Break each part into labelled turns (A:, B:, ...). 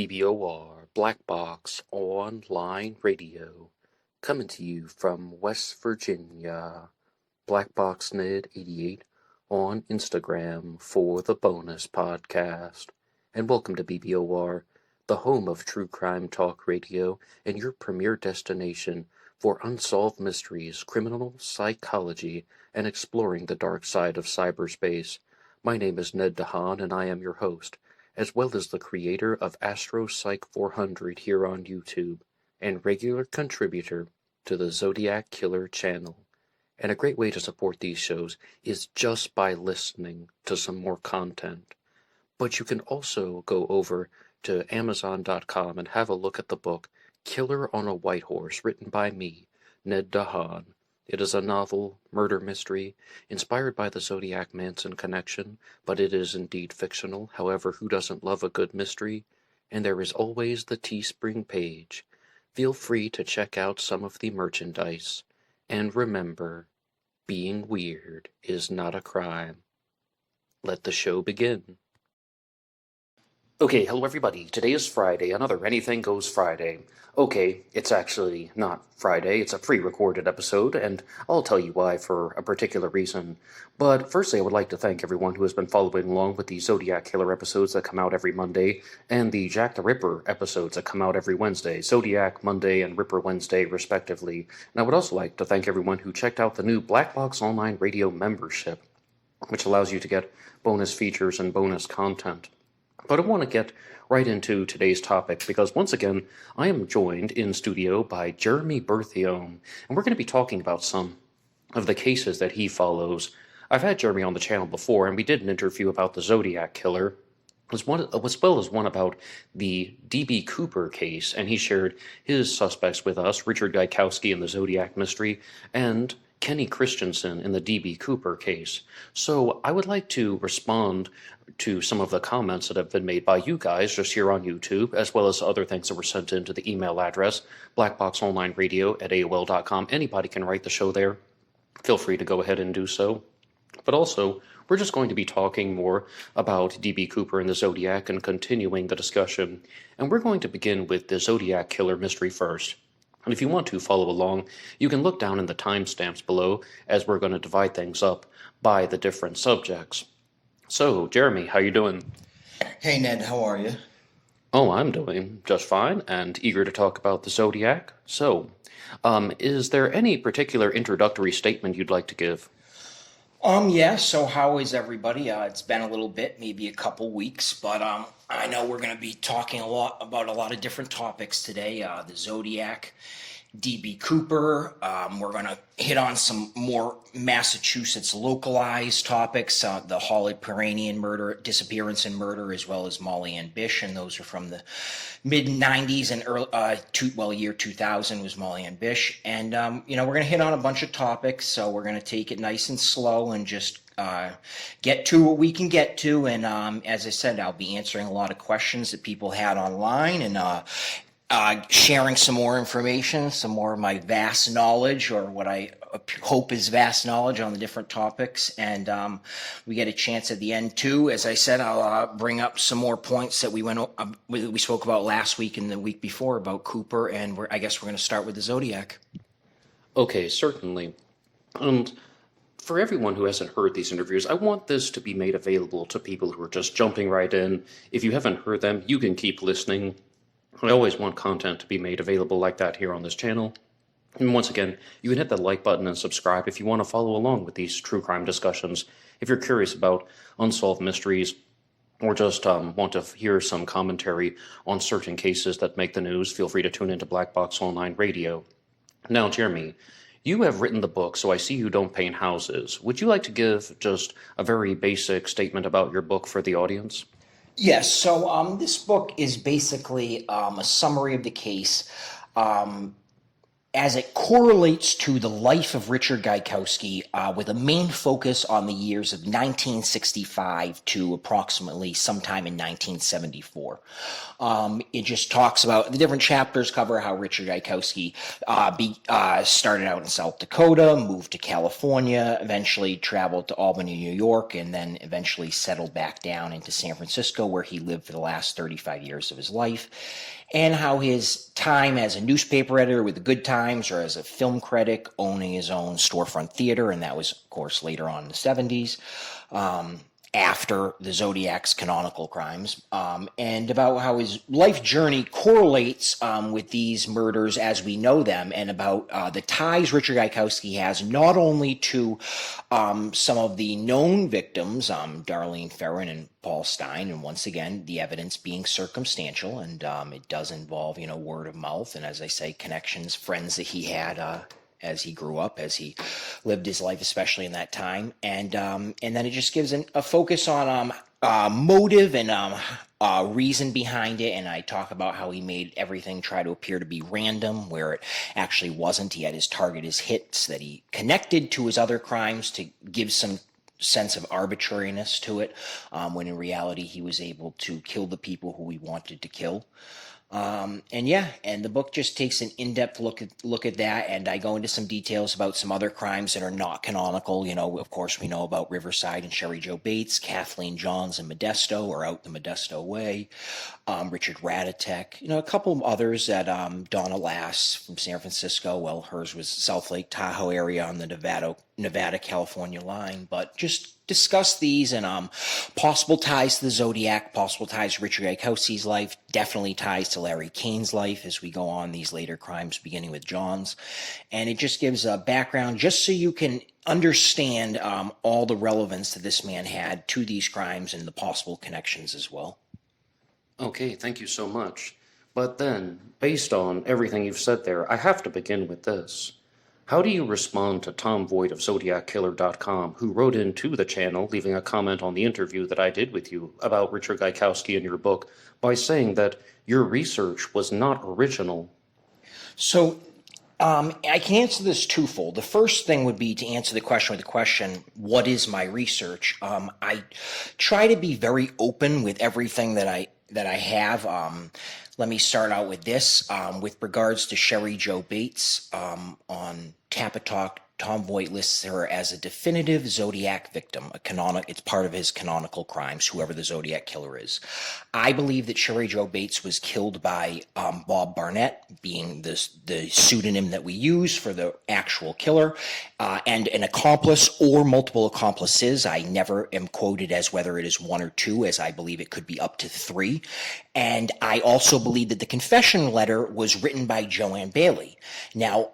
A: BBOR Black Box Online Radio, coming to you from West Virginia. BlackBoxNed88 on Instagram for the bonus podcast. And welcome to BBOR, the home of true crime talk radio and your premier destination for unsolved mysteries, criminal psychology, and exploring the dark side of cyberspace. My name is Ned DeHaan, and I am your host, as well as the creator of AstroPsych 400 here on YouTube, and regular contributor to the Zodiac Killer channel. And a great way to support these shows is just by listening to some more content. But you can also go over to Amazon.com and have a look at the book Killer on a White Horse, written by me, Ned DeHaan. It is a novel, murder mystery, inspired by the Zodiac Manson connection, but it is indeed fictional. However, who doesn't love a good mystery? And there is always the TeeSpring page. Feel free to check out some of the merchandise. And remember, being weird is not a crime. Let the show begin. Okay, hello everybody. Today is Friday, another Anything Goes Friday. Okay, it's actually not Friday, it's a pre-recorded episode, and I'll tell you why for a particular reason. But firstly, I would like to thank everyone who has been following along with the Zodiac Killer episodes that come out every Monday, and the Jack the Ripper episodes that come out every Wednesday, Zodiac Monday and Ripper Wednesday, respectively. And I would also like to thank everyone who checked out the new Black Box Online Radio membership, which allows you to get bonus features and bonus content. But I want to get right into today's topic because, once again, I am joined in studio by Jeramy Berthiaume, and we're going to be talking about some of the cases that he follows. I've had Jeramy on the channel before, and we did an interview about the Zodiac Killer, as well as one about the D.B. Cooper case, and he shared his suspects with us, Richard Gaikowski in the Zodiac Mystery, and Kenny Christensen in the D.B. Cooper case. So I would like to respond to some of the comments that have been made by you guys just here on YouTube, as well as other things that were sent into the email address, blackboxonlineradio@aol.com. Anybody can write the show there. Feel free to go ahead and do so. But also, we're just going to be talking more about D.B. Cooper and the Zodiac and continuing the discussion. And we're going to begin with the Zodiac Killer mystery first. And if you want to follow along, you can look down in the timestamps below as we're going to divide things up by the different subjects. So, Jeramy, how you doing?
B: Hey, Ned, how are you?
A: Oh, I'm doing just fine and eager to talk about the Zodiac. So, is there any particular introductory statement you'd like to give?
B: Yeah, so how is everybody? It's been a little bit, maybe a couple weeks, but I know we're going to be talking about a lot of different topics today. The Zodiac, D.B. Cooper. We're going to hit on some more Massachusetts localized topics, the Holly Peranian murder, disappearance and murder, as well as Molly and Bish, and those are from the mid-90s and early, year 2000 was Molly and Bish. And, we're going to hit on a bunch of topics, so we're going to take it nice and slow and just get to what we can get to. And as I said, I'll be answering a lot of questions that people had online and sharing some more information, some more of my vast knowledge, or what I hope is vast knowledge on the different topics. And we get a chance at the end too. As I said, I'll bring up some more points that we spoke about last week and the week before about Cooper, and I guess we're going to start with the Zodiac.
A: Okay, certainly. And for everyone who hasn't heard these interviews, I want this to be made available to people who are just jumping right in. If you haven't heard them, you can keep listening. I always want content to be made available like that here on this channel. And once again, you can hit the like button and subscribe if you want to follow along with these true crime discussions. If you're curious about unsolved mysteries, or just want to hear some commentary on certain cases that make the news, feel free to tune into Black Box Online Radio. Now, Jeramy, you have written the book, so I see you don't paint houses. Would you like to give just a very basic statement about your book for the audience?
B: Yes, so this book is basically a summary of the case. as it correlates to the life of Richard Gaikowski, with a main focus on the years of 1965 to approximately sometime in 1974. It just talks about the different chapters, cover how Richard Gaikowski started out in South Dakota, moved to California, eventually traveled to Albany, New York, and then eventually settled back down into San Francisco, where he lived for the last 35 years of his life, and how his time as a newspaper editor with the Good Times, or as a film critic owning his own storefront theater, and that was, of course, later on in the 70s, after the Zodiac's canonical crimes, and about how his life journey correlates with these murders as we know them, and about the ties Richard Gaikowski has not only to some of the known victims, Darlene Ferrin and Paul Stein, and once again, the evidence being circumstantial, and it does involve, word of mouth, and as I say, connections, friends that he had as he grew up, as he lived his life, especially in that time. And then it just gives a focus on motive and reason behind it. And I talk about how he made everything try to appear to be random, where it actually wasn't. He had his target, his hits that he connected to his other crimes to give some sense of arbitrariness to it, when in reality he was able to kill the people who he wanted to kill. And the book just takes an in-depth look at that, and I go into some details about some other crimes that are not canonical. Of course, we know about Riverside and Sherry Jo Bates, Kathleen Johns and Modesto, or Out the Modesto Way, Richard Radatek, a couple of others that Donna Lass from San Francisco, well, hers was South Lake Tahoe area on the Nevada-California line, but just discuss these and possible ties to the Zodiac, possible ties to Richard Gaikowski's life, definitely ties to Larry Kane's life as we go on these later crimes, beginning with John's. And it just gives a background just so you can understand all the relevance that this man had to these crimes and the possible connections as well.
A: Okay, thank you so much. But then, based on everything you've said there, I have to begin with this. How do you respond to Tom Voigt of ZodiacKiller.com, who wrote into the channel, leaving a comment on the interview that I did with you about Richard Gaikowski and your book, by saying that your research was not original?
B: So, I can answer this twofold. The first thing would be to answer the question with the question, what is my research? I try to be very open with everything that I have. Let me start out with this. With regards to Sherry Jo Bates, on Tapatalk, Tom Voigt lists her as a definitive Zodiac victim. It's part of his canonical crimes, whoever the Zodiac killer is. I believe that Sherry Jo Bates was killed by Bob Barnett, being the pseudonym that we use for the actual killer, and an accomplice or multiple accomplices. I never am quoted as whether it is one or two, as I believe it could be up to three. And I also believe that the confession letter was written by Joanne Bailey. Now,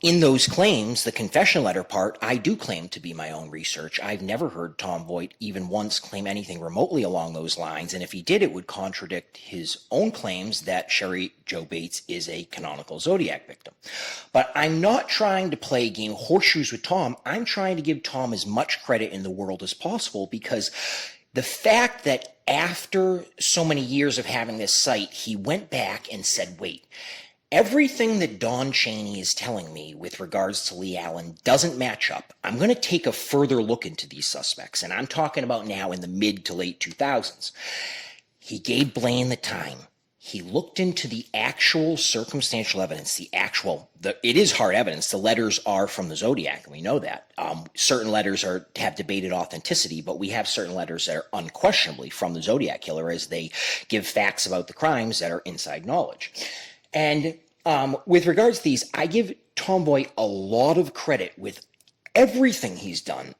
B: in those claims, the confession letter part, I do claim to be my own research. I've never heard Tom Voigt even once claim anything remotely along those lines, and if he did, it would contradict his own claims that Sherry Jo Bates is a canonical Zodiac victim. But I'm not trying to play a game of horseshoes with Tom. I'm trying to give Tom as much credit in the world as possible, because the fact that after so many years of having this site, he went back and said, wait, everything that Don Chaney is telling me with regards to Lee Allen doesn't match up. I'm going to take a further look into these suspects, and I'm talking about now in the mid to late 2000s. He gave Blaine the time. He looked into the actual circumstantial evidence, it is hard evidence. The letters are from the Zodiac, and we know that. Certain letters have debated authenticity, but we have certain letters that are unquestionably from the Zodiac killer, as they give facts about the crimes that are inside knowledge. And with regards to these, I give Tom Voigt a lot of credit with everything he's done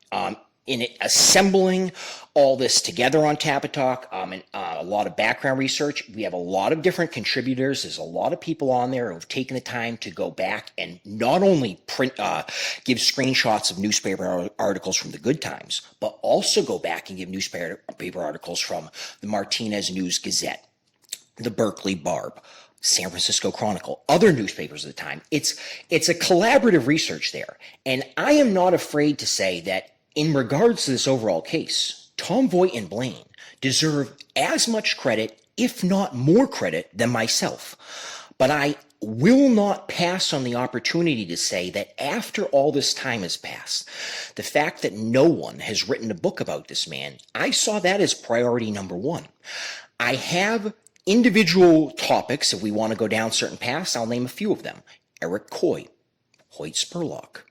B: in assembling all this together on Tapatalk, and a lot of background research. We have a lot of different contributors. There's a lot of people on there who have taken the time to go back and not only give screenshots of newspaper articles from the Good Times, but also go back and give newspaper articles from the Martinez News Gazette, the Berkeley Barb, San Francisco Chronicle, other newspapers at the time. It's a collaborative research there. And I am not afraid to say that in regards to this overall case, Tom Voigt and Blaine deserve as much credit, if not more credit, than myself. But I will not pass on the opportunity to say that after all this time has passed, the fact that no one has written a book about this man, I saw that as priority number one. I have individual topics. If we want to go down certain paths, I'll name a few of them. Eric Coy, Hoyt Spurlock,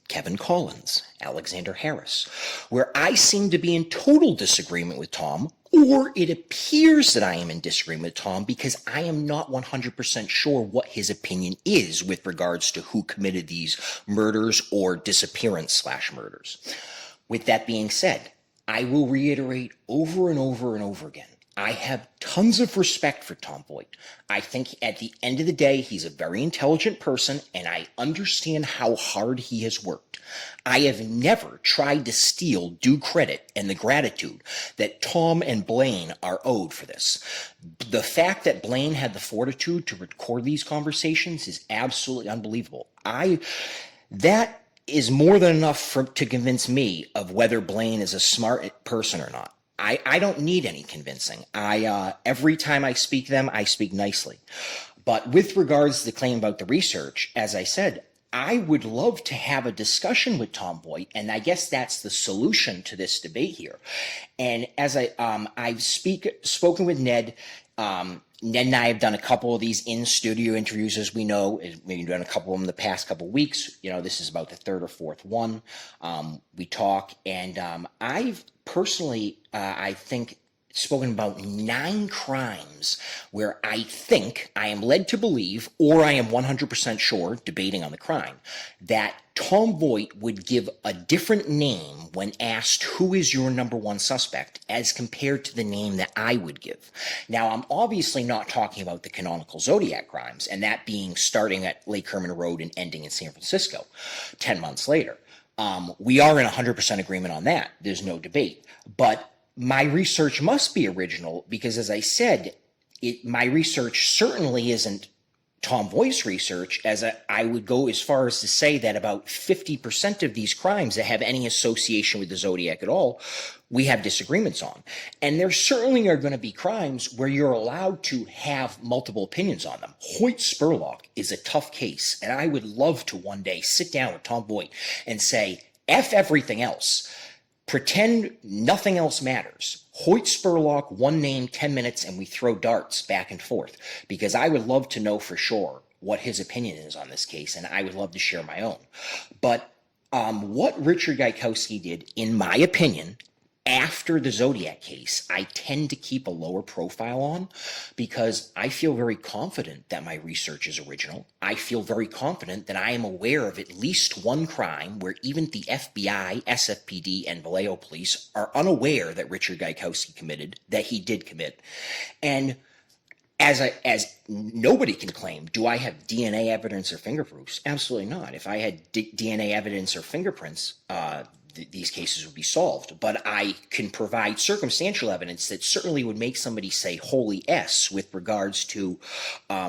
B: Kevin Collins, Alexander Harris, where I seem to be in total disagreement with Tom, or it appears that I am in disagreement with Tom because I am not 100% sure what his opinion is with regards to who committed these murders or disappearance/murders. With that being said, I will reiterate over and over and over again, I have tons of respect for Tom Voigt. I think at the end of the day, he's a very intelligent person, and I understand how hard he has worked. I have never tried to steal due credit and the gratitude that Tom and Blaine are owed for this. The fact that Blaine had the fortitude to record these conversations is absolutely unbelievable. That is more than enough to convince me of whether Blaine is a smart person or not. I don't need any convincing. Every time I speak to them, I speak nicely. But with regards to the claim about the research, as I said, I would love to have a discussion with Tom Voigt, and I guess that's the solution to this debate here. And as I've spoken with Ned. Ned and I have done a couple of these in-studio interviews, as we know. We've done a couple of them the past couple of weeks. This is about the third or fourth one. We talk, and I've personally, I think, spoken about 9 crimes where I think, I am led to believe, or I am 100% sure, debating on the crime, that Tom Voigt would give a different name when asked who is your number one suspect as compared to the name that I would give. Now, I'm obviously not talking about the canonical Zodiac crimes, and that being starting at Lake Herman Road and ending in San Francisco 10 months later. We are in 100% agreement on that. There's no debate. But my research must be original because, as I said, my research certainly isn't Tom Voigt's research, as I would go as far as to say that about 50% of these crimes that have any association with the Zodiac at all, we have disagreements on. And there certainly are going to be crimes where you're allowed to have multiple opinions on them. Hoyt Spurlock is a tough case, and I would love to one day sit down with Tom Voigt and say, F everything else. Pretend nothing else matters. Hoyt Spurlock, one name, 10 minutes, and we throw darts back and forth. Because I would love to know for sure what his opinion is on this case, and I would love to share my own. But what Richard Gaikowski did, in my opinion, after the Zodiac case, I tend to keep a lower profile on because I feel very confident that my research is original. I feel very confident that I am aware of at least one crime where even the FBI, SFPD, and Vallejo police are unaware that Richard Gaikowski committed, that he did commit. And as nobody can claim, do I have DNA evidence or fingerprints? Absolutely not. If I had DNA evidence or fingerprints, these cases would be solved. But I can provide circumstantial evidence that certainly would make somebody say holy S with regards to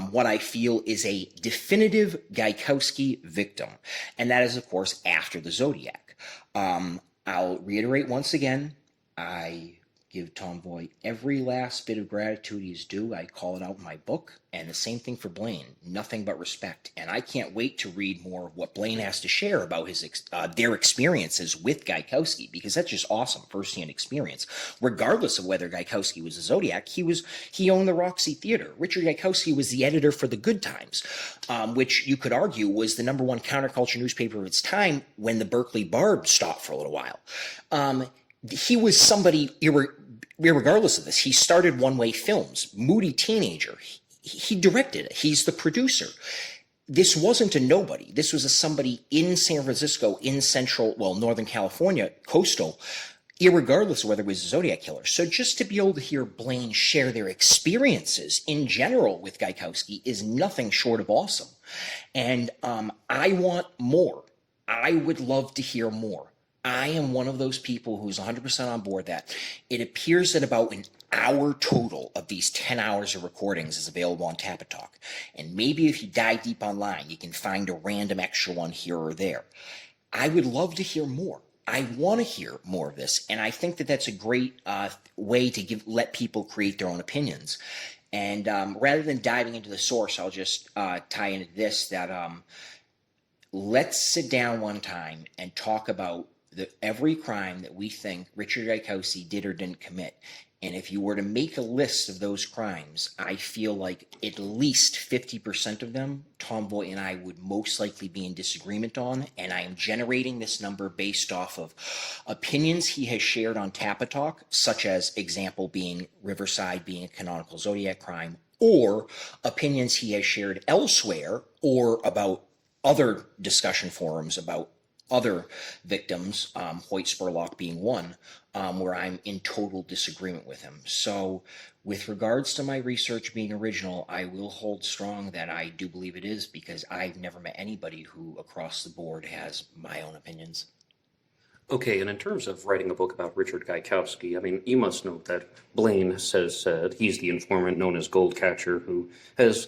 B: what I feel is a definitive Gaikowski victim. And that is, of course, after the Zodiac. I'll reiterate once again, I give Tom Voigt every last bit of gratitude he's due. I call it out in my book. And the same thing for Blaine. Nothing but respect. And I can't wait to read more of what Blaine has to share about their experiences with Gaikowski, because that's just awesome firsthand experience. Regardless of whether Gaikowski was a Zodiac, he owned the Roxy Theater. Richard Gaikowski was the editor for The Good Times, which you could argue was the number one counterculture newspaper of its time when the Berkeley Barb stopped for a little while. He was somebody, regardless of this, he started One Way Films, Moody Teenager. He directed it. He's the producer. This wasn't a nobody. This was somebody in San Francisco, in Northern California, coastal, irregardless of whether it was a Zodiac killer. So just to be able to hear Blaine share their experiences in general with Gaikowski is nothing short of awesome. And I want more. I would love to hear more. I am one of those people who's 100% on board that. It appears that about an hour total of these 10 hours of recordings is available on Tapatalk. And maybe if you dive deep online, you can find a random extra one here or there. I would love to hear more. I want to hear more of this. And I think that that's a great way to let people create their own opinions. And rather than diving into the source, I'll just tie into this that let's sit down one time and talk about every crime that we think Richard Gaikowski did or didn't commit. And if you were to make a list of those crimes, I feel like at least 50% of them, Tom Voigt and I would most likely be in disagreement on. And I am generating this number based off of opinions he has shared on Tappa Talk, such as example being Riverside being a canonical Zodiac crime, or opinions he has shared elsewhere or about other discussion forums about other victims, Hoyt Spurlock being one, where I'm in total disagreement with him. So with regards to my research being original, I will hold strong that I do believe it is, because I've never met anybody who across the board has my own opinions.
A: Okay, and in terms of writing a book about Richard Gaikowski, I mean, you must note that Blaine has said he's the informant known as Goldcatcher who has,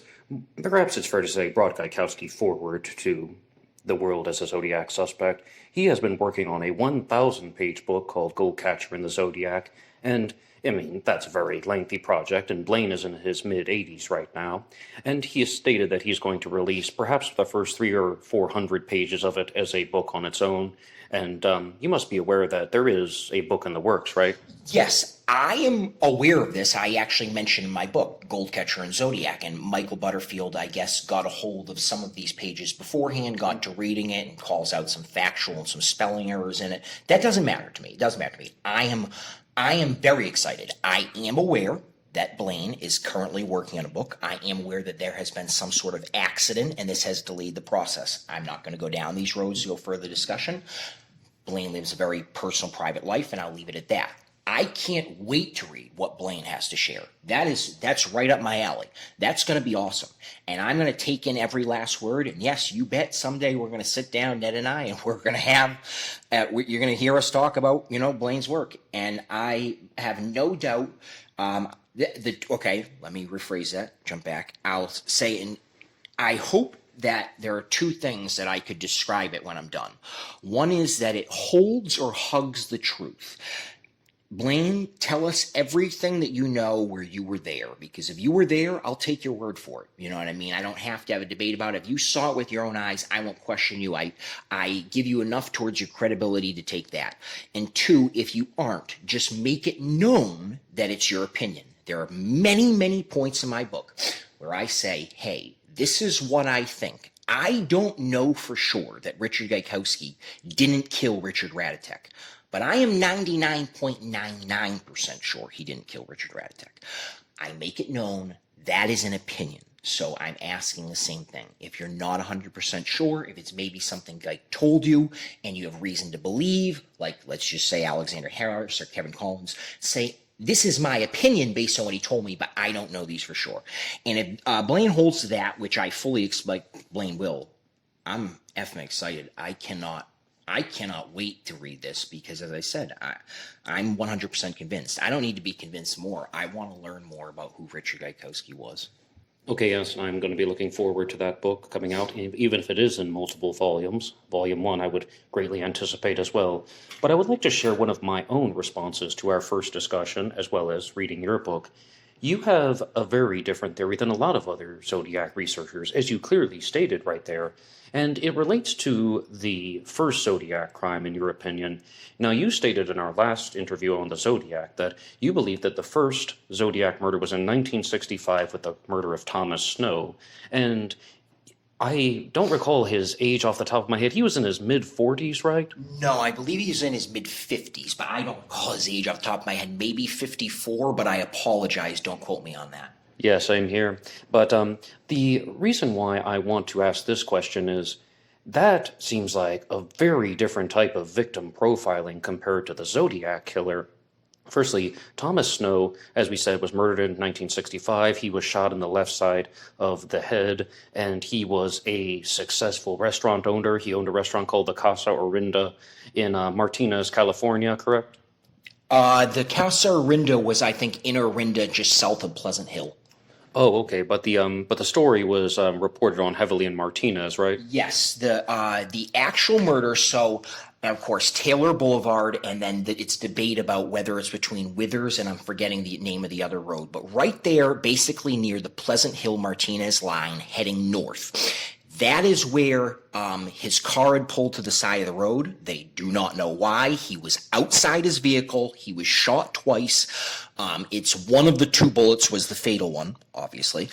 A: perhaps it's fair to say, brought Gaikowski forward to the world as a Zodiac suspect. He has been working on a 1,000-page book called Goldcatcher in the Zodiac, and I mean, that's a very lengthy project, and Blaine is in his mid-80s right now, and he has stated that he's going to release perhaps the first 300 or 400 pages of it as a book on its own, and you must be aware that there is a book in the works, right?
B: Yes, I am aware of this. I actually mentioned in my book, Goldcatcher and Zodiac, and Michael Butterfield, I guess, got a hold of some of these pages beforehand, got to reading it, and calls out some factual and some spelling errors in it. That doesn't matter to me. It doesn't matter to me. I am very excited. I am aware that Blaine is currently working on a book. I am aware that there has been some sort of accident, and this has delayed the process. I'm not going to go down these roads to go further discussion. Blaine lives a very personal, private life, and I'll leave it at that. I can't wait to read what Blaine has to share. That's right up my alley. That's going to be awesome. And I'm going to take in every last word. And yes, you bet someday we're going to sit down, Ned and I, and we're going to have, you're going to hear us talk about, Blaine's work. And I have no doubt, okay, let me rephrase that, jump back. I'll say, and I hope that there are two things that I could describe it when I'm done. One is that it holds or hugs the truth. Blaine, tell us everything that you know where you were there, because if you were there, I'll take your word for it. You know what I mean? I don't have to have a debate about it. If you saw it with your own eyes, I won't question you. I give you enough towards your credibility to take that. And two, if you aren't, just make it known that it's your opinion. There are many, many points in my book where I say, hey, this is what I think. I don't know for sure that Richard Gaikowski didn't kill Richard Radatek, but I am 99.99% sure he didn't kill Richard Radatek. I make it known that is an opinion, so I'm asking the same thing. If you're not 100% sure, if it's maybe something I told you and you have reason to believe, like let's just say Alexander Harris or Kevin Collins, say, this is my opinion based on what he told me, but I don't know these for sure. And if Blaine holds to that, which I fully expect Blaine will, I'm effing excited. I cannot wait to read this because, as I said, I'm 100% convinced. I don't need to be convinced more. I want to learn more about who Richard Gaikowski was.
A: Okay, yes, I'm going to be looking forward to that book coming out, even if it is in multiple volumes. Volume 1 I would greatly anticipate as well. But I would like to share one of my own responses to our first discussion, as well as reading your book. You have a very different theory than a lot of other Zodiac researchers, as you clearly stated right there, and it relates to the first Zodiac crime, in your opinion. Now, you stated in our last interview on the Zodiac that you believe that the first Zodiac murder was in 1965 with the murder of Thomas Snow, and I don't recall his age off the top of my head. He was in his mid-40s, right?
B: No, I believe he's in his mid-50s, but I don't recall his age off the top of my head. Maybe 54, but I apologize. Don't quote me on that.
A: Yeah, same here. But the reason why I want to ask this question is that seems like a very different type of victim profiling compared to the Zodiac killer. Firstly, Thomas Snow, as we said, was murdered in 1965. He was shot in the left side of the head, and he was a successful restaurant owner. He owned a restaurant called the Casa Orinda in Martinez, California, correct?
B: The Casa Orinda was, I think, in Orinda, just south of Pleasant Hill.
A: Oh, okay, but the story was reported on heavily in Martinez, right?
B: Yes, the actual murder. So And of course, Taylor Boulevard, and then it's debate about whether it's between Withers and I'm forgetting the name of the other road. But right there, basically near the Pleasant Hill Martinez line heading north, that is where his car had pulled to the side of the road. They do not know why. He was outside his vehicle. He was shot twice. It's one of the two bullets was the fatal one, obviously.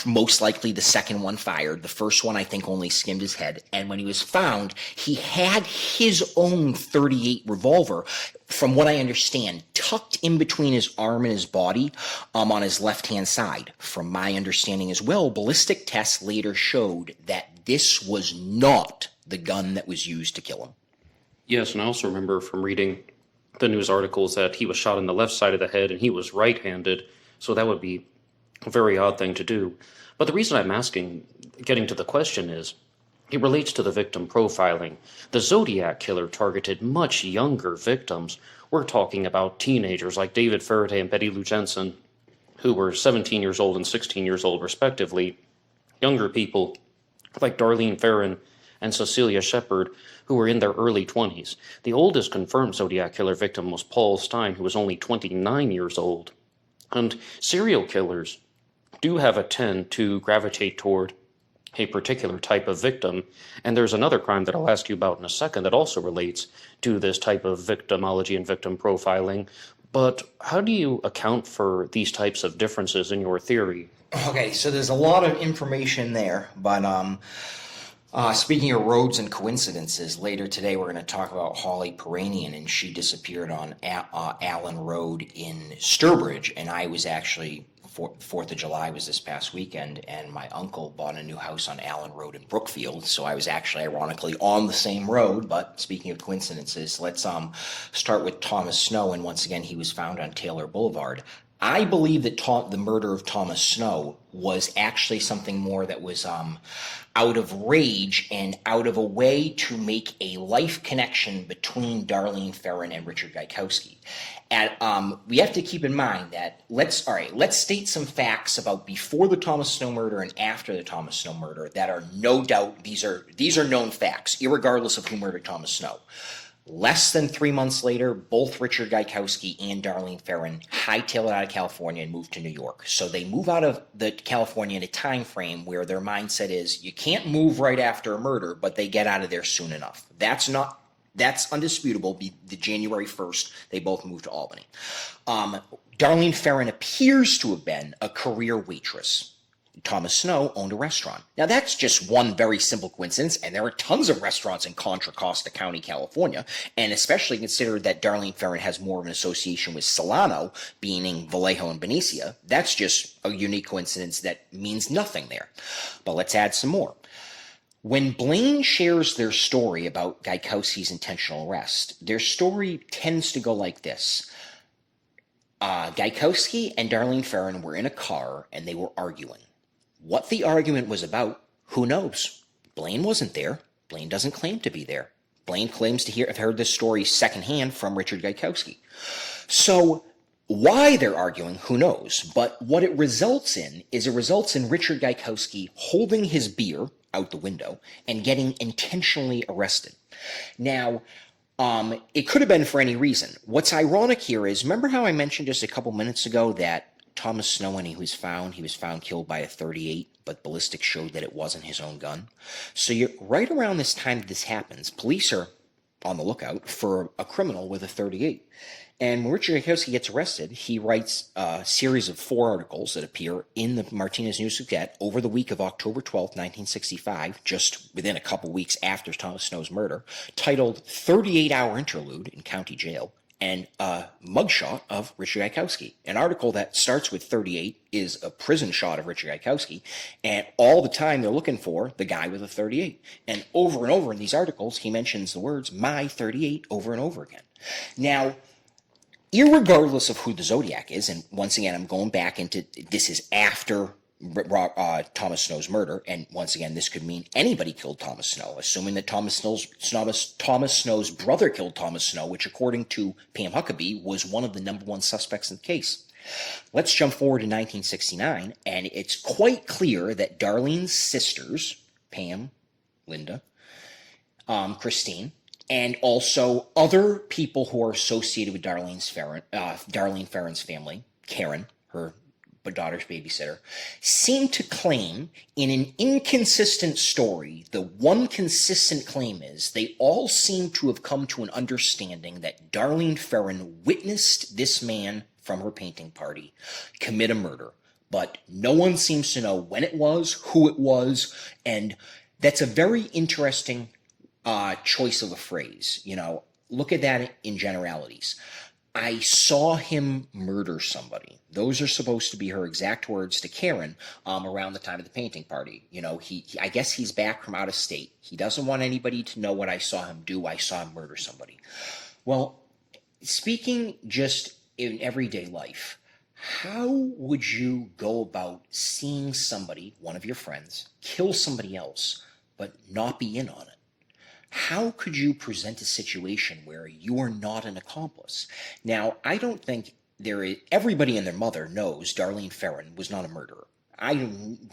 B: Most likely the second one fired. The first one, I think, only skimmed his head. And when he was found, he had his own .38 revolver, from what I understand, tucked in between his arm and his body on his left-hand side. From my understanding as well, ballistic tests later showed that this was not the gun that was used to kill him.
A: Yes, and I also remember from reading the news articles that he was shot in the left side of the head and he was right-handed, so that would be a very odd thing to do. But the reason I'm getting to the question is, it relates to the victim profiling. The Zodiac killer targeted much younger victims. We're talking about teenagers like David Faraday and Betty Lou Jensen, who were 17 years old and 16 years old respectively. Younger people like Darlene Ferrin and Cecilia Shepard, who were in their early 20s. The oldest confirmed Zodiac killer victim was Paul Stein, who was only 29 years old. And serial killers do have a tend to gravitate toward a particular type of victim. And there's another crime that I'll ask you about in a second that also relates to this type of victimology and victim profiling. But how do you account for these types of differences in your theory?
B: Okay, so there's a lot of information there, but speaking of roads and coincidences, later today we're going to talk about Holly Peranian, and she disappeared on Allen Road in Sturbridge, and I was actually, 4th of July was this past weekend, and my uncle bought a new house on Allen Road in Brookfield, so I was actually ironically on the same road. But speaking of coincidences, let's start with Thomas Snow, and once again he was found on Taylor Boulevard. I believe that the murder of Thomas Snow was actually something more that was out of rage and out of a way to make a life connection between Darlene Ferrin and Richard Gaikowski. And we have to keep in mind that let's state some facts about before the Thomas Snow murder and after the Thomas Snow murder that are no doubt these are known facts, irregardless of who murdered Thomas Snow. Less than 3 months later, both Richard Gaikowski and Darlene Ferrin hightailed out of California and moved to New York. So they move out of California in a time frame where their mindset is you can't move right after a murder, but they get out of there soon enough. That's undisputable. The January 1st, they both moved to Albany. Darlene Ferrin appears to have been a career waitress. Thomas Snow owned a restaurant. Now, that's just one very simple coincidence, and there are tons of restaurants in Contra Costa County, California, and especially considered that Darlene Ferrin has more of an association with Solano, meaning Vallejo and Benicia. That's just a unique coincidence that means nothing there. But let's add some more. When Blaine shares their story about Gaikowski's intentional arrest, their story tends to go like this. Gaikowski and Darlene Ferrin were in a car, and they were arguing. What the argument was about, who knows? Blaine wasn't there. Blaine doesn't claim to be there. Blaine claims to have heard this story secondhand from Richard Gaikowski. So why they're arguing, who knows? But what it results in Richard Gaikowski holding his beer out the window and getting intentionally arrested. Now, it could have been for any reason. What's ironic here is, remember how I mentioned just a couple minutes ago that Thomas Snow, when he was found killed by a .38, but ballistics showed that it wasn't his own gun. So you're right around this time that this happens, police are on the lookout for a criminal with a .38. And when Richard Gaikowski gets arrested, he writes a series of 4 articles that appear in the Martinez News-Gazette over the week of October 12th, 1965, just within a couple weeks after Thomas Snow's murder, titled 38-Hour Interlude in County Jail, and a mugshot of Richard Gaikowski. An article that starts with 38 is a prison shot of Richard Gaikowski, and all the time they're looking for the guy with a 38. And over in these articles, he mentions the words, my 38, over and over again. Now, irregardless of who the Zodiac is, and once again, I'm going back into, this is after Thomas Snow's murder, and once again, this could mean anybody killed Thomas Snow, assuming that Thomas Snow's brother killed Thomas Snow, which according to Pam Huckabee was one of the number 1 suspects in the case. Let's jump forward to 1969, and it's quite clear that Darlene's sisters, Pam, Linda, Christine, and also other people who are associated with Darlene Ferrin's family, Karen, her daughter's babysitter, seem to claim in an inconsistent story, the one consistent claim is they all seem to have come to an understanding that Darlene Ferrin witnessed this man from her painting party commit a murder. But no one seems to know when it was, who it was, and that's a very interesting choice of a phrase. Look at that in generalities. I saw him murder somebody. Those are supposed to be her exact words to Karen around the time of the painting party. I guess he's back from out of state. He doesn't want anybody to know what I saw him do. I saw him murder somebody. Well, speaking just in everyday life, how would you go about seeing somebody, one of your friends, kill somebody else, but not be in on it? How could you present a situation where you are not an accomplice? Now, I don't think everybody and their mother knows Darlene Ferrin was not a murderer. I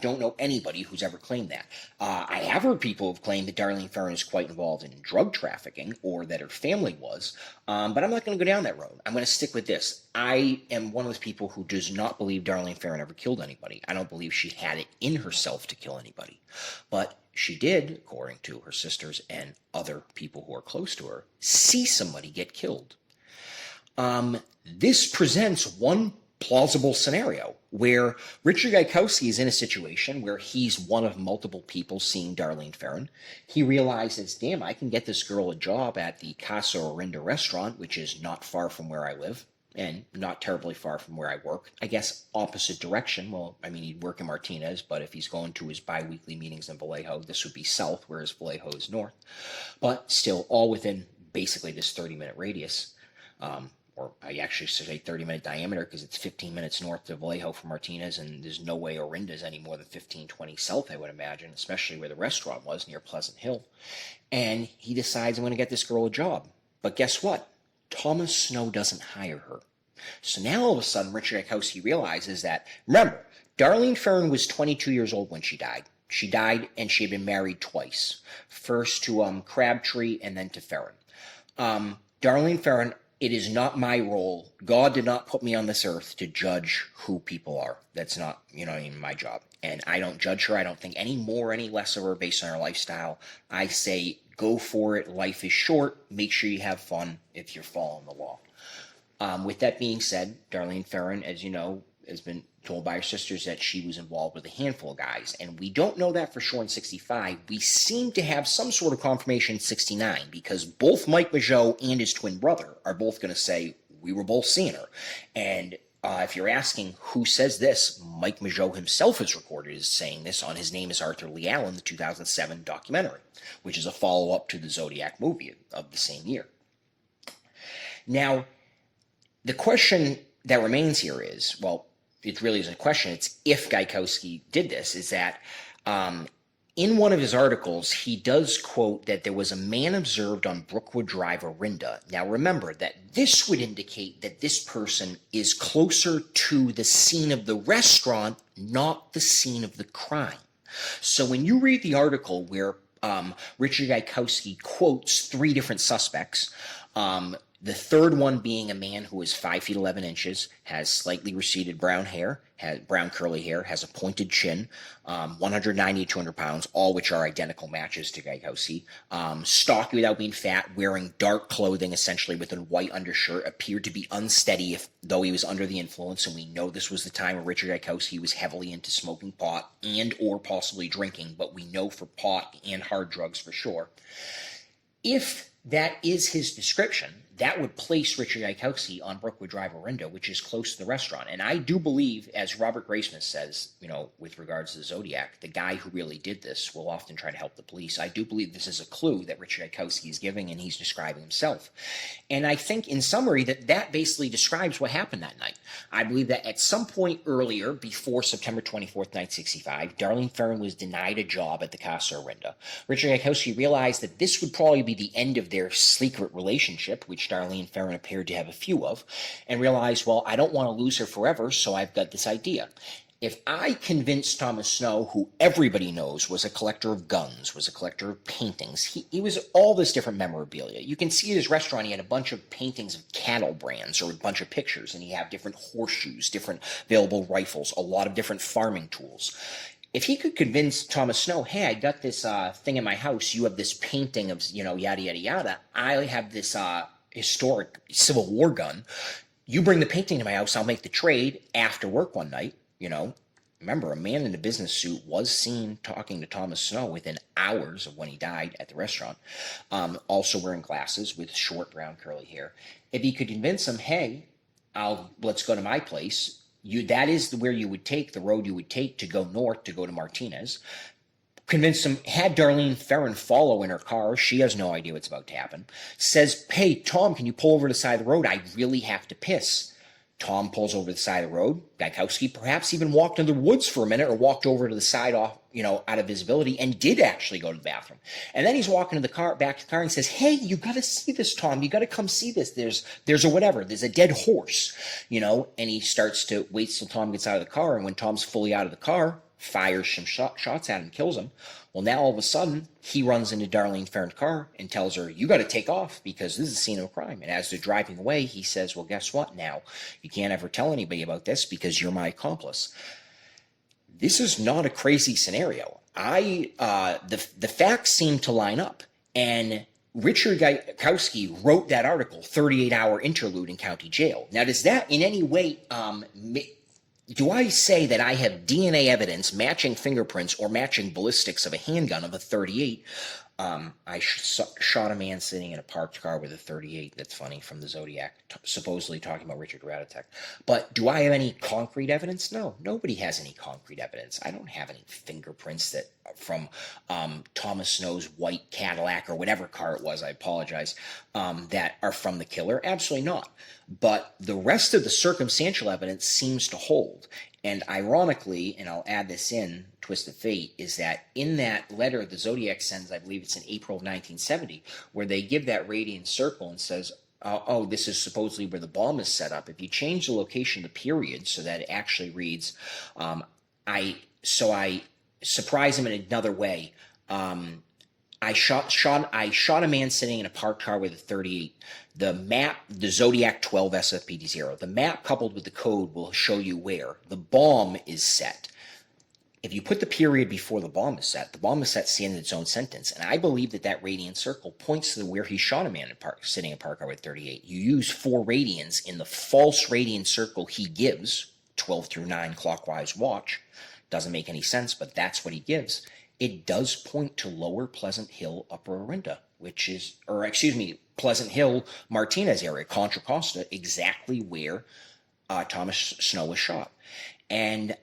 B: don't know anybody who's ever claimed that. I have heard people who've claimed that Darlene Ferrin is quite involved in drug trafficking, or that her family was, but I'm not going to go down that road. I'm going to stick with this. I am one of those people who does not believe Darlene Ferrin ever killed anybody. I don't believe she had it in herself to kill anybody. But she did, according to her sisters and other people who are close to her, see somebody get killed. This presents one plausible scenario where Richard Gaikowski is in a situation where he's one of multiple people seeing Darlene Ferrin. He realizes, damn, I can get this girl a job at the Casa Orinda restaurant, which is not far from where I live and not terribly far from where I work. I guess opposite direction. Well, I mean, he'd work in Martinez, but if he's going to his bi-weekly meetings in Vallejo, this would be south, whereas Vallejo is north. But still, all within basically this 30-minute radius. Or I actually say 30-minute diameter because it's 15 minutes north to Vallejo from Martinez, and there's no way Orinda's any more than 15, 20 south, I would imagine, especially where the restaurant was near Pleasant Hill. And he decides, I'm going to get this girl a job. But guess what? Thomas Snow doesn't hire her. So now all of a sudden, Richard Gaikowski realizes that, remember, Darlene Ferrin was 22 years old when she died. She died and she had been married twice. First to Crabtree and then to Ferrin. Darlene Ferrin, it is not my role. God did not put me on this earth to judge who people are. That's not, my job. And I don't judge her. I don't think any more, any less of her based on her lifestyle. I say, go for it. Life is short. Make sure you have fun if you're following the law. With that being said, Darlene Ferrin, as you know, has been told by her sisters that she was involved with a handful of guys. And we don't know that for sure in 65. We seem to have some sort of confirmation in 69 because both Mike Mageau and his twin brother are both going to say, we were both seeing her. And if you're asking who says this, Mike Mageau himself is recorded as saying this on His Name is Arthur Lee Allen, the 2007 documentary, which is a follow-up to the Zodiac movie of the same year. Now, the question that remains here is, well, it really isn't a question, it's if Gaikowski did this, is that in one of his articles, he does quote that there was a man observed on Brookwood Drive, Orinda. Now remember that this would indicate that this person is closer to the scene of the restaurant, not the scene of the crime. So when you read the article where Richard Gaikowski quotes three different suspects, the third one being a man who is 5 feet 11 inches, has slightly receded brown hair, has brown curly hair, has a pointed chin, 190 to 200 pounds, all which are identical matches to Gaikowski. Stocky without being fat, wearing dark clothing, essentially with a white undershirt, appeared to be unsteady though he was under the influence, and we know this was the time where Richard Gaikowski was heavily into smoking pot and or possibly drinking, but we know for pot and hard drugs for sure. If that is his description, that would place Richard Gaikowski on Brookwood Drive, Orinda, which is close to the restaurant. And I do believe, as Robert Graysmith says, with regards to the Zodiac, the guy who really did this will often try to help the police. I do believe this is a clue that Richard Gaikowski is giving, and he's describing himself. And I think, in summary, that basically describes what happened that night. I believe that at some point earlier, before September 24th, 1965, Darlene Ferrin was denied a job at the Casa Orinda. Richard Gaikowski realized that this would probably be the end of their secret relationship, which Darlene Ferrin appeared to have a few of, and realized, well, I don't want to lose her forever, so I've got this idea. If I convinced Thomas Snow, who everybody knows was a collector of guns, was a collector of paintings, he was all this different memorabilia. You can see at his restaurant, he had a bunch of paintings of cattle brands or a bunch of pictures, and he had different horseshoes, different available rifles, a lot of different farming tools. If he could convince Thomas Snow, hey, I got this thing in my house, you have this painting of, yada, yada, yada, I have this historic Civil War gun, you bring the painting to my house, I'll make the trade after work one night. Remember, a man in a business suit was seen talking to Thomas Snow within hours of when he died at the restaurant, also wearing glasses with short brown curly hair. If he could convince him, hey, let's go to my place, that is where you would take, the road you would take to go north, to go to Martinez. Convinced him, had Darlene Ferrin follow in her car. She has no idea what's about to happen. Says, hey, Tom, can you pull over to the side of the road? I really have to piss. Tom pulls over to the side of the road. Gajkowski perhaps even walked into the woods for a minute or walked over to the side off, out of visibility and did actually go to the bathroom. And then he's walking to the car, back to the car and says, hey, you got to see this, Tom. You got to come see this. There's a whatever. There's a dead horse, and he starts to wait till Tom gets out of the car. And when Tom's fully out of the car, fires some shots at him, kills him. Well, now all of a sudden, he runs into Darlene Ferrin's car and tells her, you got to take off because this is a scene of a crime. And as they're driving away, he says, well, guess what now? You can't ever tell anybody about this because you're my accomplice. This is not a crazy scenario. The facts seem to line up. And Richard Gajkowski wrote that article, 38-hour interlude in county jail. Now, does that in any way do I say that I have DNA evidence matching fingerprints or matching ballistics of a handgun of a 38? I shot a man sitting in a parked car with a 38. That's funny, from the Zodiac, supposedly talking about Richard Radatek. But do I have any concrete evidence? No, nobody has any concrete evidence. I don't have any fingerprints that from Thomas Snow's white Cadillac or whatever car it was, I apologize, that are from the killer. Absolutely not. But the rest of the circumstantial evidence seems to hold. And ironically, and I'll add this in, twist of fate, is that in that letter the Zodiac sends, I believe it's in April of 1970, where they give that radiant circle and says, oh, this is supposedly where the bomb is set up. If you change the location, the period, so that it actually reads, I surprise him in another way. I shot a man sitting in a parked car with a 38. The map, the Zodiac 12 SFPD0. The map coupled with the code will show you where the bomb is set. If you put the period before the bomb is set in its own sentence. And I believe that radian circle points to where he shot a man sitting in a parked car with 38. You use 4 radians in the false radian circle he gives, 12 through 9 clockwise watch. Doesn't make any sense, but that's what he gives. It does point to Lower Pleasant Hill, Upper Orinda, Pleasant Hill, Martinez area, Contra Costa, exactly where Thomas Snow was shot. And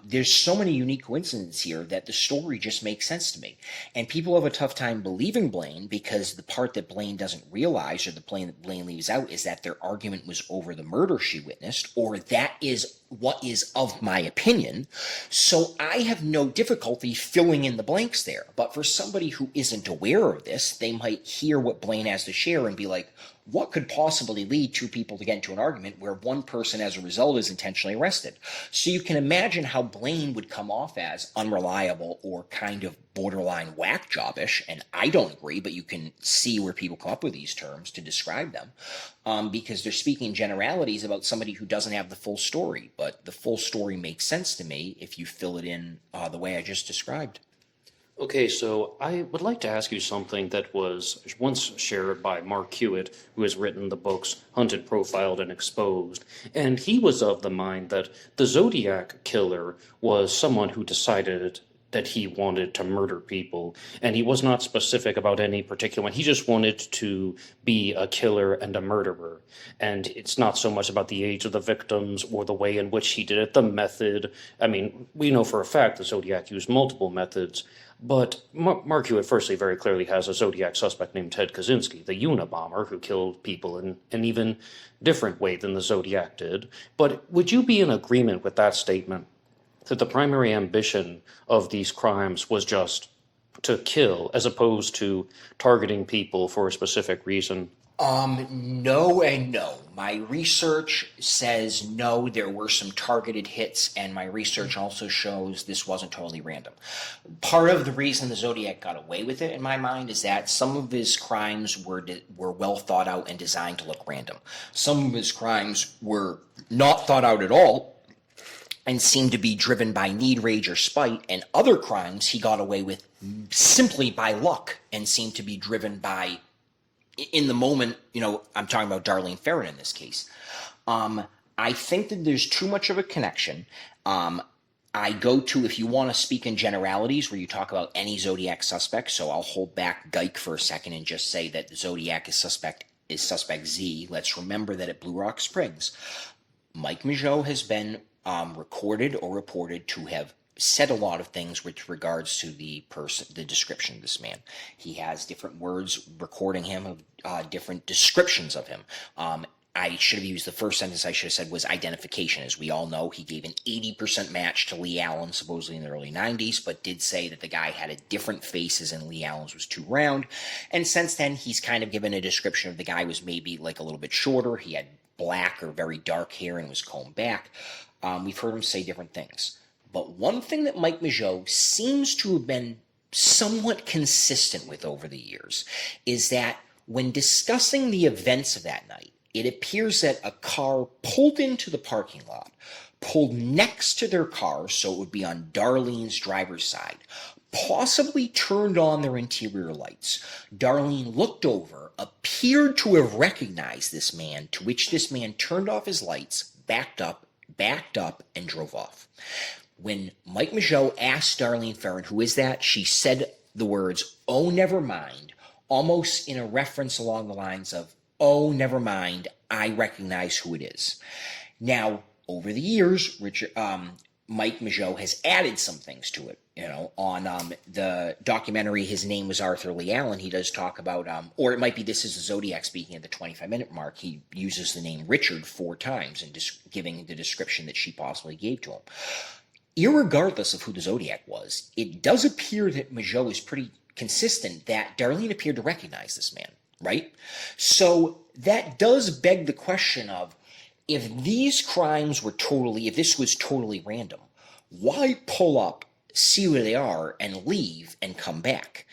B: there's so many unique coincidences here that the story just makes sense to me. And people have a tough time believing Blaine because the part that Blaine doesn't realize, or the part that Blaine leaves out, is that their argument was over the murder she witnessed, or that is what is of my opinion. So I have no difficulty filling in the blanks there. But for somebody who isn't aware of this, they might hear what Blaine has to share and be like, what could possibly lead 2 people to get into an argument where one person as a result is intentionally arrested? So you can imagine how Blaine would come off as unreliable or kind of borderline whack jobbish, and I don't agree, but you can see where people come up with these terms to describe them, because they're speaking generalities about somebody who doesn't have the full story. But the full story makes sense to me if you fill it in the way I just described.
A: Okay, so I would like to ask you something that was once shared by Mark Hewitt, who has written the books Hunted, Profiled, and Exposed. And he was of the mind that the Zodiac killer was someone who decided that he wanted to murder people, and he was not specific about any particular one. He just wanted to be a killer and a murderer. And it's not so much about the age of the victims or the way in which he did it, the method. I mean, we know for a fact the Zodiac used multiple methods, but Mark Hewitt firstly very clearly has a Zodiac suspect named Ted Kaczynski, the Unabomber, who killed people in an even different way than the Zodiac did. But would you be in agreement with that statement, that the primary ambition of these crimes was just to kill as opposed to targeting people for a specific reason?
B: No and no. My research says no, there were some targeted hits, and my research also shows this wasn't totally random. Part of the reason the Zodiac got away with it, in my mind, is that some of his crimes were well thought out and designed to look random. Some of his crimes were not thought out at all and seemed to be driven by need, rage, or spite, and other crimes he got away with simply by luck and seemed to be driven by, in the moment, I'm talking about Darlene Ferrin in this case. I think that there's too much of a connection. I go to, if you want to speak in generalities where you talk about any Zodiac suspect, so I'll hold back Geik for a second and just say that the Zodiac is suspect Z. Let's remember that at Blue Rock Springs, Mike Mageau has been recorded or reported to have said a lot of things with regards to the description of this man. He has different words recording him of different descriptions of him. I should have used the first sentence I should have said was identification. As we all know, he gave an 80% match to Lee Allen, supposedly in the early 90s, but did say that the guy had a different faces and Lee Allen's was too round. And since then, he's kind of given a description of the guy was maybe like a little bit shorter. He had black or very dark hair and was combed back. We've heard him say different things. But one thing that Mike Mageau seems to have been somewhat consistent with over the years is that when discussing the events of that night, it appears that a car pulled into the parking lot, pulled next to their car, so it would be on Darlene's driver's side, possibly turned on their interior lights. Darlene looked over, appeared to have recognized this man, to which this man turned off his lights, backed up, and drove off. When Mike Mageau asked Darlene Ferrin, who is that, she said the words, "Oh, never mind," almost in a reference along the lines of, "Oh, never mind, I recognize who it is." Now, over the years, Mike Mageau has added some things to it. On the documentary, his name was Arthur Lee Allen. He does talk about, or it might be This Is the Zodiac speaking at the 25-minute mark. He uses the name Richard 4 times in giving the description that she possibly gave to him. Irregardless of who the Zodiac was, it does appear that Mageau is pretty consistent that Darlene appeared to recognize this man, right? So that does beg the question of, if this was totally random, why pull up, see where they are, and leave and come back?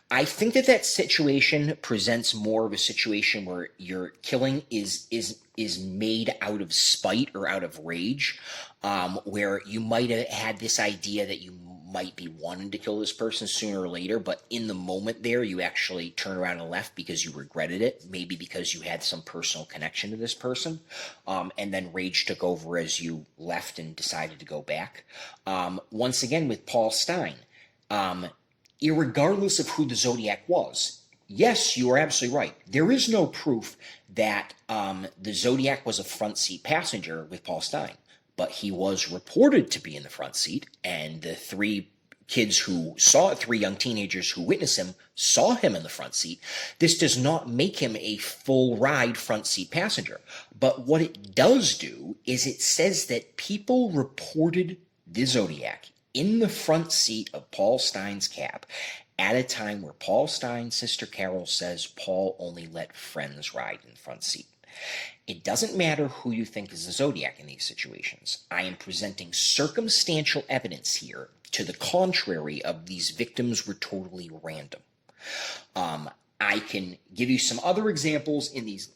B: I think that situation presents more of a situation where your killing is made out of spite or out of rage, where you might have had this idea that you might be wanting to kill this person sooner or later, but in the moment there, you actually turn around and left because you regretted it, maybe because you had some personal connection to this person, and then rage took over as you left and decided to go back. Once again, with Paul Stine, irregardless of who the Zodiac was, yes, you are absolutely right. There is no proof that the Zodiac was a front seat passenger with Paul Stine, but he was reported to be in the front seat, and the 3 young teenagers who witnessed him saw him in the front seat. This does not make him a full ride front seat passenger, but what it does do is it says that people reported the Zodiac in the front seat of Paul Stine's cab at a time where Paul Stine's sister Carol says Paul only let friends ride in the front seat. It doesn't matter who you think is the Zodiac in these situations. I am presenting circumstantial evidence here to the contrary of these victims were totally random. I can give you some other examples in these.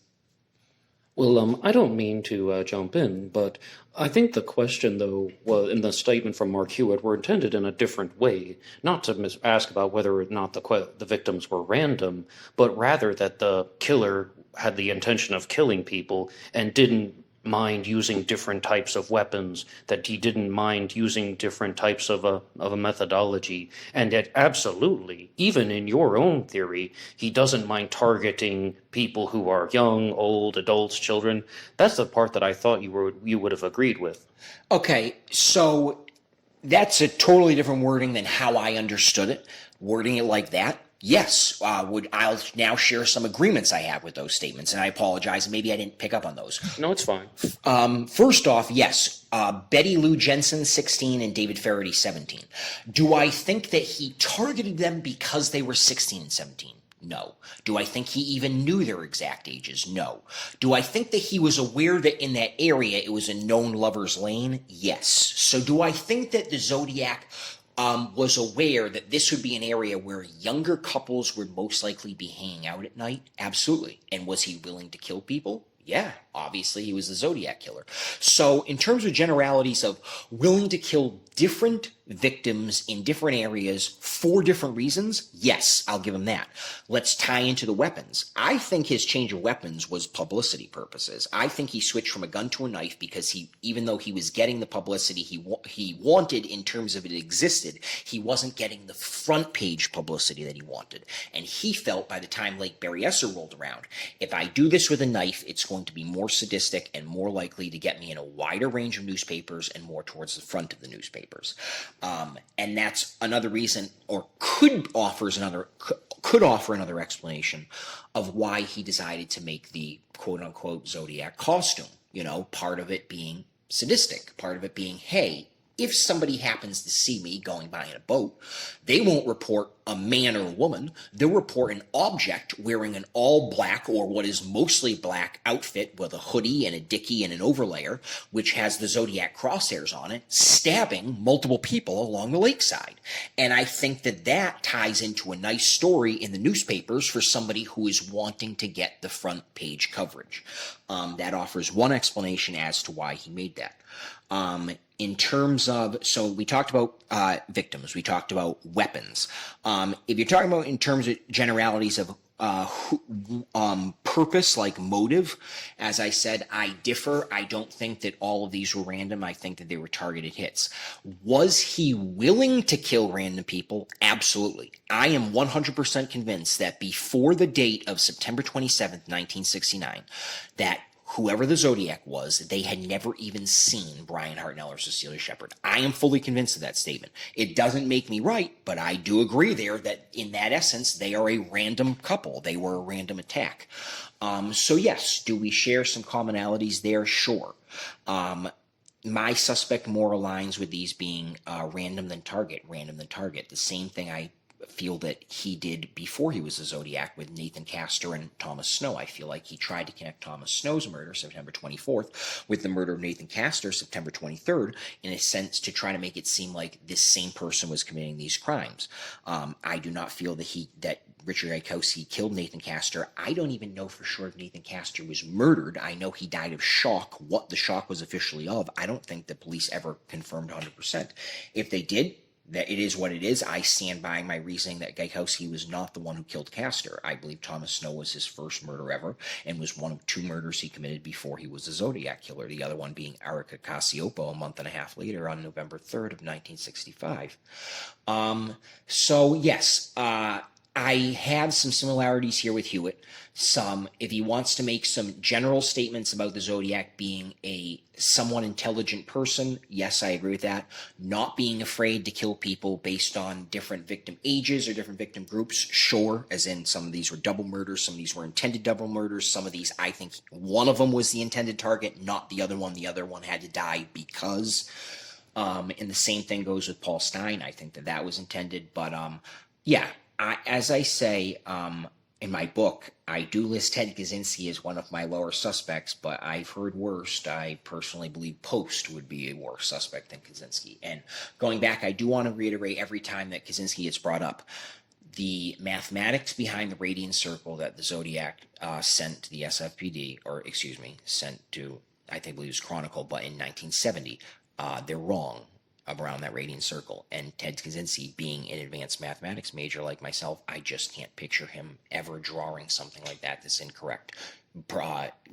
A: Well, I don't mean to jump in, but I think the question, though, in the statement from Mark Hewitt, were intended in a different way, not to ask about whether or not the victims were random, but rather that the killer had the intention of killing people and didn't mind using different types of weapons, that he didn't mind using different types of a methodology, and that absolutely, even in your own theory, he doesn't mind targeting people who are young, old, adults, children. That's the part that I thought you would have agreed with.
B: Okay, so that's a totally different wording than how I understood it. Wording it like that Yes, I'll now share some agreements I have with those statements, and I apologize. Maybe I didn't pick up on those.
A: No, it's fine.
B: First off, yes, Betty Lou Jensen, 16, and David Faraday, 17. Do I think that he targeted them because they were 16 and 17? No. Do I think he even knew their exact ages? No. Do I think that he was aware that in that area it was a known lover's lane? Yes. So do I think that the Zodiac was aware that this would be an area where younger couples would most likely be hanging out at night? Absolutely. And was he willing to kill people? Yeah, obviously he was the Zodiac killer. So in terms of generalities of willing to kill different victims in different areas for different reasons, yes, I'll give him that. Let's tie into the weapons. I think his change of weapons was publicity purposes. I think he switched from a gun to a knife because even though he was getting the publicity he wanted in terms of it existed, he wasn't getting the front page publicity that he wanted. And he felt by the time Lake Berryessa rolled around, if I do this with a knife, it's going to be more sadistic and more likely to get me in a wider range of newspapers and more towards the front of the newspapers. And that's another reason, or could offer another explanation of why he decided to make the quote-unquote Zodiac costume. You know, part of it being sadistic, part of it being, hey, if somebody happens to see me going by in a boat, they won't report a man or a woman. They'll report an object wearing an all black or what is mostly black outfit with a hoodie and a dickie and an overlayer, which has the Zodiac crosshairs on it, stabbing multiple people along the lakeside. And I think that ties into a nice story in the newspapers for somebody who is wanting to get the front page coverage. That offers one explanation as to why he made that. In terms of, so we talked about victims, we talked about weapons. If you're talking about in terms of generalities of purpose, like motive, as I said, I differ. I don't think that all of these were random. I think that they were targeted hits. Was he willing to kill random people? Absolutely. I am 100% convinced that before the date of September 27th, 1969, that whoever the Zodiac was, they had never even seen Brian Hartnell or Cecilia Shepard. I am fully convinced of that statement. It doesn't make me right, but I do agree there that in that essence, they are a random couple. They were a random attack. So yes, do we share some commonalities there? Sure. My suspect more aligns with these being random than target. The same thing I feel that he did before he was a Zodiac with Nathan Castor and Thomas Snow. I feel like he tried to connect Thomas Snow's murder, September 24th, with the murder of Nathan Castor, September 23rd, in a sense to try to make it seem like this same person was committing these crimes. I do not feel that Richard Gaikowski killed Nathan Castor. I don't even know for sure if Nathan Castor was murdered. I know he died of shock. What the shock was officially of, I don't think the police ever confirmed 100%. If they did, that it is what it is. I stand by my reasoning that Gaikowski was not the one who killed Castor. I believe Thomas Snow was his first murder ever and was one of two murders he committed before he was a Zodiac killer, the other one being Erica Casiopo a month and a half later on November 3rd of 1965. So yes, I have some similarities here with Hewitt. If he wants to make some general statements about the Zodiac being a somewhat intelligent person, yes, I agree with that. Not being afraid to kill people based on different victim ages or different victim groups, sure, as in some of these were double murders, some of these were intended double murders, some of these, I think one of them was the intended target, not the other one. The other one had to die because, and the same thing goes with Paul Stein. I think that was intended, but yeah, as I say, in my book, I do list Ted Kaczynski as one of my lower suspects, but I've heard worse. I personally believe Post would be a worse suspect than Kaczynski. And going back, I do want to reiterate every time that Kaczynski gets brought up, the mathematics behind the radian circle that the Zodiac sent to the SFPD, or excuse me, sent to, I think it was Chronicle, but in 1970, they're wrong around that radian circle. And Ted Kaczynski, being an advanced mathematics major like myself, I just can't picture him ever drawing something like that that's incorrect.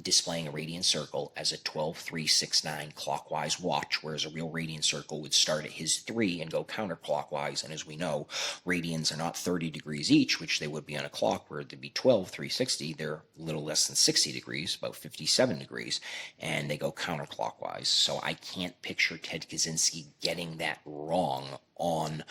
B: Displaying a radian circle as a 12-3-6-9 clockwise watch, whereas a real radian circle would start at his 3 and go counterclockwise. And as we know, radians are not 30 degrees each, which they would be on a clock, where they'd be 12-3-60. They're a little less than 60 degrees, about 57 degrees, and they go counterclockwise. So I can't picture Ted Kaczynski getting that wrong on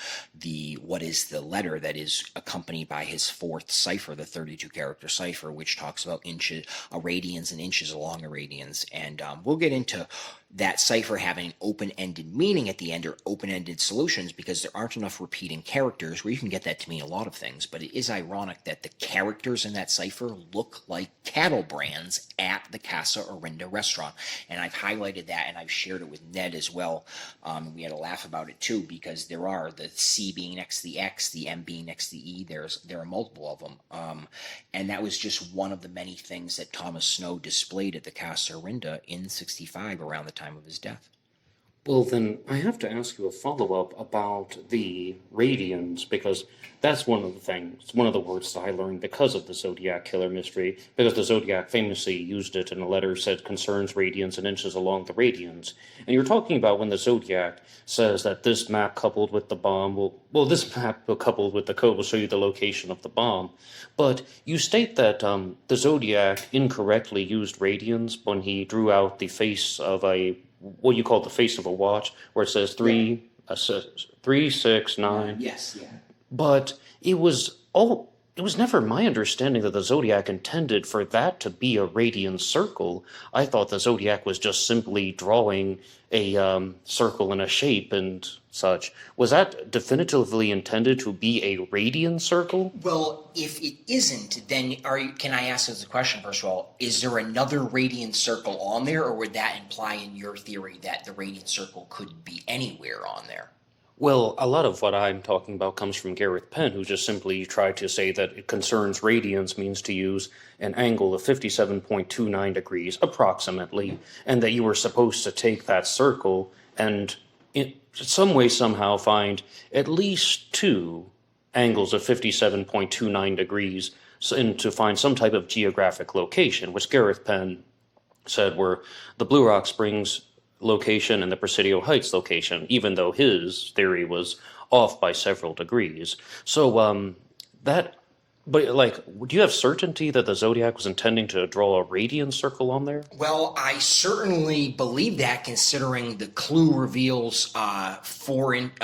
B: what is the letter that is accompanied by his fourth cipher, the 32-character cipher, which talks about inches, radians and inches along irradians. And we'll get into that cipher having open-ended meaning at the end, or open-ended solutions, because there aren't enough repeating characters where you can get that to mean a lot of things. But it is ironic that the characters in that cipher look like cattle brands at the Casa Orinda restaurant. And I've highlighted that, and I've shared it with Ned as well. We had a laugh about it too, because there are the C being next to the X, the M being next to the E. There are multiple of them. And that was just one of the many things that Thomas Snow displayed at the Casa Orinda in 65 around the time of his death.
A: Well, then I have to ask you a follow-up about the radians, because that's one of the things, one of the words that I learned because of the Zodiac killer mystery, because the Zodiac famously used it in a letter said concerns radians and inches along the radians. And you're talking about when the Zodiac says that this map coupled with the bomb this map coupled with the code will show you the location of the bomb. But you state that the Zodiac incorrectly used radians when he drew out the face of what you call the face of a watch, where it says 3, 6, 9.
B: Yes, yeah.
A: But it was never my understanding that the Zodiac intended for that to be a radian circle. I thought the Zodiac was just simply drawing a circle in a shape and such. Was that definitively intended to be a radian circle?
B: Well, if it isn't, then can I ask as a question, first of all, is there another radian circle on there, or would that imply in your theory that the radian circle could be anywhere on there?
A: Well, a lot of what I'm talking about comes from Gareth Penn, who just simply tried to say that it concerns radians means to use an angle of 57.29 degrees, approximately, and that you were supposed to take that circle and in some way, somehow find at least two angles of 57.29 degrees and to find some type of geographic location, which Gareth Penn said were the Blue Rock Springs location and the Presidio Heights location, even though his theory was off by several degrees. So do you have certainty that the Zodiac was intending to draw a radian circle on there?
B: Well, I certainly believe that, considering the clue reveals 4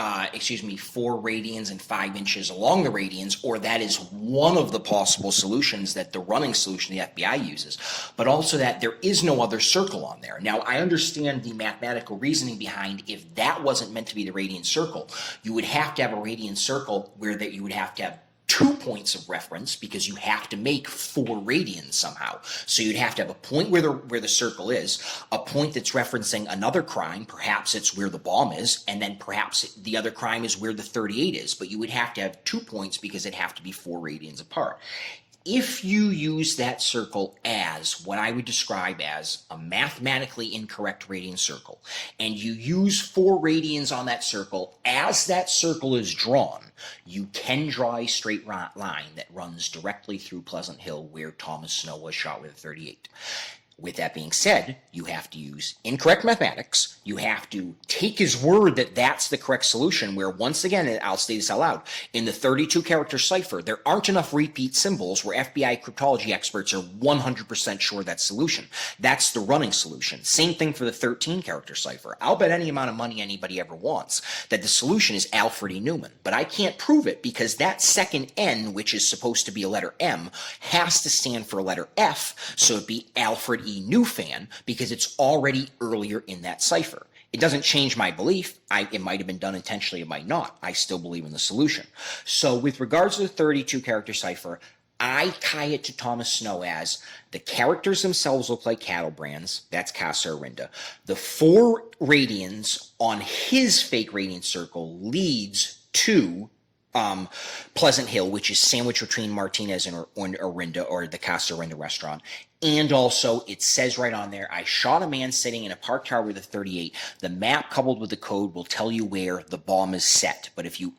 B: radians and 5 inches along the radians, or that is one of the possible solutions that the running solution the FBI uses, but also that there is no other circle on there. Now, I understand the mathematical reasoning behind if that wasn't meant to be the radian circle, you would have to have a radian circle where that you would have to have 2 points of reference, because you have to make 4 radians somehow. So you'd have to have a point where the circle is, a point that's referencing another crime, perhaps it's where the bomb is, and then perhaps the other crime is where the 38 is. But you would have to have 2 points because it'd have to be 4 radians apart. If you use that circle as what I would describe as a mathematically incorrect radian circle, and you use 4 radians on that circle, as that circle is drawn, you can draw a straight line that runs directly through Pleasant Hill, where Thomas Snow was shot with a 38. With that being said, you have to use incorrect mathematics. You have to take his word that that's the correct solution, where, once again, I'll say this out loud, in the 32-character cipher, there aren't enough repeat symbols where FBI cryptology experts are 100% sure that's solution. That's the running solution. Same thing for the 13-character cipher. I'll bet any amount of money anybody ever wants that the solution is Alfred E. Newman. But I can't prove it, because that second N, which is supposed to be a letter M, has to stand for a letter F, so it'd be Alfred E. Newfan, because it's already earlier in that cipher. It doesn't change my belief. It might have been done intentionally, it might not. I still believe in the solution. So with regards to the 32-character cipher, I tie it to Thomas Snow as the characters themselves look like cattle brands. That's Casa Orinda. The 4 radians on his fake radian circle leads to Pleasant Hill, which is sandwiched between Martinez and Orinda, or the Casa Orinda restaurant. And also, it says right on there, I shot a man sitting in a parked car with a 38. The map coupled with the code will tell you where the bomb is set. But if you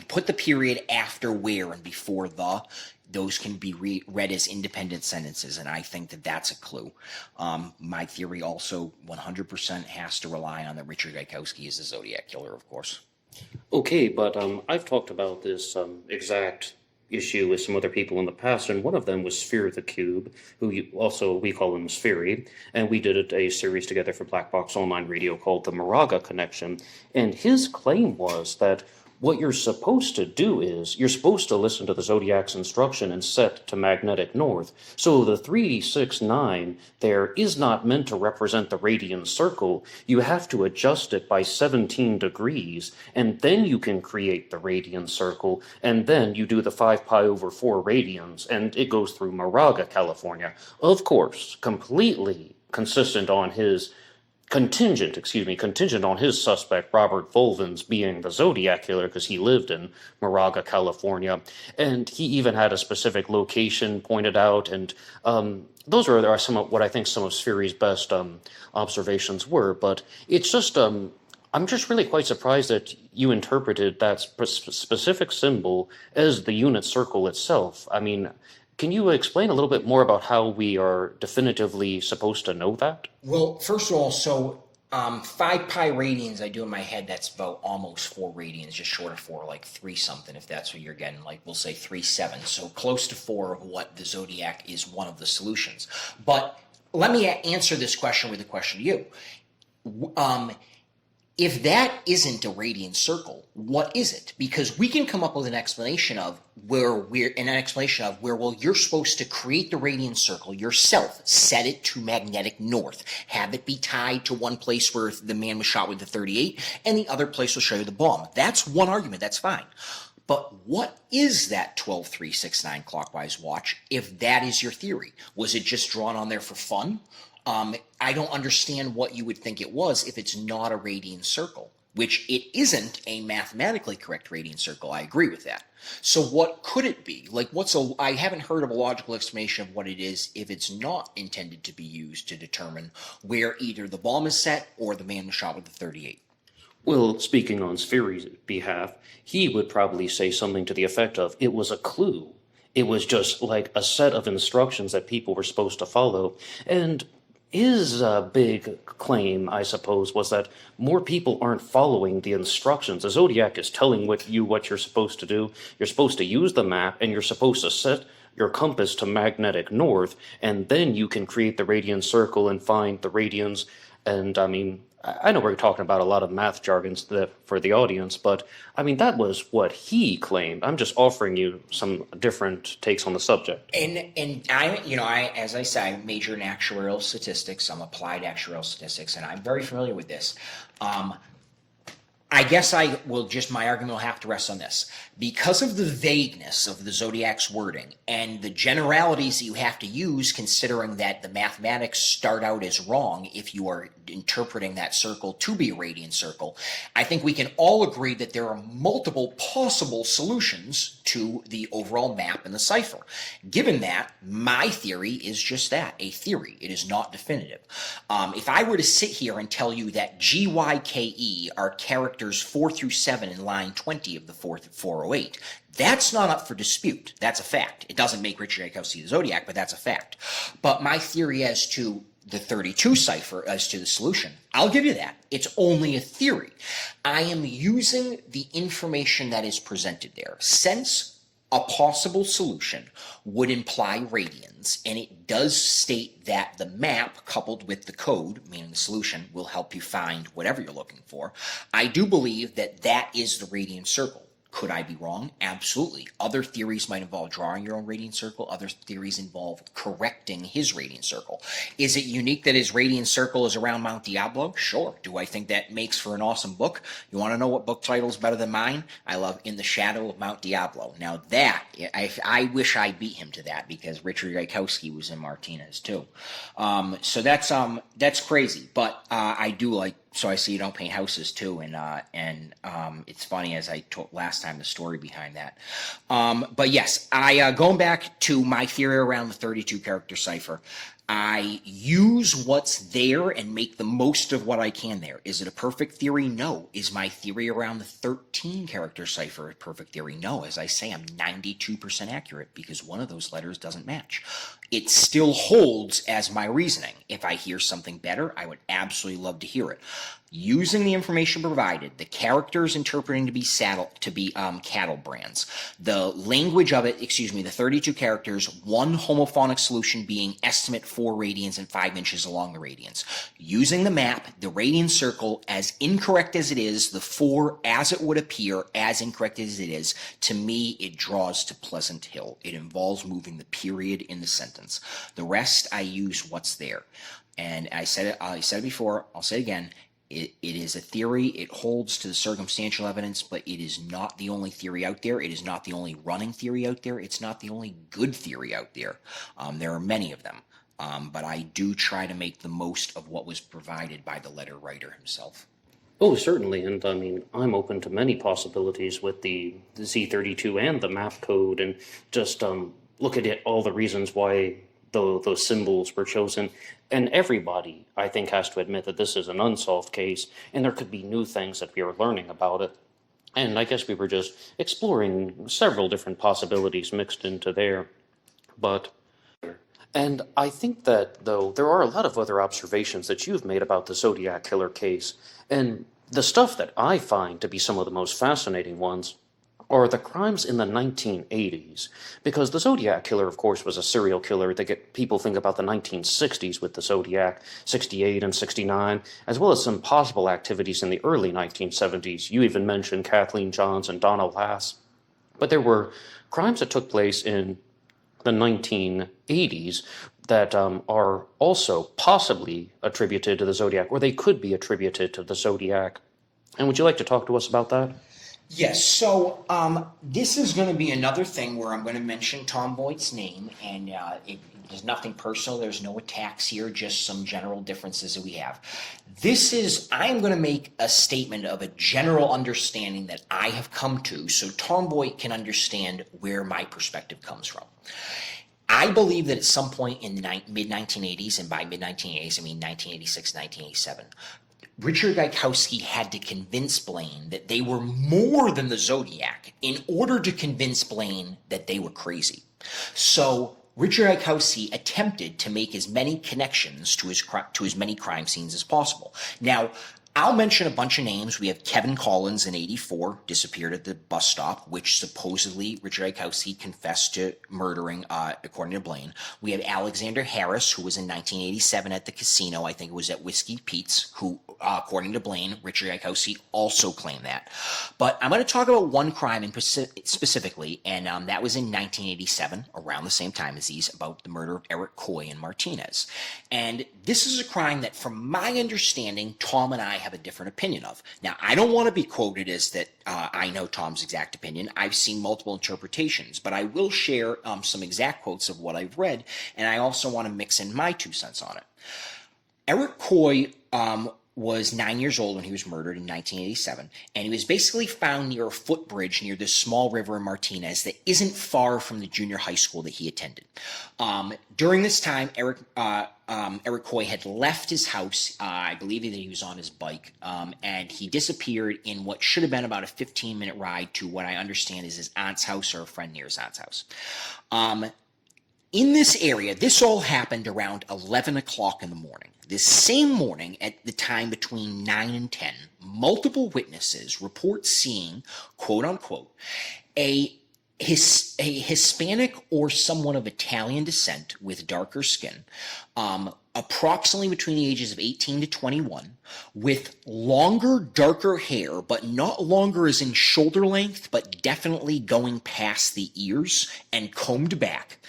B: put the period after where and before those can be read as independent sentences, and I think that that's a clue. My theory also 100% has to rely on that Richard Gaikowski is the Zodiac killer, of course.
A: Okay, but I've talked about this exact issue with some other people in the past, and one of them was Sphere the Cube, who we call him Sphere, and we did a series together for Black Box Online Radio called The Moraga Connection, and his claim was that what you're supposed to do is you're supposed to listen to the Zodiac's instruction and set to magnetic north. So the 369 there is not meant to represent the radian circle. You have to adjust it by 17 degrees, and then you can create the radian circle, and then you do the 5 pi over 4 radians, and it goes through Moraga, California. Of course, completely consistent on his contingent on his suspect, Robert Fulvins, being the Zodiac killer because he lived in Moraga, California. And he even had a specific location pointed out. And those are some of what I think some of Spheri's best observations were. But it's just, I'm just really quite surprised that you interpreted that specific symbol as the unit circle itself. I mean, can you explain a little bit more about how we are definitively supposed to know that?
B: Well, first of all, so 5 pi radians I do in my head, that's about almost 4 radians, just short of 4, like 3 something, if that's what you're getting, like we'll say 3.7. So close to 4 of what the Zodiac is one of the solutions. But let me answer this question with a question to you. If that isn't a radian circle, what is it? Because we can come up with an explanation of where well, you're supposed to create the radian circle yourself, set it to magnetic north, have it be tied to one place where the man was shot with the 38, and the other place will show you the bomb. That's one argument, that's fine. But what is that 12369 clockwise watch if that is your theory? Was it just drawn on there for fun? I don't understand what you would think it was if it's not a radian circle, which it isn't a mathematically correct radian circle. I agree with that. So what could it be? Like, I haven't heard of a logical explanation of what it is if it's not intended to be used to determine where either the bomb is set or the man was shot with the 38.
A: Well, speaking on Spheri's behalf, he would probably say something to the effect of, it was a clue. It was just like a set of instructions that people were supposed to follow. And his big claim, I suppose, was that more people aren't following the instructions. The Zodiac is telling what you're supposed to do. You're supposed to use the map, and you're supposed to set your compass to magnetic north, and then you can create the radian circle and find the radians. And I mean, I know we're talking about a lot of math jargons for the audience, but I mean, that was what he claimed. I'm just offering you some different takes on the subject.
B: And I, as I say, I major in actuarial statistics. I'm applied actuarial statistics, and I'm very familiar with this. I guess my argument will have to rest on this. Because of the vagueness of the Zodiac's wording and the generalities that you have to use, considering that the mathematics start out as wrong if you are interpreting that circle to be a radian circle, I think we can all agree that there are multiple possible solutions to the overall map in the cipher. Given that, my theory is just that, a theory. It is not definitive. If I were to sit here and tell you that GYKE are characters 4 through 7 in line 20 of the 408, that's not up for dispute. That's a fact. It doesn't make Richard Rakowski the Zodiac, but that's a fact. But my theory as to the 32 cipher, as to the solution, I'll give you that. It's only a theory. I am using the information that is presented there. Since a possible solution would imply radians, and it does state that the map coupled with the code, meaning the solution, will help you find whatever you're looking for, I do believe that that is the radian circle. Could I be wrong? Absolutely. Other theories might involve drawing your own radian circle. Other theories involve correcting his radian circle. Is it unique that his radian circle is around Mount Diablo? Sure. Do I think that makes for an awesome book? You want to know what book title is better than mine? I love In the Shadow of Mount Diablo. Now that, I wish I beat him to that, because Richard Rakowski was in Martinez too. So that's crazy. But I do like, so I see you don't paint houses too, and it's funny, as I told last time, the story behind that. But yes, going back to my theory around the 32 character cipher, I use what's there and make the most of what I can there. Is it a perfect theory? No. Is my theory around the 13 character cipher a perfect theory? No. As I say, I'm 92% accurate because one of those letters doesn't match. It still holds as my reasoning. If I hear something better, I would absolutely love to hear it. using the information provided, the characters interpreting to be cattle brands, the language of it, the 32 characters, one homophonic solution being estimate 4 radians and 5 inches along the radians. Using the map, the radian circle, as incorrect as it is, the 4 as it would appear, as incorrect as it is, to me, it draws to Pleasant Hill. It involves moving the period in the sentence. The rest, I use what's there. And I said it before, I'll say it again. It is a theory. It holds to the circumstantial evidence, but it is not the only theory out there. It is not the only running theory out there. It's not the only good theory out there. There are many of them, but I do try to make the most of what was provided by the letter writer himself.
A: Oh, certainly, and I mean, I'm open to many possibilities with the Z32 and the map code, and just look at it, all the reasons why those symbols were chosen. And everybody, I think, has to admit that this is an unsolved case, and there could be new things that we are learning about it. And I guess we were just exploring several different possibilities mixed into there. And I think that, though, there are a lot of other observations that you've made about the Zodiac Killer case, and the stuff that I find to be some of the most fascinating ones are the crimes in the 1980s, because the Zodiac Killer, of course, was a serial killer. People think about the 1960s with the Zodiac, 68 and 69, as well as some possible activities in the early 1970s. You even mentioned Kathleen Johns and Donna Lass. But there were crimes that took place in the 1980s that are also possibly attributed to the Zodiac, or they could be attributed to the Zodiac. And would you like to talk to us about that?
B: Yes, so this is going to be another thing where I'm going to mention Tom Voigt's name, and there's nothing personal, there's no attacks here, just some general differences that we have. I'm going to make a statement of a general understanding that I have come to, so Tom Voigt can understand where my perspective comes from. I believe that at some point in the mid-1980s, and by mid-1980s I mean 1986, 1987, Richard Gaikowski had to convince Blaine that they were more than the Zodiac in order to convince Blaine that they were crazy. So Richard Gaikowski attempted to make as many connections to as many crime scenes as possible. Now, I'll mention a bunch of names. We have Kevin Collins in 84, disappeared at the bus stop, which supposedly Richard Gaikowski confessed to murdering, according to Blaine. We have Alexander Harris, who was in 1987 at the casino. I think it was at Whiskey Pete's, who, according to Blaine, Richard Gaikowski also claimed that. But I'm going to talk about one crime specifically, and that was in 1987, around the same time as these, about the murder of Eric Coy and Martinez. And this is a crime that, from my understanding, Tom and I have a different opinion of. Now, I don't want to be quoted as that I know Tom's exact opinion. I've seen multiple interpretations, but I will share some exact quotes of what I've read, and I also want to mix in my 2 cents on it. Eric Coy was 9 years old when he was murdered in 1987, and he was basically found near a footbridge near this small river in Martinez that isn't far from the junior high school that he attended. During this time, Eric Coy had left his house. I believe that he was on his bike, and he disappeared in what should have been about a 15-minute ride to what I understand is his aunt's house or a friend near his aunt's house. In this area, this all happened around 11 o'clock in the morning. This same morning, at the time between 9 and 10, multiple witnesses report seeing, quote unquote, a Hispanic or someone of Italian descent with darker skin, approximately between the ages of 18 to 21, with longer, darker hair, but not longer as in shoulder length, but definitely going past the ears and combed back.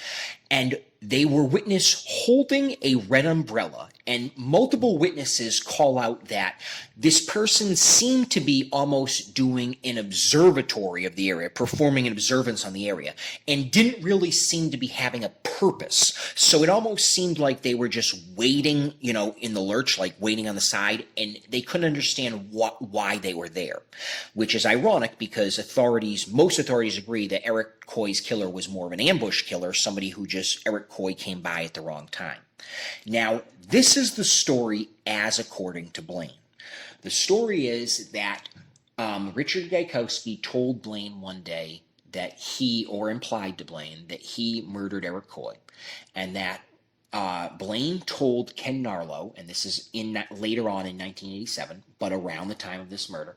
B: And they were witnessed holding a red umbrella, and multiple witnesses call out that this person seemed to be almost doing an observatory of the area, performing an observance on the area, and didn't really seem to be having a purpose. So it almost seemed like they were just waiting, in the lurch, like waiting on the side, and they couldn't understand why they were there, which is ironic because most authorities agree that Eric Coy's killer was more of an ambush killer, somebody who Eric Coy came by at the wrong time. Now, this is the story as according to Blaine. The story is that Richard Gaikowski told Blaine one day that implied to Blaine that he murdered Eric Coy, and that Blaine told Ken Narlow, and this is later on in 1987, but around the time of this murder,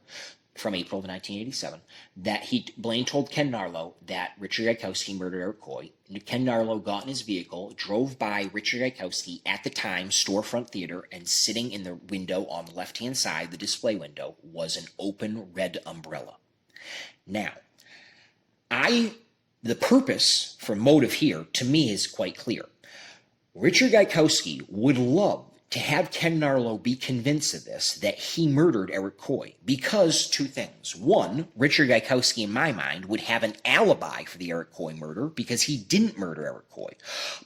B: from April of 1987, that Blaine told Ken Narlow that Richard Gaikowski murdered Eric Coy. Ken Narlow got in his vehicle, drove by Richard Gaikowski at the time storefront theater, and sitting in the window on the left-hand side, the display window, was an open red umbrella. Now, the purpose for motive here, to me, is quite clear. Richard Gaikowski would love to have Ken Narlow be convinced of this, that he murdered Eric Coy, because two things. One, Richard Gaikowski, in my mind, would have an alibi for the Eric Coy murder because he didn't murder Eric Coy.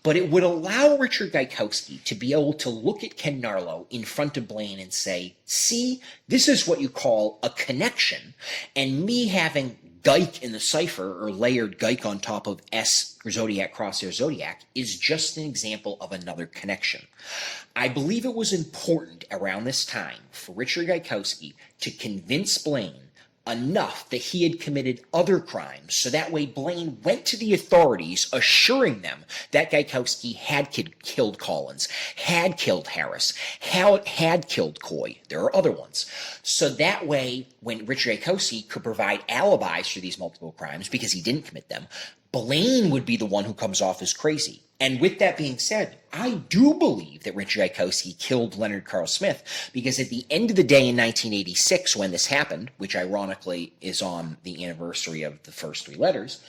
B: But it would allow Richard Gaikowski to be able to look at Ken Narlow in front of Blaine and say, see, this is what you call a connection, and me having Geik in the cipher, or layered Geik on top of S or Zodiac crosshair Zodiac, is just an example of another connection. I believe it was important around this time for Richard Gaikowski to convince Blaine enough that he had committed other crimes, so that way Blaine went to the authorities assuring them that Gaikowski had killed Collins, had killed Harris, had killed Coy. There are other ones. So that way, when Richard Gaikowski could provide alibis for these multiple crimes because he didn't commit them, Blaine would be the one who comes off as crazy. And with that being said, I do believe that Richard Gaikowski killed Leonard Carl Smith, because at the end of the day in 1986, when this happened, which ironically is on the anniversary of the first three letters,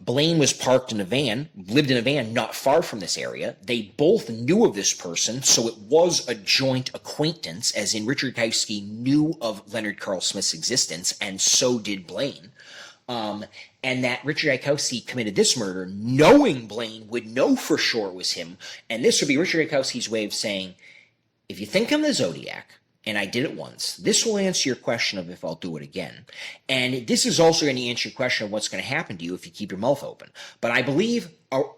B: Blaine was parked in a van, lived in a van not far from this area. They both knew of this person, so it was a joint acquaintance, as in Richard Gaikowski knew of Leonard Carl Smith's existence, and so did Blaine. And that Richard Gaikowski committed this murder knowing Blaine would know for sure it was him. And this would be Richard Gaikowski's way of saying, if you think I'm the Zodiac, and I did it once, this will answer your question of if I'll do it again. And this is also going to answer your question of what's going to happen to you if you keep your mouth open. But I believe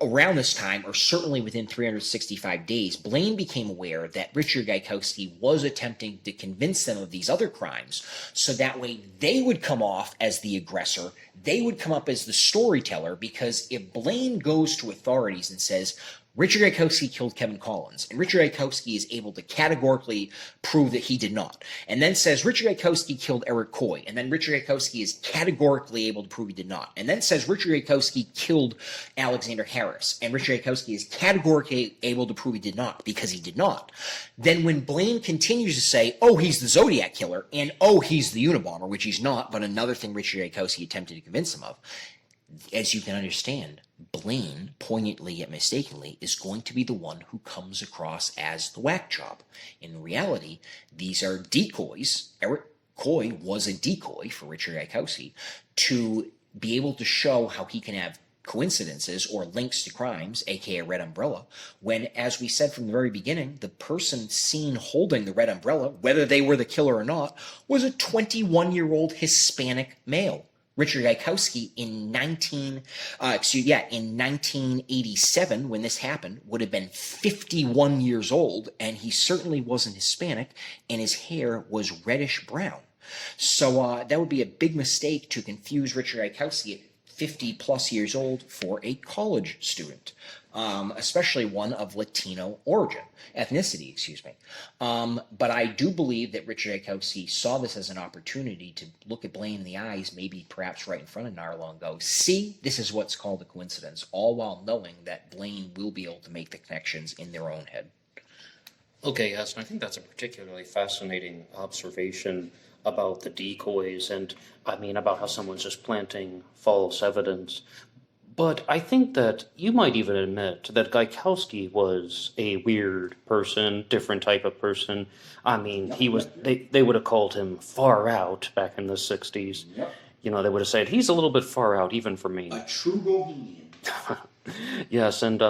B: around this time, or certainly within 365 days, Blaine became aware that Richard Gaikowski was attempting to convince them of these other crimes, so that way they would come off as the aggressor, they would come up as the storyteller, because if Blaine goes to authorities and says, Richard Gaikowski killed Kevin Collins, and Richard Gaikowski is able to categorically prove that he did not, and then says Richard Gaikowski killed Eric Coy, and then Richard Gaikowski is categorically able to prove he did not, and then says Richard Gaikowski killed Alexander Harris, and Richard Gaikowski is categorically able to prove he did not, because he did not, then when Blaine continues to say, oh, he's the Zodiac Killer, and oh, he's the Unabomber, which he's not, but another thing Richard Gaikowski attempted to convince him of, as you can understand, Blaine, poignantly yet mistakenly, is going to be the one who comes across as the whack job. In reality, these are decoys. Eric Coy was a decoy for Richard Gaikowski to be able to show how he can have coincidences or links to crimes, aka red umbrella, when, as we said from the very beginning, the person seen holding the red umbrella, whether they were the killer or not, was a 21-year-old Hispanic male. Richard Gaikowski in 1987, when this happened, would have been 51 years old, and he certainly wasn't Hispanic, and his hair was reddish brown. So that would be a big mistake to confuse Richard Gaikowski at 50-plus years old for a college student, especially one of Latino ethnicity. But I do believe that Richard Gaikowski saw this as an opportunity to look at Blaine in the eyes, maybe perhaps right in front of Narlow, and go, see, this is what's called a coincidence, all while knowing that Blaine will be able to make the connections in their own head.
A: Okay, yes, and I think that's a particularly fascinating observation about the decoys, and I mean about how someone's just planting false evidence. But I think that you might even admit that Gaikowski was a weird person, different type of person. I mean, they would have called him far out back in the 60s. Yep. You know, they would have said, he's a little bit far out even for me.
B: A true bohemian.
A: Yes, and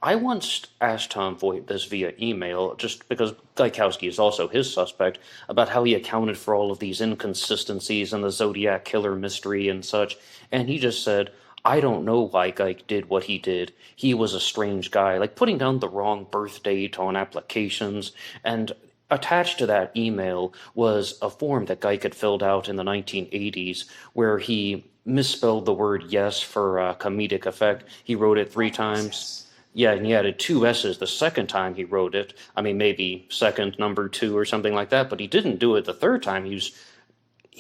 A: I once asked Tom Voigt this via email, just because Gaikowski is also his suspect, about how he accounted for all of these inconsistencies in the Zodiac Killer mystery and such, and he just said, I don't know why Geik did what he did. He was a strange guy, like putting down the wrong birth date on applications, and attached to that email was a form that Geik had filled out in the 1980s, where he misspelled the word yes for comedic effect. He wrote it 3 times. Yeah, and he added two S's the second time he wrote it. I mean, maybe second number two or something like that, but he didn't do it the third time. He's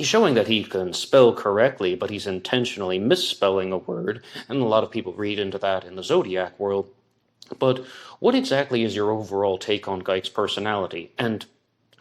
A: showing that he can spell correctly, but he's intentionally misspelling a word, and a lot of people read into that in the Zodiac world. But what exactly is your overall take on Guy's personality? And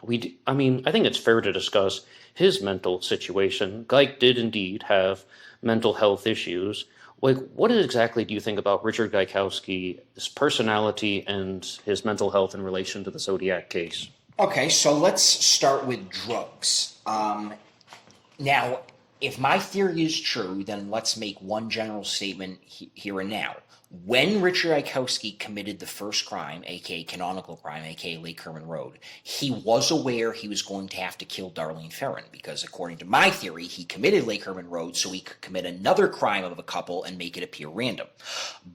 A: I think it's fair to discuss his mental situation. Guy did indeed have mental health issues. Like, what exactly do you think about Richard Gaikowski's personality and his mental health in relation to the Zodiac case?
B: Okay, so let's start with drugs. Now, if my theory is true, then let's make one general statement here and now. When Richard Gaikowski committed the first crime, aka canonical crime, aka Lake Herman Road, he was aware he was going to have to kill Darlene Ferrin because, according to my theory, he committed Lake Herman Road so he could commit another crime of a couple and make it appear random.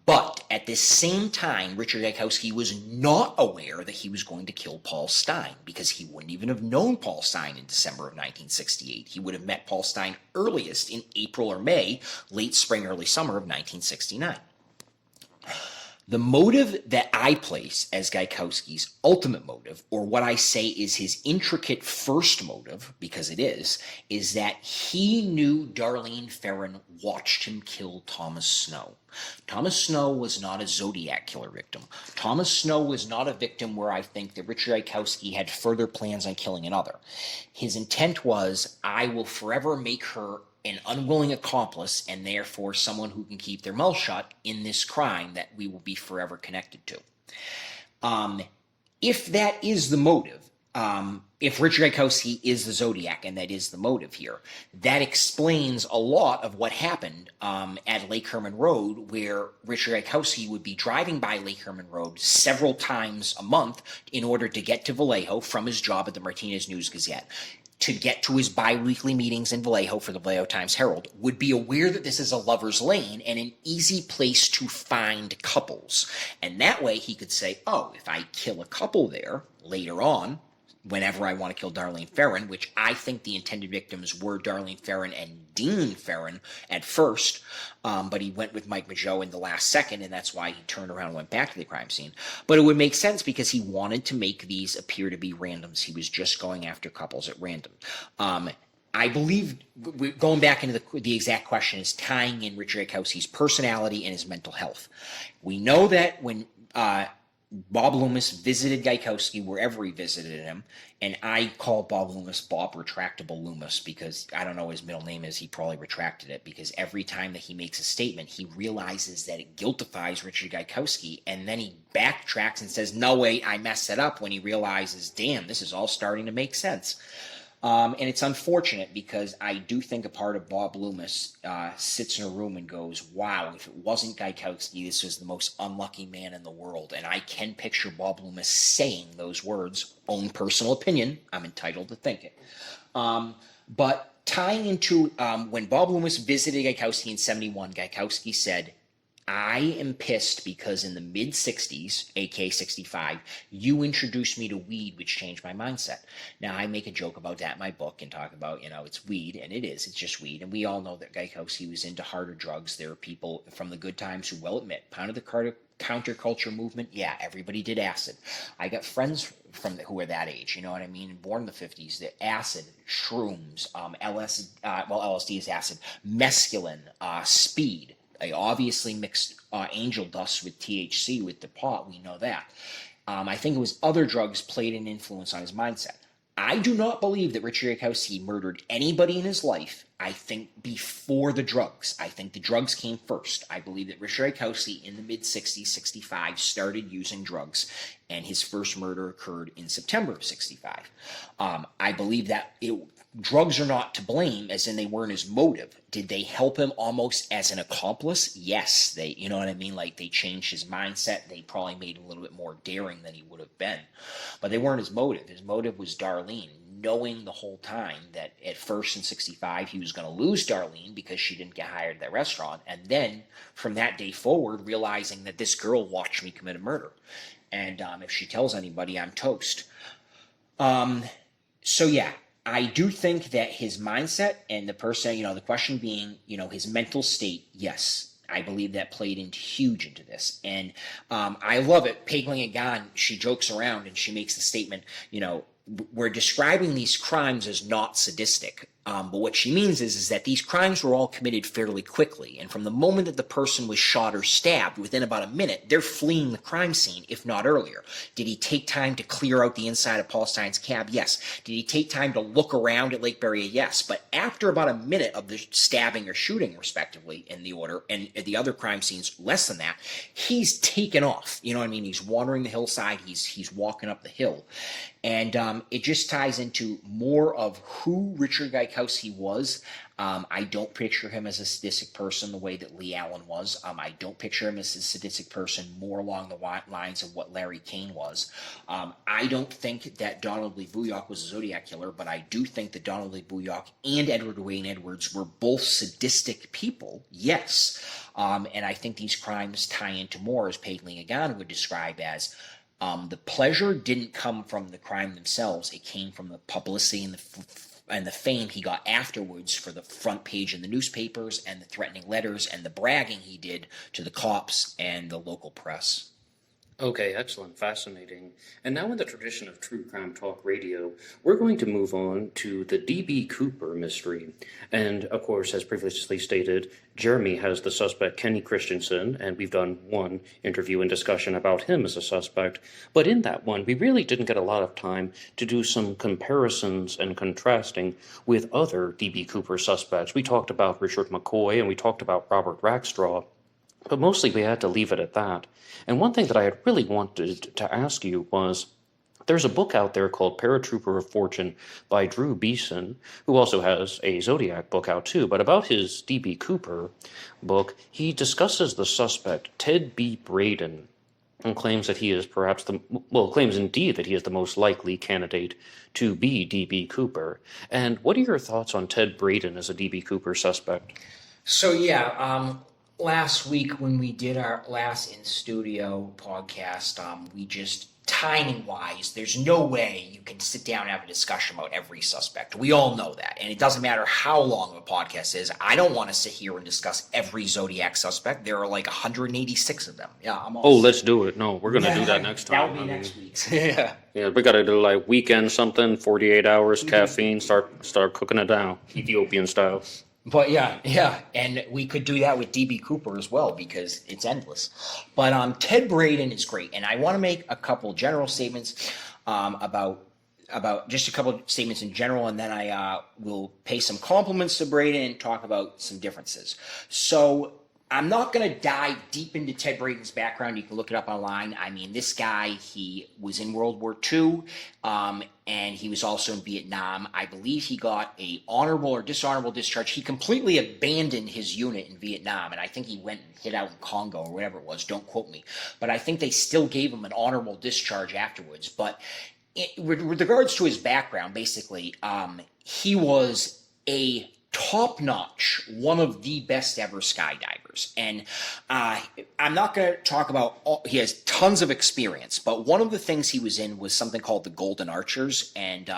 B: But at the same time, Richard Gaikowski was not aware that he was going to kill Paul Stine because he wouldn't even have known Paul Stine in December of 1968. He would have met Paul Stine earliest in April or May, late spring, early summer of 1969. The motive that I place as Gaikowski's ultimate motive, or what I say is his intricate first motive, because it is that he knew Darlene Ferrin watched him kill Thomas Snow. Thomas Snow was not a Zodiac killer victim. Thomas Snow was not a victim where I think that Richard Gaikowski had further plans on killing another. His intent was, I will forever make her an unwilling accomplice and therefore someone who can keep their mouth shut in this crime that we will be forever connected to. If that is the motive, if Richard Gaikowski is the Zodiac and that is the motive here, that explains a lot of what happened at Lake Herman Road, where Richard Gaikowski would be driving by Lake Herman Road several times a month in order to get to Vallejo from his job at the Martinez News-Gazette, to get to his bi-weekly meetings in Vallejo for the Vallejo Times-Herald, would be aware that this is a lover's lane and an easy place to find couples. And that way he could say, oh, if I kill a couple there later on, whenever I want to kill Darlene Ferrin, which I think the intended victims were Darlene Ferrin and Dean Ferrin at first, but he went with Mike Mageau in the last second, and that's why he turned around and went back to the crime scene. But it would make sense because he wanted to make these appear to be randoms. He was just going after couples at random. I believe, going back into the exact question, is tying in Richard Gaikowski's personality and his mental health. We know that when Bob Loomis visited Gaikowski wherever he visited him, and I call Bob Loomis Bob Retractable Loomis because I don't know what his middle name is. He probably retracted it because every time that he makes a statement, he realizes that it guiltifies Richard Gaikowski, and then he backtracks and says, no, wait, I messed it up, when he realizes, damn, this is all starting to make sense. And it's unfortunate because I do think a part of Bob Loomis sits in a room and goes, wow, if it wasn't Gaikowski, this was the most unlucky man in the world. And I can picture Bob Loomis saying those words, own personal opinion, I'm entitled to think it. But tying into when Bob Loomis visited Gaikowski in 71, Gaikowski said, I am pissed because in the mid-60s, aka 65, you introduced me to weed, which changed my mindset. Now, I make a joke about that in my book and talk about, it's weed, and it is. It's just weed. And we all know that Gaikowski was into harder drugs. There are people from the good times who will admit, pounded the counterculture movement, yeah, everybody did acid. I got friends who are that age, you know what I mean, born in the 50s, that acid, shrooms, LSD is acid, mescaline, speed. I obviously mixed angel dust with THC with the pot. We know that. I think it was other drugs played an influence on his mindset. I do not believe that Richard Gaikowski murdered anybody in his life, I think, before the drugs. I think the drugs came first. I believe that Richard Gaikowski in the mid-60s, 65, started using drugs, and his first murder occurred in September of 65. I believe that drugs are not to blame, as in they weren't his motive. Did they help him almost as an accomplice? Yes. You know what I mean? Like, they changed his mindset. They probably made him a little bit more daring than he would have been. But they weren't his motive. His motive was Darlene, knowing the whole time that at first in 65 he was going to lose Darlene because she didn't get hired at that restaurant. And then from that day forward, realizing that this girl watched me commit a murder. And if she tells anybody, I'm toast. So yeah. I do think that his mindset and the person, the question being, his mental state, yes, I believe that played huge into this. And I love it. Pagling Agan, she jokes around and she makes the statement, we're describing these crimes as not sadistic. But what she means is that these crimes were all committed fairly quickly. And from the moment that the person was shot or stabbed, within about a minute, they're fleeing the crime scene, if not earlier. Did he take time to clear out the inside of Paul Stein's cab? Yes. Did he take time to look around at Lake Beria? Yes. But after about a minute of the stabbing or shooting, respectively, in the order, and at the other crime scenes less than that, he's taken off. You know what I mean? He's wandering the hillside. He's walking up the hill. And it just ties into more of who Richard Gaikowski was. I don't picture him as a sadistic person the way that Lee Allen was. I don't picture him as a sadistic person more along the lines of what Larry Kane was. I don't think that Donald Lee Booyock was a Zodiac killer, but I do think that Donald Lee Booyock and Edward Wayne Edwards were both sadistic people, yes. And I think these crimes tie into more, as Pagling Agan would describe as, the pleasure didn't come from the crime themselves. It came from the publicity and the fame he got afterwards for the front page in the newspapers and the threatening letters and the bragging he did to the cops and the local press.
A: Okay, excellent, fascinating. And now in the tradition of True Crime Talk Radio, we're going to move on to the D.B. Cooper mystery. And, of course, as previously stated, Jeramy has the suspect Kenny Christensen, and we've done one interview and discussion about him as a suspect. But in that one, we really didn't get a lot of time to do some comparisons and contrasting with other D.B. Cooper suspects. We talked about Richard McCoy, and we talked about Robert Rackstraw. But mostly we had to leave it at that. And one thing that I had really wanted to ask you was, there's a book out there called Paratrooper of Fortune by Drew Beeson, who also has a Zodiac book out too. But about his D.B. Cooper book, he discusses the suspect, Ted B. Braden, and claims that he is claims indeed that he is the most likely candidate to be D.B. Cooper. And what are your thoughts on Ted Braden as a D.B. Cooper suspect?
B: So, last week when we did our last in-studio podcast, we just, timing-wise, there's no way you can sit down and have a discussion about every suspect. We all know that. And it doesn't matter how long a podcast is. I don't want to sit here and discuss every Zodiac suspect. There are like 186 of them. Yeah,
A: let's do it. No, we're going to do that next time.
B: That'll be next week's. Yeah,
A: we got to do like weekend something, 48 hours, caffeine, start cooking it down, Ethiopian style.
B: But yeah, and we could do that with D.B. Cooper as well because it's endless. But Ted Braden is great, and I want to make a couple general statements about just a couple statements in general, and then I will pay some compliments to Braden and talk about some differences. So I'm not going to dive deep into Ted Braden's background. You can look it up online. I mean, this guy, he was in World War II, and he was also in Vietnam. I believe he got a honorable or dishonorable discharge. He completely abandoned his unit in Vietnam, and I think he went and hid out in Congo or whatever it was. Don't quote me. But I think they still gave him an honorable discharge afterwards. But with regards to his background, basically, he was a top-notch, one of the best ever skydivers. And I'm not going to talk about he has tons of experience, but one of the things he was in was something called the Golden Archers, and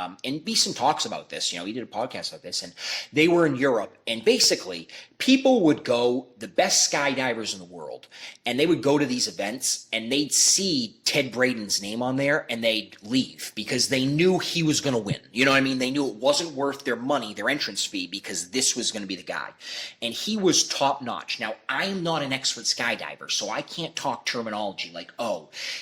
B: Beeson talks about this. He did a podcast about this, and they were in Europe, and basically people would go, the best skydivers in the world, and they would go to these events, and they'd see Ted Braden's name on there, and they'd leave because they knew he was going to win. You know what I mean? They knew it wasn't worth their money, their entrance fee, because this was going to be the guy. And he was top notch. Now, I am not an expert skydiver, so I can't talk terminology like,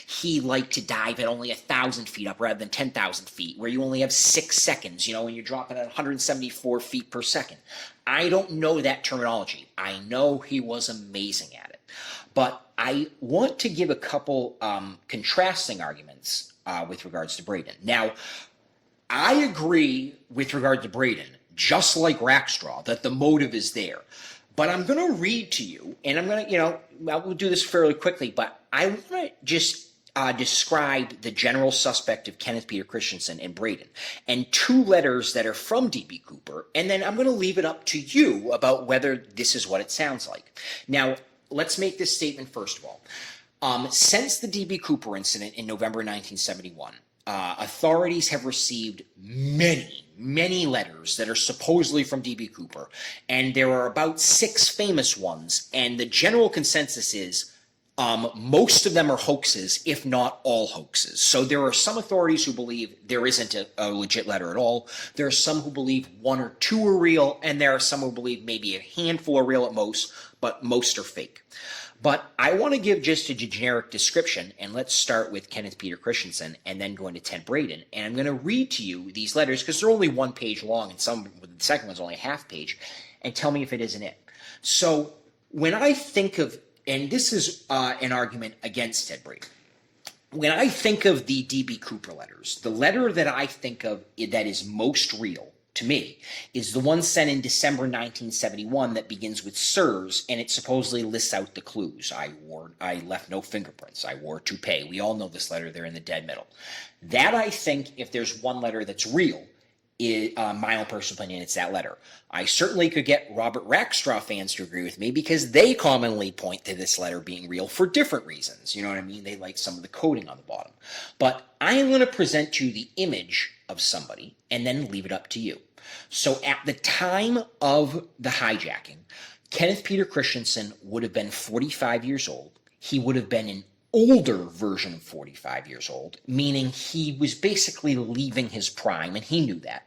B: he liked to dive at only 1,000 feet up rather than 10,000 feet, where you only have 6 seconds, when you're dropping at 174 feet per second. I don't know that terminology. I know he was amazing at it. But I want to give a couple contrasting arguments with regards to Braden. Now, I agree with regard to Braden, just like Rackstraw, that the motive is there. But I'm going to read to you, and I'm going to, we'll do this fairly quickly, but I want to just describe the general suspect of Kenneth Peter Christensen and Braden, and 2 letters that are from D.B. Cooper, and then I'm going to leave it up to you about whether this is what it sounds like. Now, let's make this statement first of all. Since the D.B. Cooper incident in November 1971, authorities have received many letters that are supposedly from DB Cooper, and there are about 6 famous ones, and the general consensus is most of them are hoaxes, if not all hoaxes. So there are some authorities who believe there isn't a legit letter at all. There are some who believe 1 or 2 are real, and there are some who believe maybe a handful are real at most, but most are fake. But I want to give just a generic description, and let's start with Kenneth Peter Christensen and then go into Ted Braden. And I'm going to read to you these letters because they're only 1 page long, and the second one's only a half page, and tell me if it isn't it. So when I think of, and this is an argument against Ted Braden, when I think of the DB Cooper letters, the letter that I think of that is most real to me is the one sent in December 1971 that begins with "Sirs," and it supposedly lists out the clues. I left no fingerprints. I wore a toupee. We all know this letter. They're in the dead middle. That, I think, if there's one letter that's real, my own personal opinion, it's that letter. I certainly could get Robert Rackstraw fans to agree with me because they commonly point to this letter being real for different reasons. You know what I mean? They like some of the coding on the bottom. But I am going to present to you the image of somebody and then leave it up to you. So at the time of the hijacking, Kenneth Peter Christensen would have been 45 years old. He would have been an older version of 45 years old, meaning he was basically leaving his prime, and he knew that.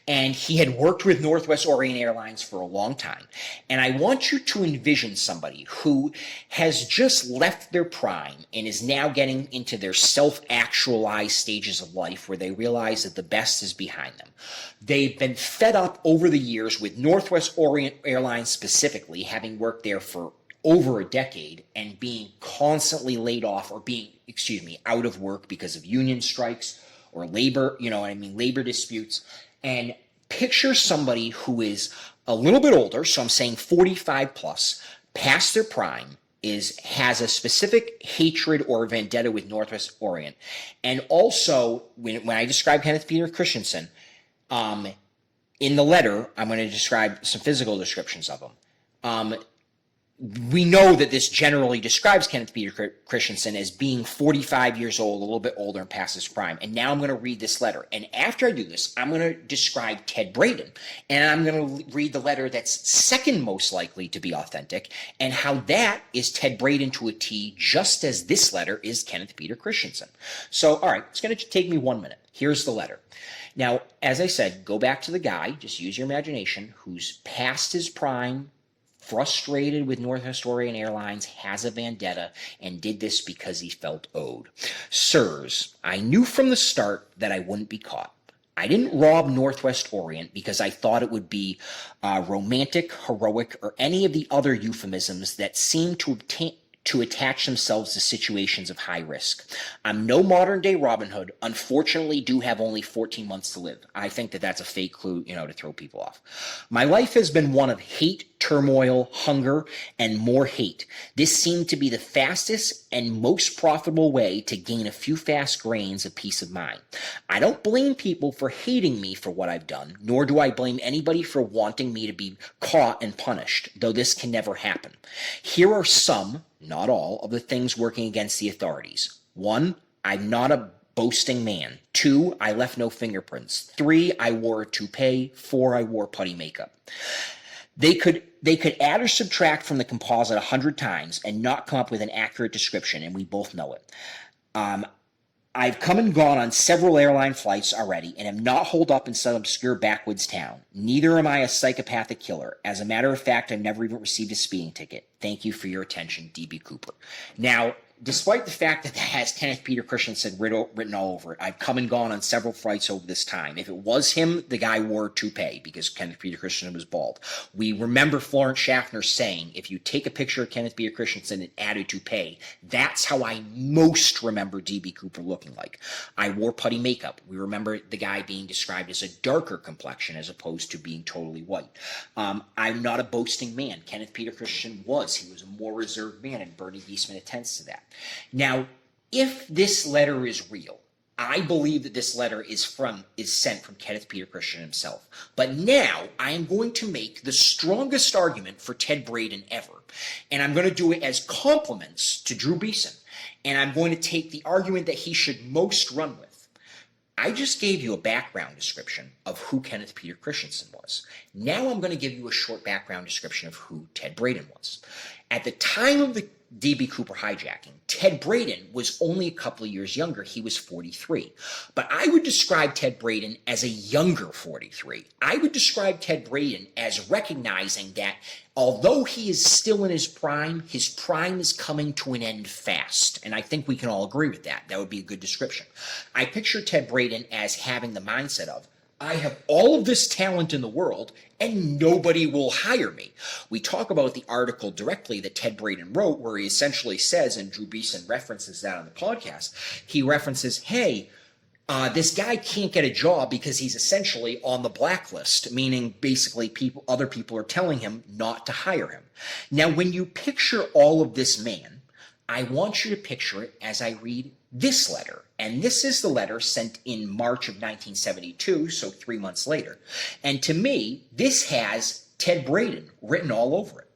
B: And he had worked with Northwest Orient Airlines for a long time. And I want you to envision somebody who has just left their prime and is now getting into their self-actualized stages of life where they realize that the best is behind them. They've been fed up over the years with Northwest Orient Airlines specifically, having worked there for over a decade and being constantly laid off or being, out of work because of union strikes or labor, labor disputes. And picture somebody who is a little bit older, so I'm saying 45 plus, past their prime, has a specific hatred or vendetta with Northwest Orient. And also, when I describe Kenneth Peter Christensen, in the letter, I'm going to describe some physical descriptions of him. We know that this generally describes Kenneth Peter Christensen as being 45 years old, a little bit older and past his prime. And now I'm going to read this letter. And after I do this, I'm going to describe Ted Braden. And I'm going to read the letter that's second most likely to be authentic and how that is Ted Braden to a T, just as this letter is Kenneth Peter Christensen. So, all right, it's going to take me 1 minute. Here's the letter. Now, as I said, go back to the guy, just use your imagination, who's past his prime, frustrated with Northwest Orient Airlines, has a vendetta, and did this because he felt owed. Sirs, I knew from the start that I wouldn't be caught. I didn't rob Northwest Orient because I thought it would be romantic, heroic, or any of the other euphemisms that seem to attach themselves to situations of high risk. I'm no modern-day Robin Hood. Unfortunately, do have only 14 months to live. I think that that's a fake clue, to throw people off. My life has been one of hate, turmoil, hunger, and more hate. This seemed to be the fastest and most profitable way to gain a few fast grains of peace of mind. I don't blame people for hating me for what I've done, nor do I blame anybody for wanting me to be caught and punished, though this can never happen. Here are some, not all, of the things working against the authorities. 1, I'm not a boasting man. 2, I left no fingerprints. 3, I wore a toupee. 4, I wore putty makeup. They could add or subtract from the composite 100 times and not come up with an accurate description, and we both know it. I've come and gone on several airline flights already and am not holed up in some obscure backwoods town. Neither am I a psychopathic killer. As a matter of fact, I've never even received a speeding ticket. Thank you for your attention, DB Cooper. Now, despite the fact that that has Kenneth Peter Christensen written all over it, I've come and gone on several flights over this time. If it was him, the guy wore a toupee because Kenneth Peter Christensen was bald. We remember Florence Schaffner saying, if you take a picture of Kenneth Peter Christensen and add a toupee, that's how I most remember DB Cooper looking like. I wore putty makeup. We remember the guy being described as a darker complexion as opposed to being totally white. I'm not a boasting man. Kenneth Peter Christensen was. He was a more reserved man, and Bernie Giesman attends to that. Now, if this letter is real, I believe that this letter is sent from Kenneth Peter Christensen himself. But now I am going to make the strongest argument for Ted Braden ever. And I'm going to do it as compliments to Drew Beeson. And I'm going to take the argument that he should most run with. I just gave you a background description of who Kenneth Peter Christensen was. Now I'm going to give you a short background description of who Ted Braden was. At the time of the D.B. Cooper hijacking, Ted Braden was only a couple of years younger. He was 43. But I would describe Ted Braden as a younger 43. I would describe Ted Braden as recognizing that although he is still in his prime is coming to an end fast. And I think we can all agree with that. That would be a good description. I picture Ted Braden as having the mindset of, I have all of this talent in the world and nobody will hire me. We talk about the article directly that Ted Braden wrote where he essentially says, and Drew Beeson references that on the podcast, he references, hey, this guy can't get a job because he's essentially on the blacklist, meaning basically other people are telling him not to hire him. Now, when you picture all of this man, I want you to picture it as I read this letter. And this is the letter sent in March of 1972, so 3 months later. And to me, this has Ted Braden written all over it.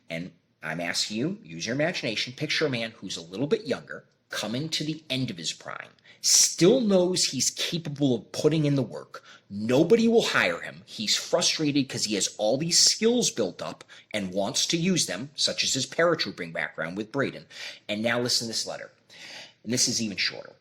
B: And I'm asking you, use your imagination, picture a man who's a little bit younger, coming to the end of his prime, still knows he's capable of putting in the work. Nobody will hire him. He's frustrated because he has all these skills built up and wants to use them, such as his paratrooping background with Braden. And now listen to this letter. And this is even shorter.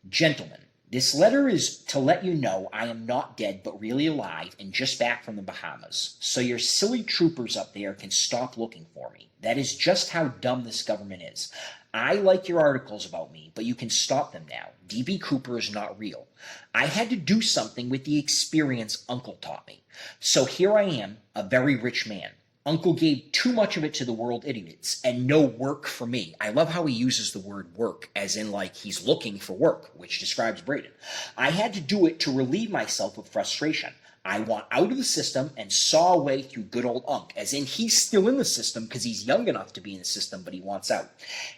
B: Gentlemen, this letter is to let you know I am not dead but really alive and just back from the Bahamas, so your silly troopers up there can stop looking for me. That is just how dumb this government is. I like your articles about me, but you can stop them now. D.B. Cooper is not real. I had to do something with the experience Uncle taught me. So here I am, a very rich man. Uncle gave too much of it to the world idiots and no work for me. I love how he uses the word work as in like he's looking for work, which describes Braden. I had to do it to relieve myself of frustration. I want out of the system and saw a way through good old Unc, as in he's still in the system because he's young enough to be in the system, but he wants out.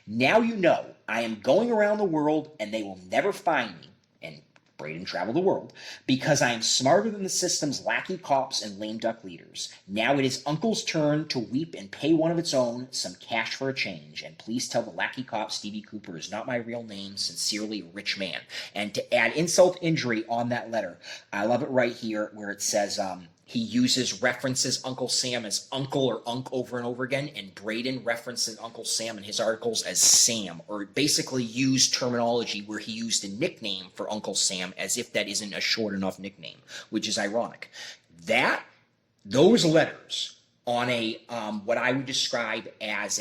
B: Now you know I am going around the world and they will never find me. And Braden traveled the world, because I am smarter than the system's lackey cops and lame duck leaders. Now it is Uncle's turn to weep and pay one of its own some cash for a change. And please tell the lackey cops D.B. Cooper is not my real name. Sincerely, a rich man. And to add insult to injury on that letter, I love it right here where it says, he references Uncle Sam as Uncle or Unc over and over again, and Braden references Uncle Sam in his articles as Sam, or basically used terminology where he used a nickname for Uncle Sam as if that isn't a short enough nickname, which is ironic. Those letters on a, what I would describe as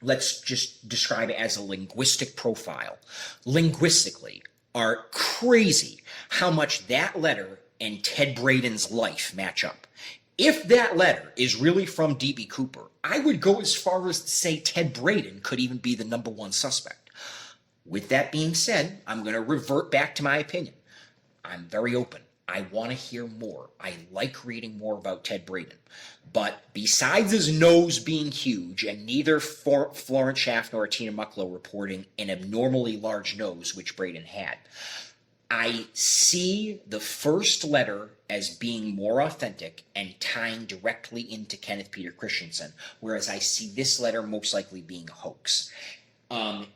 B: let's just describe it as a linguistic profile, linguistically are crazy how much that letter and Ted Braden's life match up. If that letter is really from D.B. Cooper, I would go as far as to say Ted Braden could even be the number one suspect. With that being said, I'm going to revert back to my opinion. I'm very open. I want to hear more. I like reading more about Ted Braden. But besides his nose being huge and neither Florence Schaff nor Tina Mucklow reporting an abnormally large nose, which Braden had, I see the first letter as being more authentic and tying directly into Kenneth Peter Christensen, whereas I see this letter most likely being a hoax.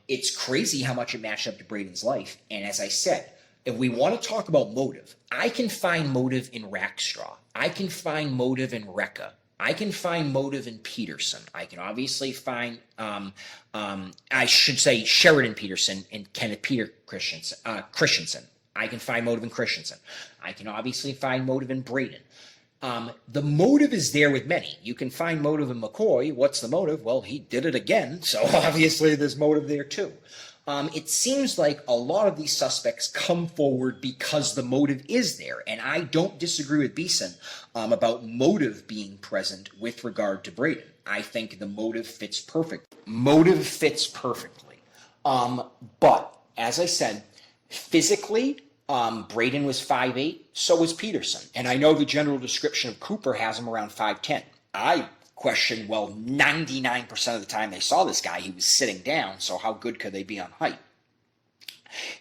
B: It's crazy how much it matched up to Braden's life, and as I said, if we want to talk about motive, I can find motive in Rackstraw. I can find motive in Recca. I can find motive in Peterson. I can obviously find, I should say Sheridan Peterson and Kenneth Peter Christensen. I can find motive in Christensen. I can obviously find motive in Braden. The motive is there with many. You can find motive in McCoy. What's the motive? Well, he did it again, so obviously there's motive there too. It seems like a lot of these suspects come forward because the motive is there, and I don't disagree with Beeson about motive being present with regard to Braden. I think the motive fits perfectly. Motive fits perfectly. But, as I said, physically, Braden was 5'8", so was Peterson. And I know the general description of Cooper has him around 5'10". I question, well, 99% of the time they saw this guy, he was sitting down, so how good could they be on height?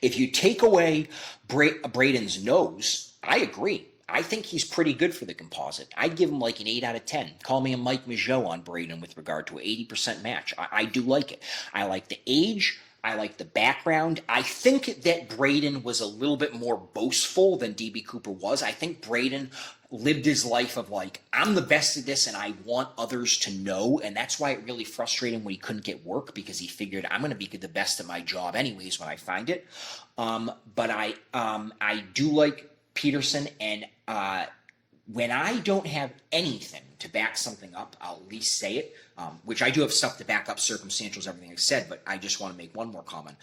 B: If you take away Braden's nose, I agree. I think he's pretty good for the composite. I'd give him like an 8 out of 10. Call me a Mike Mageau on Braden with regard to an 80% match. I do like it. I like the age. I like the background. I think that Braden was a little bit more boastful than DB Cooper was. I think Braden lived his life of like, I'm the best at this and I want others to know. And that's why it really frustrated him when he couldn't get work, because he figured I'm going to be the best at my job anyways when I find it. But I do like Peterson, and when I don't have anything to back something up, I'll at least say it, which I do have stuff to back up circumstantials, everything I said, but I just want to make one more comment.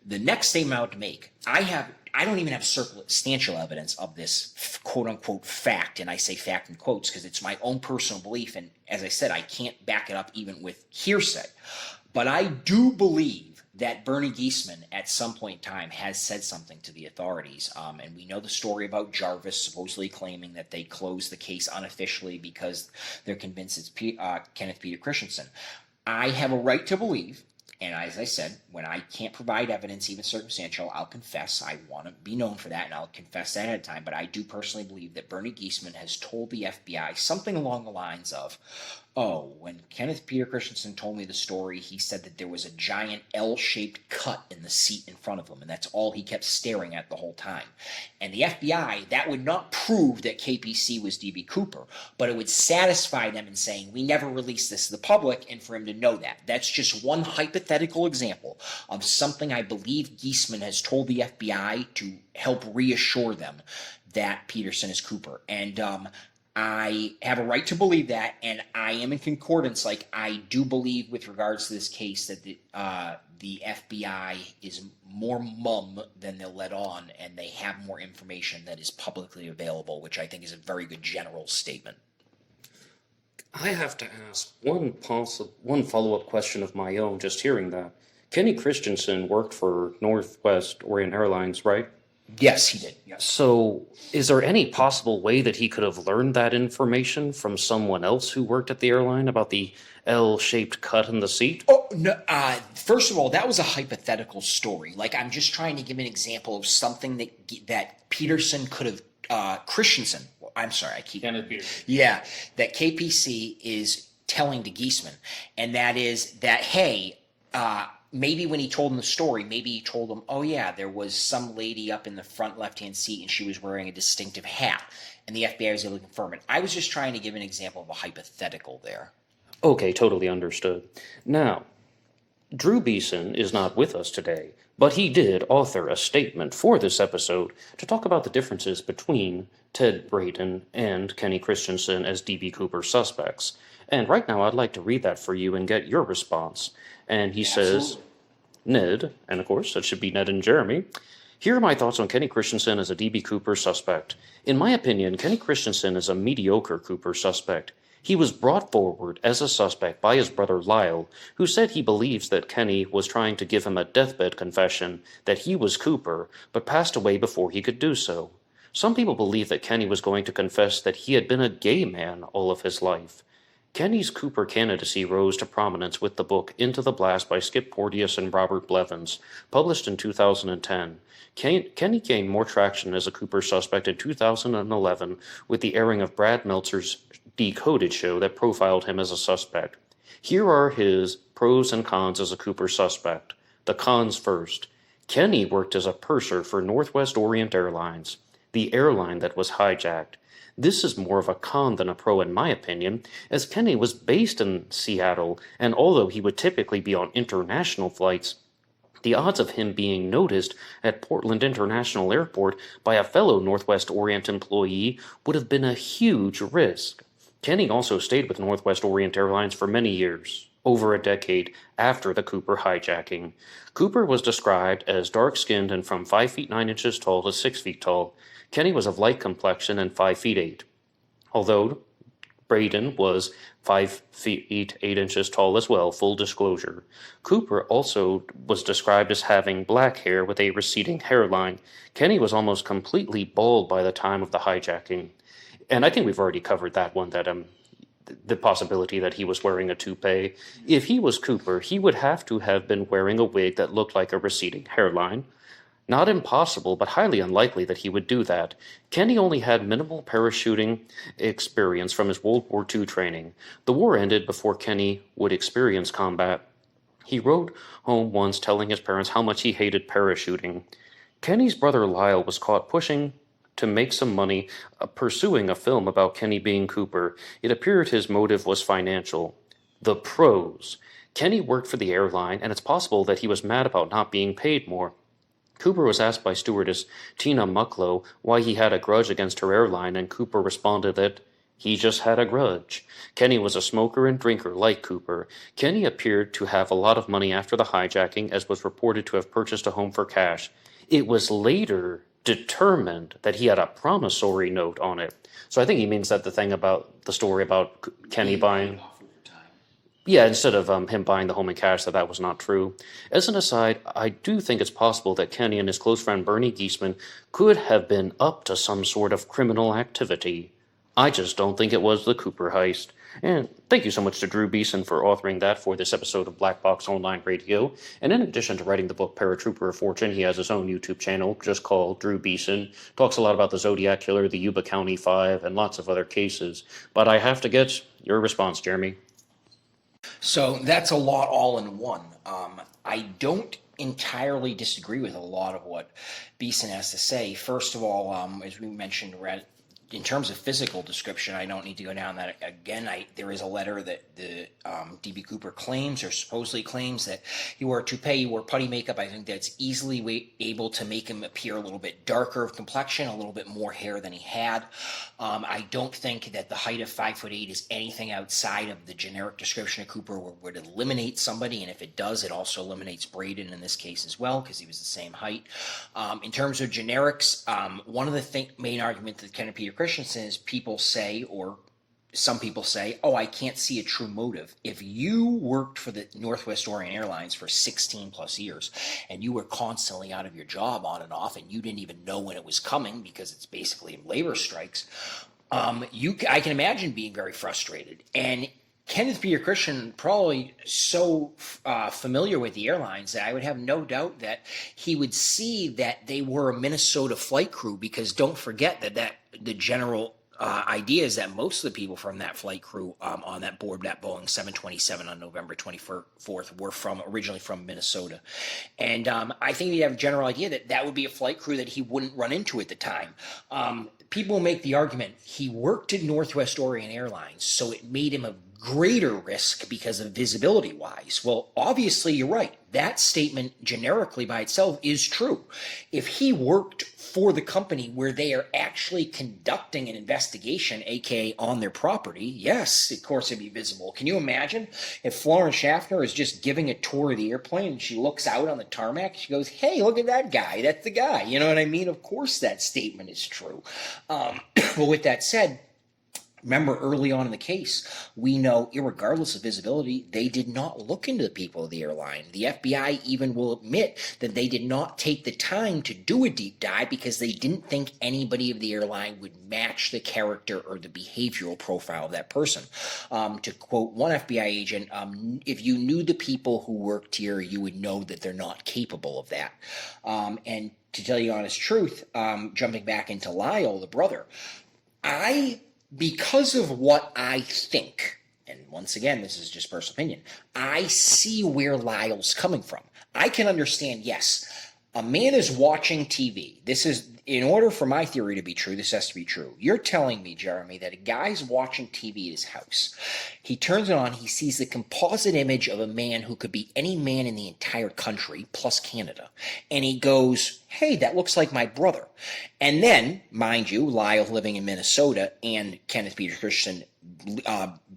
B: The next statement I would make, I don't even have circumstantial evidence of this quote unquote fact, and I say fact in quotes because it's my own personal belief, and as I said, I can't back it up even with hearsay. But I do believe that Bernie Giesman at some point in time has said something to the authorities. And we know the story about Jarvis supposedly claiming that they closed the case unofficially because they're convinced it's Kenneth Peter Christensen. I have a right to believe, and as I said, when I can't provide evidence, even circumstantial, I'll confess. I want to be known for that, and I'll confess that ahead of time. But I do personally believe that Bernie Giesman has told the FBI something along the lines of, oh, when Kenneth Peter Christensen told me the story, he said that there was a giant L-shaped cut in the seat in front of him, and that's all he kept staring at the whole time. And the FBI, that would not prove that KPC was DB Cooper, but it would satisfy them in saying, we never released this to the public, and for him to know that. That's just one hypothetical example of something I believe Giesman has told the FBI to help reassure them that Peterson is Cooper. And I have a right to believe that, and I am in concordance. Like, I do believe with regards to this case that the FBI is more mum than they'll let on, and they have more information that is publicly available, which I think is a very good general statement.
A: I have to ask one follow-up question of my own, just hearing that. Kenny Christensen worked for Northwest Orient Airlines, right?
B: Yes, he did. Yes.
A: So, is there any possible way that he could have learned that information from someone else who worked at the airline about the L-shaped cut in the seat?
B: Oh, no. First of all, that was a hypothetical story. Like, I'm just trying to give an example of something that Peterson could have, Christensen, I'm sorry, I keep...
A: Kenneth Peterson.
B: Yeah, that KPC is telling to Giesman, and that is that, hey, maybe when he told him the story, maybe he told him, oh yeah, there was some lady up in the front left-hand seat and she was wearing a distinctive hat, and the FBI was able to confirm it. I was just trying to give an example of a hypothetical there.
A: Okay, totally understood. Now, Drew Beeson is not with us today, but he did author a statement for this episode to talk about the differences between Ted Braden and Kenny Christensen as DB Cooper suspects. And right now I'd like to read that for you and get your response. And he says, Ned, and of course that should be Ned and Jeremy, here are my thoughts on Kenny Christensen as a DB Cooper suspect. In my opinion, Kenny Christensen is a mediocre Cooper suspect. He was brought forward as a suspect by his brother Lyle, who said he believes that Kenny was trying to give him a deathbed confession that he was Cooper, but passed away before he could do so. Some people believe that Kenny was going to confess that he had been a gay man all of his life. Kenny's Cooper candidacy rose to prominence with the book Into the Blast by Skip Porteous and Robert Blevins, published in 2010. Kenny gained more traction as a Cooper suspect in 2011 with the airing of Brad Meltzer's Decoded show that profiled him as a suspect. Here are his pros and cons as a Cooper suspect. The cons first. Kenny worked as a purser for Northwest Orient Airlines, the airline that was hijacked. This is more of a con than a pro in my opinion, as Kenny was based in Seattle, and although he would typically be on international flights, the odds of him being noticed at Portland International Airport by a fellow Northwest Orient employee would have been a huge risk. Kenny also stayed with Northwest Orient Airlines for many years, over a decade after the Cooper hijacking. Cooper was described as dark-skinned and from 5 feet 9 inches tall to 6 feet tall. Kenny was of light complexion and 5 feet 8. Although Braden was 5 feet 8 inches tall as well, full disclosure. Cooper also was described as having black hair with a receding hairline. Kenny was almost completely bald by the time of the hijacking. And I think we've already covered that one, that the possibility that he was wearing a toupee. If he was Cooper, he would have to have been wearing a wig that looked like a receding hairline. Not impossible, but highly unlikely that he would do that. Kenny only had minimal parachuting experience from his World War II training. The war ended before Kenny would experience combat. He wrote home once telling his parents how much he hated parachuting. Kenny's brother Lyle was caught pushing to make some money pursuing a film about Kenny being Cooper. It appeared his motive was financial. The pros. Kenny worked for the airline, and it's possible that he was mad about not being paid more. Cooper was asked by stewardess Tina Mucklow why he had a grudge against her airline, and Cooper responded that he just had a grudge. Kenny was a smoker and drinker like Cooper. Kenny appeared to have a lot of money after the hijacking, as was reported to have purchased a home for cash. It was later determined that he had a promissory note on it. So I think he means that the thing about the story about Kenny buying... Yeah, instead of him buying the home in cash, that was not true. As an aside, I do think it's possible that Kenny and his close friend Bernie Geisman could have been up to some sort of criminal activity. I just don't think it was the Cooper heist. And thank you so much to Drew Beeson for authoring that for this episode of Black Box Online Radio. And in addition to writing the book Paratrooper of Fortune, he has his own YouTube channel just called Drew Beeson. Talks a lot about the Zodiac Killer, the Yuba County Five, and lots of other cases. But I have to get your response, Jeremy.
B: So that's a lot all in one. I don't entirely disagree with a lot of what Beeson has to say. First of all, as we mentioned, in terms of physical description, I don't need to go down that again. There is a letter that the D.B. Cooper claims, or supposedly claims, that he wore a toupee, he wore putty makeup. I think that's easily able to make him appear a little bit darker of complexion, a little bit more hair than he had. I don't think that the height of 5'8" is anything outside of the generic description of Cooper would eliminate somebody, and if it does, it also eliminates Braden in this case as well, because he was the same height. In terms of generics, one of the main arguments that Kenneth Peter Christensen is people say, or some people say, oh, I can't see a true motive. If you worked for the Northwest Orient Airlines for 16 plus years and you were constantly out of your job on and off and you didn't even know when it was coming because it's basically labor strikes, I can imagine being very frustrated. And Kenneth Peter Christian probably so familiar with the airlines that I would have no doubt that he would see that they were a Minnesota flight crew, because don't forget that the general idea is that most of the people from that flight crew on that board, that Boeing 727 on November 24th, were originally from Minnesota. And I think we have a general idea that would be a flight crew that he wouldn't run into at the time. People make the argument he worked at Northwest Orient Airlines, so it made him a greater risk because of visibility wise. Well, obviously you're right. That statement generically by itself is true. If he worked for the company where they are actually conducting an investigation, aka on their property, yes, of course it'd be visible. Can you imagine if Florence Schaffner is just giving a tour of the airplane and she looks out on the tarmac, she goes, hey, look at that guy, that's the guy. You know what I mean? Of course that statement is true. But with that said, remember, early on in the case, we know, irregardless of visibility, they did not look into the people of the airline. The FBI even will admit that they did not take the time to do a deep dive because they didn't think anybody of the airline would match the character or the behavioral profile of that person. To quote one FBI agent, if you knew the people who worked here, you would know that they're not capable of that. And to tell you the honest truth, jumping back into Lyle, the brother, because of what I think, and once again, this is just personal opinion, I see where Lyle's coming from. I can understand, yes, a man is watching TV. This is, in order for my theory to be true, this has to be true. You're telling me, Jeremy, that a guy's watching TV at his house. He turns it on, he sees the composite image of a man who could be any man in the entire country, plus Canada. And he goes, hey, that looks like my brother. And then, mind you, Lyle living in Minnesota and Kenneth Peter Christian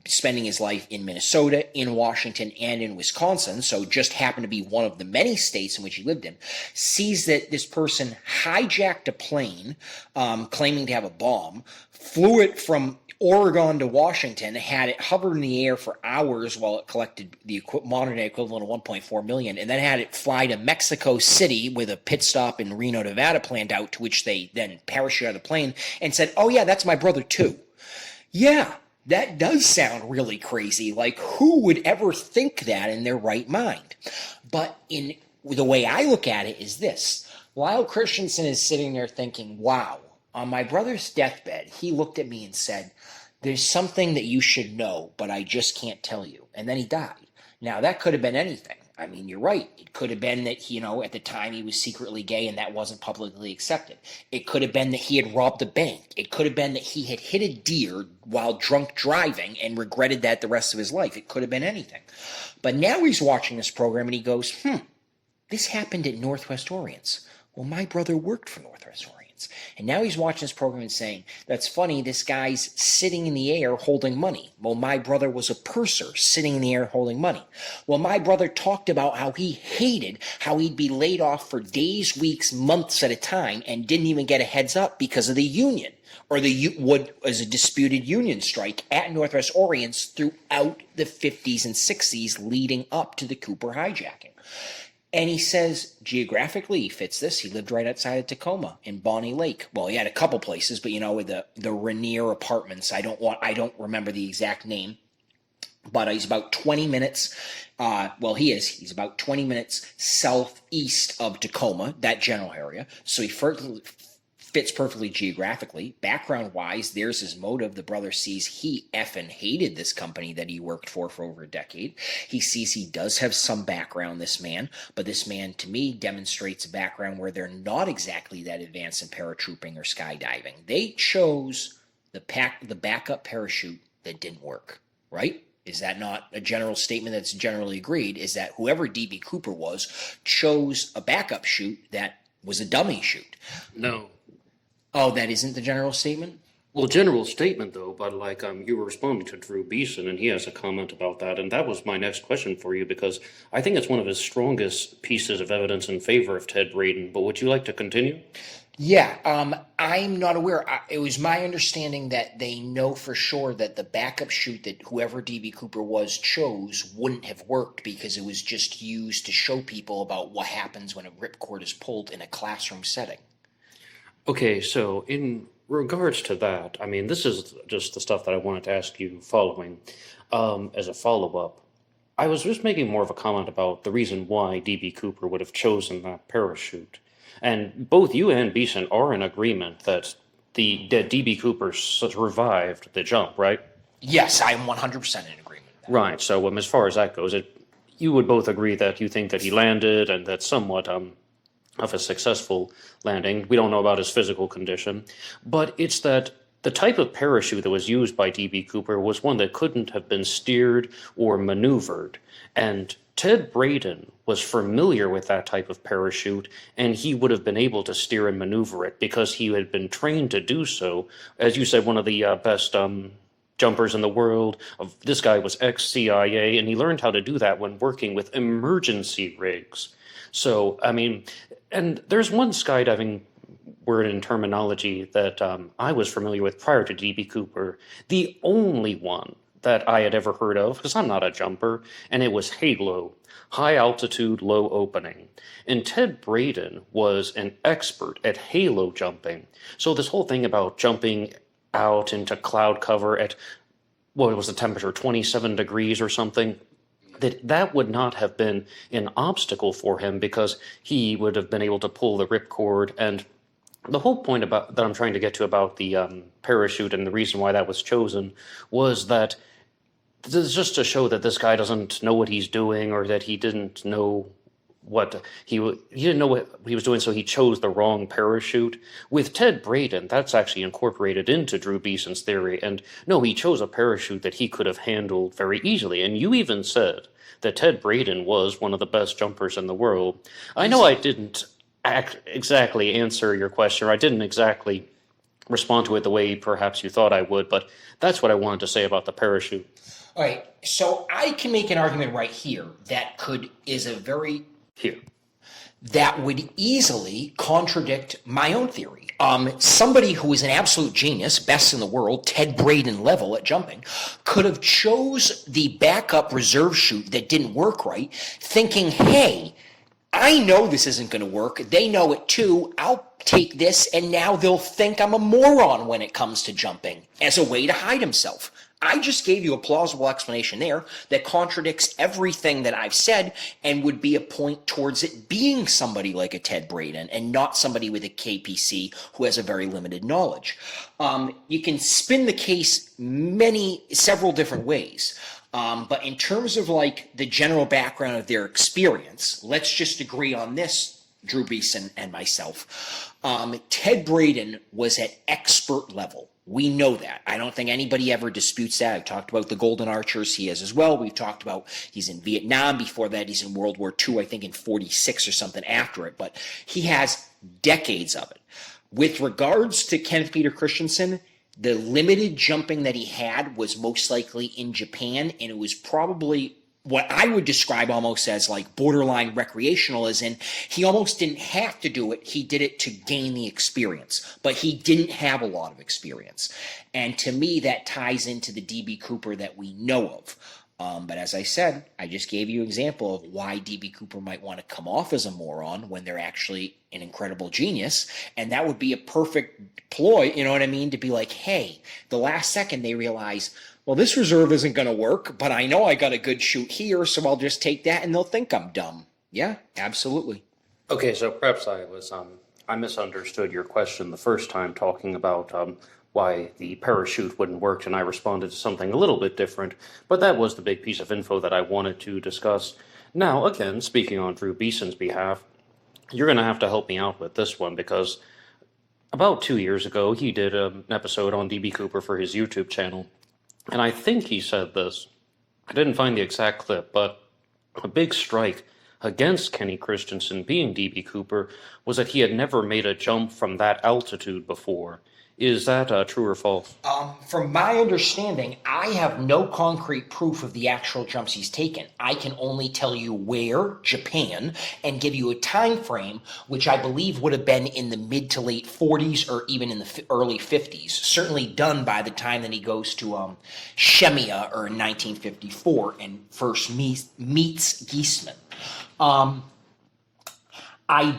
B: spending his life in Minnesota, in Washington, and in Wisconsin, so just happened to be one of the many states in which he lived in, sees that this person hijacked a plane claiming to have a bomb, flew it from Oregon to Washington, had it hovered in the air for hours while it collected the modern day equivalent of 1.4 million, and then had it fly to Mexico City with a pit stop in Reno, Nevada planned out, to which they then parachuted out of the plane and said, oh yeah, that's my brother too. Yeah, that does sound really crazy. Like, who would ever think that in their right mind? But in the way I look at it is this. Lyle Christensen is sitting there thinking, wow, on my brother's deathbed, he looked at me and said, there's something that you should know, but I just can't tell you. And then he died. Now, that could have been anything. I mean, you're right. It could have been that, at the time he was secretly gay and that wasn't publicly accepted. It could have been that he had robbed a bank. It could have been that he had hit a deer while drunk driving and regretted that the rest of his life. It could have been anything. But now he's watching this program and he goes, this happened at Northwest Orient's. Well, my brother worked for Northwest Orient's. And now he's watching this program and saying, that's funny, this guy's sitting in the air holding money. Well, my brother was a purser sitting in the air holding money. Well, my brother talked about how he hated how he'd be laid off for days, weeks, months at a time and didn't even get a heads up because of the union, or what was a disputed union strike at Northwest Orient's throughout the 50s and 60s leading up to the Cooper hijacking. And he says, geographically, he fits this. He lived right outside of Tacoma in Bonnie Lake. Well, he had a couple places, but with the Rainier Apartments. I don't remember the exact name, but he's about 20 minutes. He's about 20 minutes southeast of Tacoma, that general area. So he fits perfectly geographically. Background-wise, there's his motive. The brother sees he effing hated this company that he worked for over a decade. He sees he does have some background, this man, but this man, to me, demonstrates a background where they're not exactly that advanced in paratrooping or skydiving. They chose the backup parachute that didn't work, right? Is that not a general statement that's generally agreed? Is that whoever D.B. Cooper was chose a backup chute that was a dummy chute?
A: No.
B: Oh, that isn't the general statement?
A: Well, general statement, though, but you were responding to Drew Beeson, and he has a comment about that, and that was my next question for you, because I think it's one of his strongest pieces of evidence in favor of Ted Braden, but would you like to continue?
B: Yeah, I'm not aware. It was my understanding that they know for sure that the backup chute that whoever D.B. Cooper chose wouldn't have worked because it was just used to show people about what happens when a ripcord is pulled in a classroom setting.
A: Okay, so in regards to that, I mean, this is just the stuff that I wanted to ask you following. As a follow-up, I was just making more of a comment about the reason why D.B. Cooper would have chosen that parachute. And both you and Beeson are in agreement that D.B. Cooper survived the jump, right?
B: Yes, I'm 100% in agreement with that.
A: Right, so as far as that goes, you would both agree that you think that he landed and that's somewhat of a successful landing. We don't know about his physical condition, but it's that the type of parachute that was used by D.B. Cooper was one that couldn't have been steered or maneuvered, and Ted Braden was familiar with that type of parachute, and he would have been able to steer and maneuver it because he had been trained to do so. As you said, one of the best jumpers in the world. This guy was ex-CIA, and he learned how to do that when working with emergency rigs. So, I mean, and there's one skydiving word and terminology that I was familiar with prior to D.B. Cooper, the only one that I had ever heard of, because I'm not a jumper, and it was halo, high altitude, low opening. And Ted Braden was an expert at halo jumping. So this whole thing about jumping out into cloud cover at, what was the temperature, 27 degrees or something, that would not have been an obstacle for him because he would have been able to pull the ripcord. And the whole point about that I'm trying to get to about the parachute and the reason why that was chosen was that just to show that this guy doesn't know what he's doing, or that he didn't know what he didn't know what he was doing, so he chose the wrong parachute. With Ted Braden, that's actually incorporated into Drew Beeson's theory, and no, he chose a parachute that he could have handled very easily. And you even said that Ted Braden was one of the best jumpers in the world. I know I didn't exactly answer your question, or I didn't exactly respond to it the way perhaps you thought I would, but that's what I wanted to say about the parachute.
B: All right, so I can make an argument right here that that would easily contradict my own theory. Somebody who is an absolute genius, best in the world, Ted Braden level at jumping, could have chose the backup reserve chute that didn't work right, thinking, hey, I know this isn't going to work. They know it too. I'll take this, and now they'll think I'm a moron when it comes to jumping, as a way to hide himself. I just gave you a plausible explanation there that contradicts everything that I've said and would be a point towards it being somebody like a Ted Braden and not somebody with a KPC who has a very limited knowledge. You can spin the case several different ways. But in terms of like the general background of their experience, let's just agree on this, Drew Beeson and myself. Ted Braden was at expert level. We know that. I don't think anybody ever disputes that. I've talked about the Golden Archers. He is as well. We've talked about he's in Vietnam. Before that, he's in World War II, I think in 46 or something after it. But he has decades of it. With regards to Kenneth Peter Christensen, the limited jumping that he had was most likely in Japan, and it was probably what I would describe almost as like borderline recreational, as in he almost didn't have to do it. He did it to gain the experience, but he didn't have a lot of experience. And to me, that ties into the DB Cooper that we know of. But as I said, I just gave you an example of why DB Cooper might want to come off as a moron when they're actually an incredible genius. And that would be a perfect ploy, you know what I mean? To be like, hey, the last second they realize, well, this reserve isn't going to work, but I know I got a good shoot here, so I'll just take that and they'll think I'm dumb. Yeah, absolutely.
A: Okay, so perhaps I misunderstood your question the first time talking about why the parachute wouldn't work, and I responded to something a little bit different, but that was the big piece of info that I wanted to discuss. Now, again, speaking on Drew Beeson's behalf, you're going to have to help me out with this one, because about 2 years ago, he did an episode on DB Cooper for his YouTube channel, and I think he said this. I didn't find the exact clip, but a big strike against Kenny Christensen being DB Cooper was that he had never made a jump from that altitude before. Is that true or false?
B: From my understanding, I have no concrete proof of the actual jumps he's taken. I can only tell you where, Japan, and give you a time frame, which I believe would have been in the mid to late 40s or even in the early 50s. Certainly done by the time that he goes to Shemia or in 1954 and first meets Geisman. I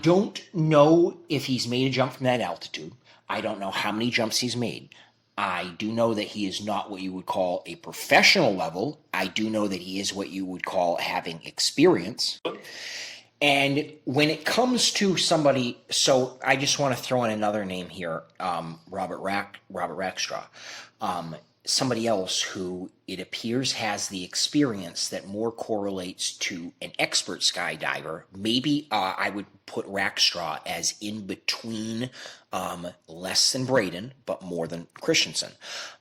B: don't know if he's made a jump from that altitude. I don't know how many jumps he's made. I do know that he is not what you would call a professional level. I do know that he is what you would call having experience. And when it comes to somebody, so I just want to throw in another name here, Robert Rackstraw. Somebody else who it appears has the experience that more correlates to an expert skydiver. Maybe I would put Rackstraw as in between less than Braden, but more than Christensen.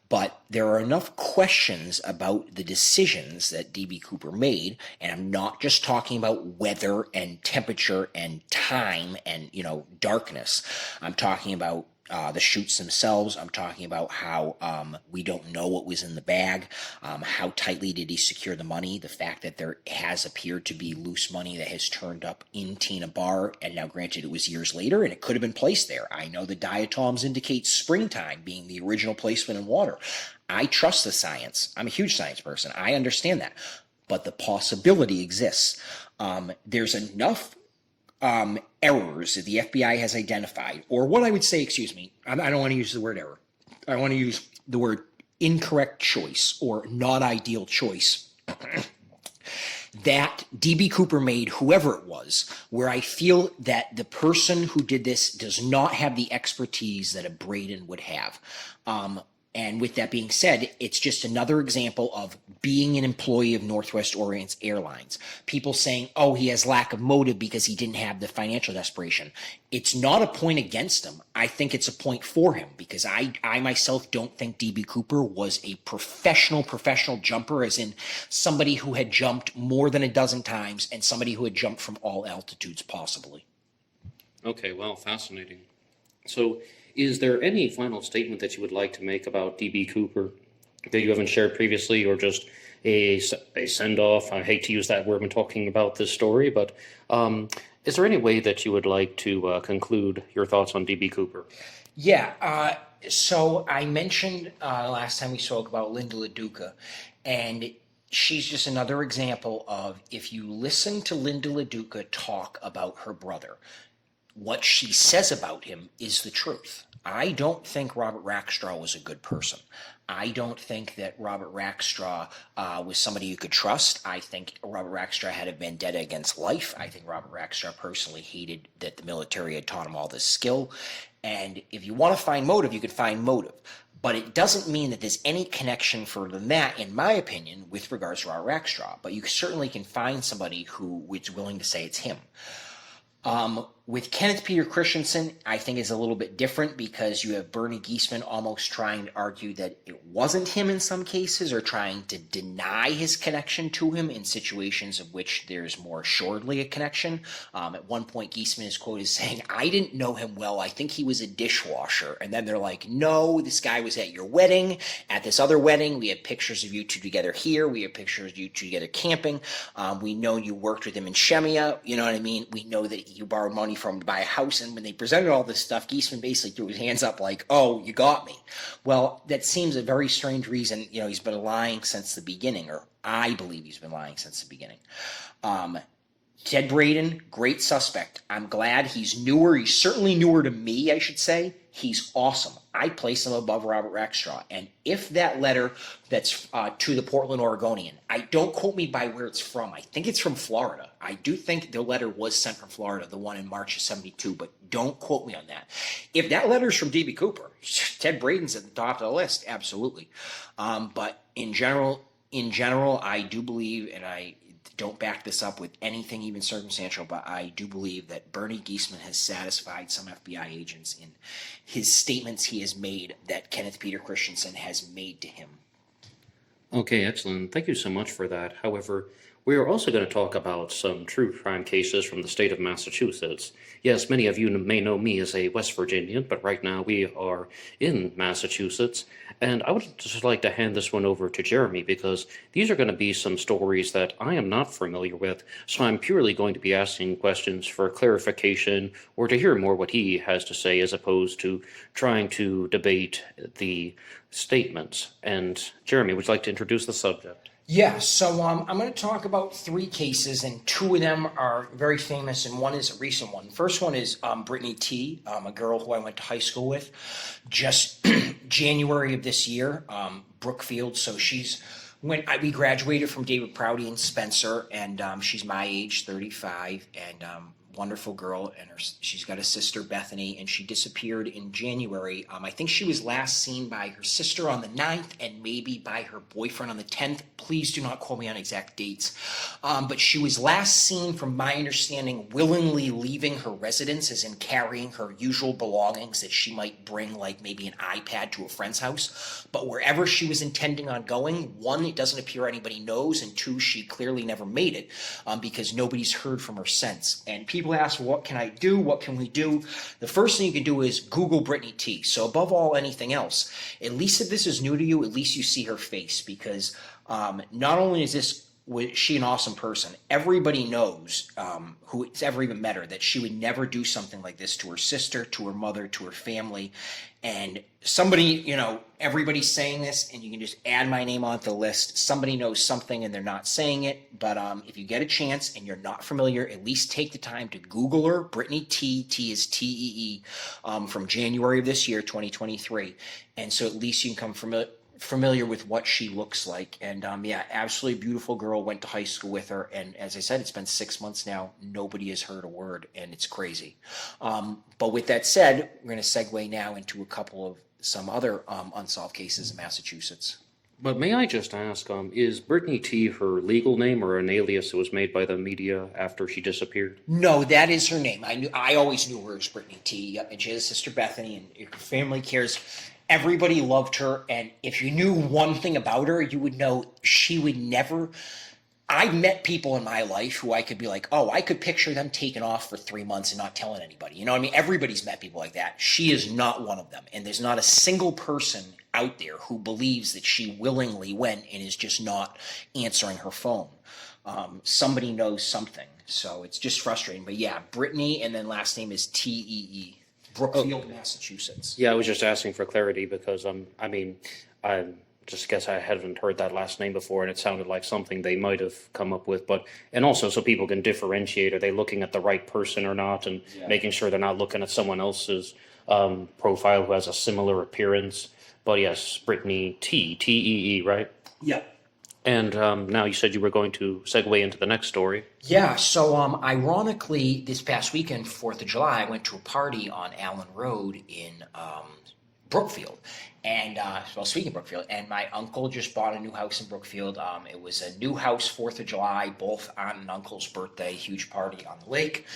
B: But there are enough questions about the decisions that DB Cooper made, and I'm not just talking about weather and temperature and time and, darkness. I'm talking about the shoots themselves. I'm talking about how we don't know what was in the bag, how tightly did he secure the money, the fact that there has appeared to be loose money that has turned up in Tina Bar, and now granted it was years later and it could have been placed there. I know the diatoms indicate springtime being the original placement in water. I trust the science. I'm a huge science person. I understand that. But the possibility exists. There's enough errors that the FBI has identified, or what I would say, I don't want to use the word error. I want to use the word incorrect choice or not ideal choice that DB Cooper made, whoever it was, where I feel that the person who did this does not have the expertise that a Braden would have. And with that being said, it's just another example of being an employee of Northwest Orient Airlines. People saying, oh, he has lack of motive because he didn't have the financial desperation. It's not a point against him. I think it's a point for him because I myself don't think DB Cooper was a professional jumper, as in somebody who had jumped more than a dozen times and somebody who had jumped from all altitudes possibly.
A: Okay, well, fascinating. So, is there any final statement that you would like to make about DB Cooper that you haven't shared previously, or just a send-off? I hate to use that word when talking about this story, but is there any way that you would like to conclude your thoughts on DB Cooper?
B: Yeah, so I mentioned last time we spoke about Linda LaDuca, and she's just another example of, if you listen to Linda LaDuca talk about her brother, what she says about him is the truth. I don't think Robert Rackstraw was a good person. I don't think that Robert Rackstraw was somebody you could trust. I think Robert Rackstraw had a vendetta against life. I think Robert Rackstraw personally hated that the military had taught him all this skill. And if you want to find motive, you can find motive. But it doesn't mean that there's any connection further than that, in my opinion, with regards to our extra. But you certainly can find somebody who is willing to say it's him. With Kenneth Peter Christensen, I think is a little bit different because you have Bernie Giesman almost trying to argue that it wasn't him in some cases, or trying to deny his connection to him in situations of which there's more assuredly a connection. At one point, Giesman is quoted as saying, "I didn't know him well. I think he was a dishwasher." And then they're like, "No, this guy was at your wedding. At this other wedding, we have pictures of you two together here. We have pictures of you two together camping. We know you worked with him in Shemia. You know what I mean? We know that you borrowed money from him to buy a house." And when they presented all this stuff, Giesman basically threw his hands up like, "Oh, you got me." Well, that seems a very strange reason. He's been lying since the beginning, or I believe he's been lying since the beginning. Ted Braden, great suspect. I'm glad he's newer. He's certainly newer to me, I should say. He's awesome. I place him above Robert Rackstraw. And if that letter that's to the Portland Oregonian, don't quote me by where it's from. I think it's from Florida. I do think the letter was sent from Florida, the one in March of 72, but don't quote me on that. If that letter is from D.B. Cooper, Ted Braden's at the top of the list, absolutely. But in general, I do believe, and I don't back this up with anything even circumstantial, but I do believe that Bernie Giesman has satisfied some FBI agents in his statements he has made that Kenneth Peter Christensen has made to him.
A: Okay, excellent. Thank you so much for that. However, we are also going to talk about some true crime cases from the state of Massachusetts. Yes, many of you may know me as a West Virginian, but right now we are in Massachusetts. And I would just like to hand this one over to Jeremy because these are going to be some stories that I am not familiar with. So I'm purely going to be asking questions for clarification or to hear more what he has to say as opposed to trying to debate the statements. And Jeremy, would you like to introduce the subject?
B: Yeah, so I'm going to talk about 3 cases, and 2 of them are very famous, and one is a recent one. The first one is Brittany T., a girl who I went to high school with, just January of this year, Brookfield. So we graduated from David Prouty and Spencer, and she's my age, 35, and wonderful girl, and she's got a sister, Bethany, and she disappeared in January. I think she was last seen by her sister on the 9th and maybe by her boyfriend on the 10th. Please do not quote me on exact dates. But she was last seen, from my understanding, willingly leaving her residence, as in carrying her usual belongings that she might bring, like maybe an iPad to a friend's house. But wherever she was intending on going, 1, it doesn't appear anybody knows, and 2, she clearly never made it because nobody's heard from her since. And people ask, well, what can I do? What can we do? The first thing you can do is Google Brittany T. So above all anything else, at least if this is new to you, at least you see her face, because not only is she an awesome person, everybody knows who's ever even met her that she would never do something like this to her sister, to her mother, to her family. And somebody, everybody's saying this, and you can just add my name onto the list. Somebody knows something and they're not saying it. But if you get a chance and you're not familiar, at least take the time to Google her. Brittany T. T is T-E-E, from January of this year, 2023. And so at least you can come familiar with what she looks like. And absolutely beautiful girl, went to high school with her, and as I said, it's been 6 months now, nobody has heard a word, and it's crazy. But with that said, we're going to segue now into a couple of some other unsolved cases in Massachusetts.
A: But may I just ask, is Brittany T. her legal name or an alias that was made by the media after she disappeared?
B: No, that is her name. I always knew her as Brittany T. Yep, and she has a sister Bethany, and her family cares. Everybody loved her, and if you knew one thing about her, you would know she would never. I've met people in my life who I could be like, oh, I could picture them taking off for 3 months and not telling anybody. You know what I mean? Everybody's met people like that. She is not one of them. And there's not a single person out there who believes that she willingly went and is just not answering her phone. Somebody knows something. So it's just frustrating. But yeah, Brittany, and then last name is T-E-E. Brookfield, Massachusetts.
A: Yeah, I was just asking for clarity because, I just guess I haven't heard that last name before, and it sounded like something they might have come up with. And also so people can differentiate, are they looking at the right person or not, and making sure they're not looking at someone else's profile who has a similar appearance. But yes, Brittany T, T-E-E, right?
B: Yeah.
A: And now you said you were going to segue into the next story.
B: Yeah, so ironically, this past weekend, 4th of July, I went to a party on Allen Road in Brookfield. And well, speaking of Brookfield, and my uncle just bought a new house in Brookfield. It was a new house, 4th of July, both aunt and uncle's birthday, huge party on the lake.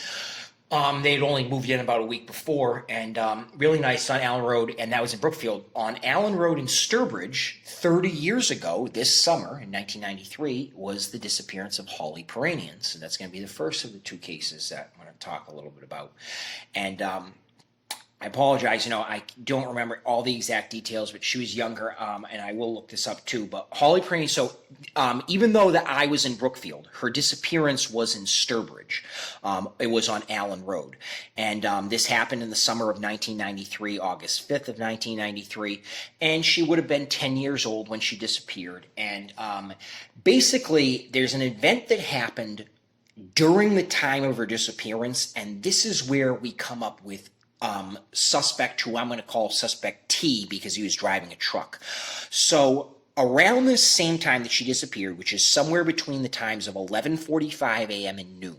B: They'd only moved in about a week before, and really nice on Allen Road, and that was in Brookfield. On Allen Road in Sturbridge, 30 years ago, this summer, in 1993, was the disappearance of Holly Peranian. So that's going to be the first of the 2 cases that I'm going to talk a little bit about. And I apologize, I don't remember all the exact details, but she was younger, and I will look this up too. But Holly Peranian, so even though that I was in Brookfield, her disappearance was in Sturbridge. It was on Allen Road. And this happened in the summer of 1993, August 5th of 1993. And she would have been 10 years old when she disappeared. And basically, there's an event that happened during the time of her disappearance, and this is where we come up with suspect, who I'm going to call suspect T, because he was driving a truck. So around the same time that she disappeared, which is somewhere between the times of 11:45 a.m. and noon,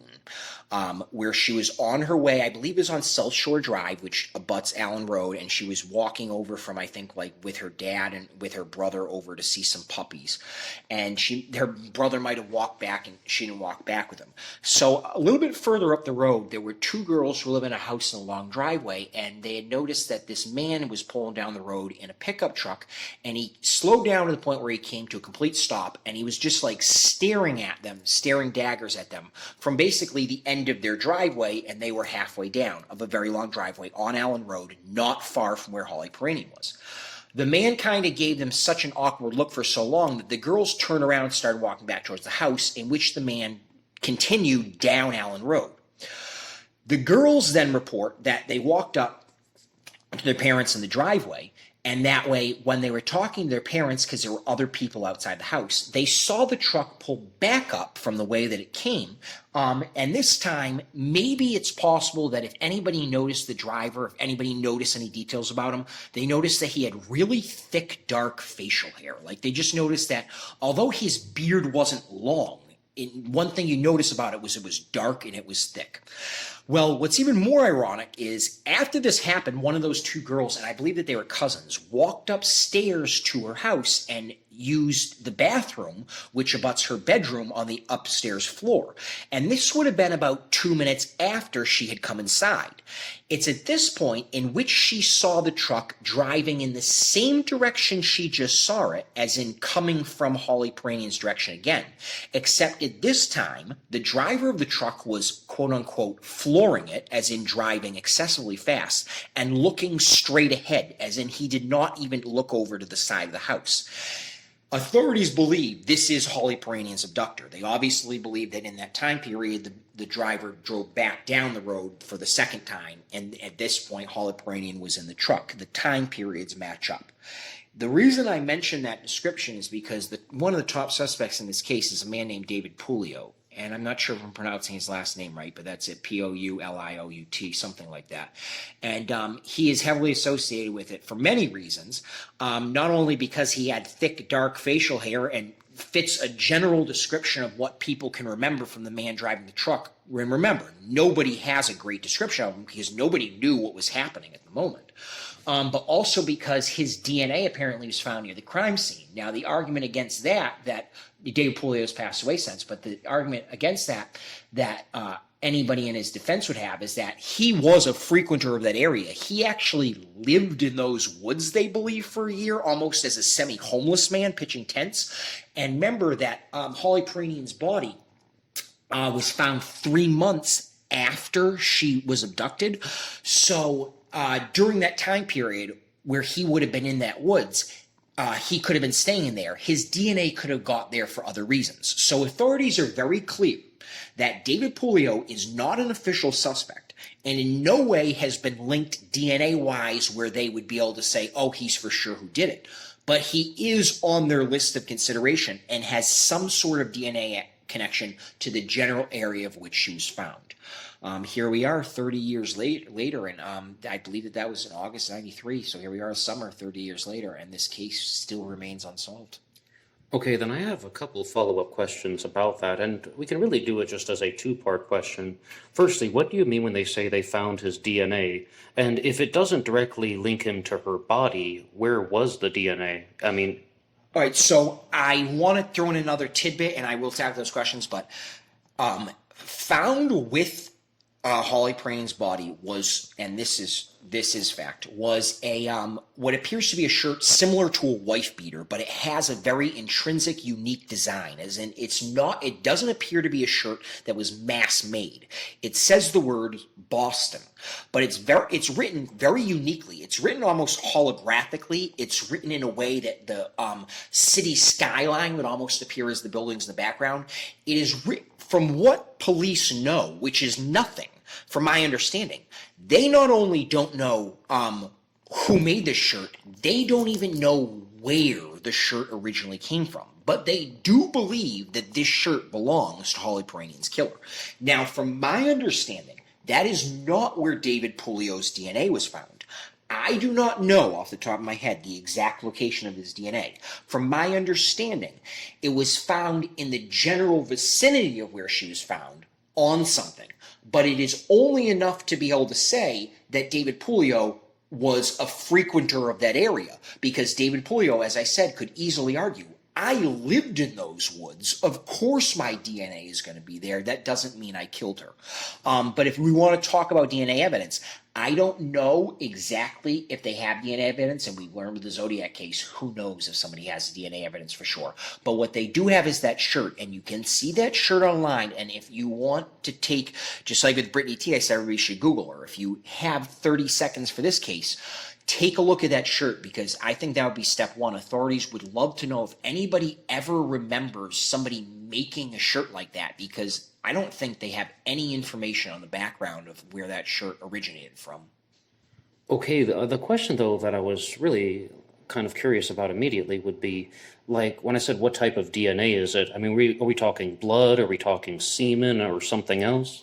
B: where she was on her way, I believe it was on South Shore Drive, which abuts Allen Road, and she was walking over from, I think, like with her dad and with her brother over to see some puppies. And her brother might have walked back, and she didn't walk back with him. So a little bit further up the road, there were 2 girls who live in a house in a long driveway, and they had noticed that this man was pulling down the road in a pickup truck, and he slowed down to the point where he came to a complete stop, and he was just like staring at them, staring daggers at them from basically the end of their driveway, and they were halfway down of a very long driveway on Allen Road, not far from where Holly Peranian was. The man kind of gave them such an awkward look for so long that the girls turned around and started walking back towards the house, in which the man continued down Allen Road. The girls then report that they walked up to their parents in the driveway, and that way, when they were talking to their parents, because there were other people outside the house, they saw the truck pull back up from the way that it came. And this time, maybe it's possible that if anybody noticed the driver, if anybody noticed any details about him, they noticed that he had really thick, dark facial hair. Like, they just noticed that although his beard wasn't long, one thing you notice about it was dark and it was thick. Well, what's even more ironic is after this happened, one of those 2 girls, and I believe that they were cousins, walked upstairs to her house and used the bathroom, which abuts her bedroom, on the upstairs floor. And this would have been about 2 minutes after she had come inside. It's at this point in which she saw the truck driving in the same direction she just saw it, as in coming from Holly Peranian's direction again. Except at this time, the driver of the truck was quote-unquote flooring it, as in driving excessively fast, and looking straight ahead, as in he did not even look over to the side of the house. Authorities believe this is Holly Peranian's abductor. They obviously believe that in that time period, the driver drove back down the road for the second time, and at this point, Holly Peranian was in the truck. The time periods match up. The reason I mention that description is because one of the top suspects in this case is a man named David Pullover. And I'm not sure if I'm pronouncing his last name right, but that's it, Pouliot, something like that. And he is heavily associated with it for many reasons, not only because he had thick, dark facial hair and fits a general description of what people can remember from the man driving the truck. And remember, nobody has a great description of him because nobody knew what was happening at the moment. But also because his DNA apparently was found near the crime scene. Now, the argument against that David Pullover has passed away since, but the argument against that anybody in his defense would have is that he was a frequenter of that area. He actually lived in those woods, they believe, for a year, almost as a semi-homeless man pitching tents. And remember that Holly Peranian's body was found 3 months after she was abducted. So during that time period where he would have been in that woods, he could have been staying there. His DNA could have got there for other reasons. So authorities are very clear that David Pullover is not an official suspect and in no way has been linked DNA-wise where they would be able to say, oh, he's for sure who did it. But he is on their list of consideration and has some sort of DNA connection to the general area of which she was found. Here we are 30 years later, and I believe that was in August 93, so here we are summer 30 years later, and this case still remains unsolved.
A: Okay, then I have a couple follow-up questions about that, and we can really do it just as a two-part question. Firstly, what do you mean when they say they found his DNA? And if it doesn't directly link him to her body, where was the DNA? I mean,
B: All right, so I want to throw in another tidbit, and I will tackle those questions. But found with Holly Prain's body was, and this is fact, was a what appears to be a shirt similar to a wife beater, but it has a very intrinsic, unique design. As in, it doesn't appear to be a shirt that was mass made. It says the word Boston, but it's written very uniquely. It's written almost holographically. It's written in a way that the city skyline would almost appear as the buildings in the background. It is written from what police know, which is nothing. From my understanding, they not only don't know who made this shirt, they don't even know where the shirt originally came from. But they do believe that this shirt belongs to Holly Prain's killer. Now, from my understanding, that is not where David Puglio's DNA was found. I do not know off the top of my head the exact location of his DNA. From my understanding, it was found in the general vicinity of where she was found on something. But it is only enough to be able to say that David Puglio was a frequenter of that area, because David Puglio, as I said, could easily argue, I lived in those woods. Of course my DNA is going to be there. That doesn't mean I killed her. But if we want to talk about DNA evidence, I don't know exactly if they have DNA evidence, and we learned with the Zodiac case, who knows if somebody has DNA evidence for sure. But what they do have is that shirt, and you can see that shirt online, and if you want to take, just like with Brittany T, I said everybody should Google her. If you have 30 seconds for this case, take a look at that shirt, because I think that would be step one. Authorities would love to know if anybody ever remembers somebody making a shirt like that, because I don't think they have any information on the background of where that shirt originated from.
A: okay, the question though that I was really kind of curious about immediately would be, like, when I said what type of DNA is it? I mean, are we talking blood? Are we talking semen or something else?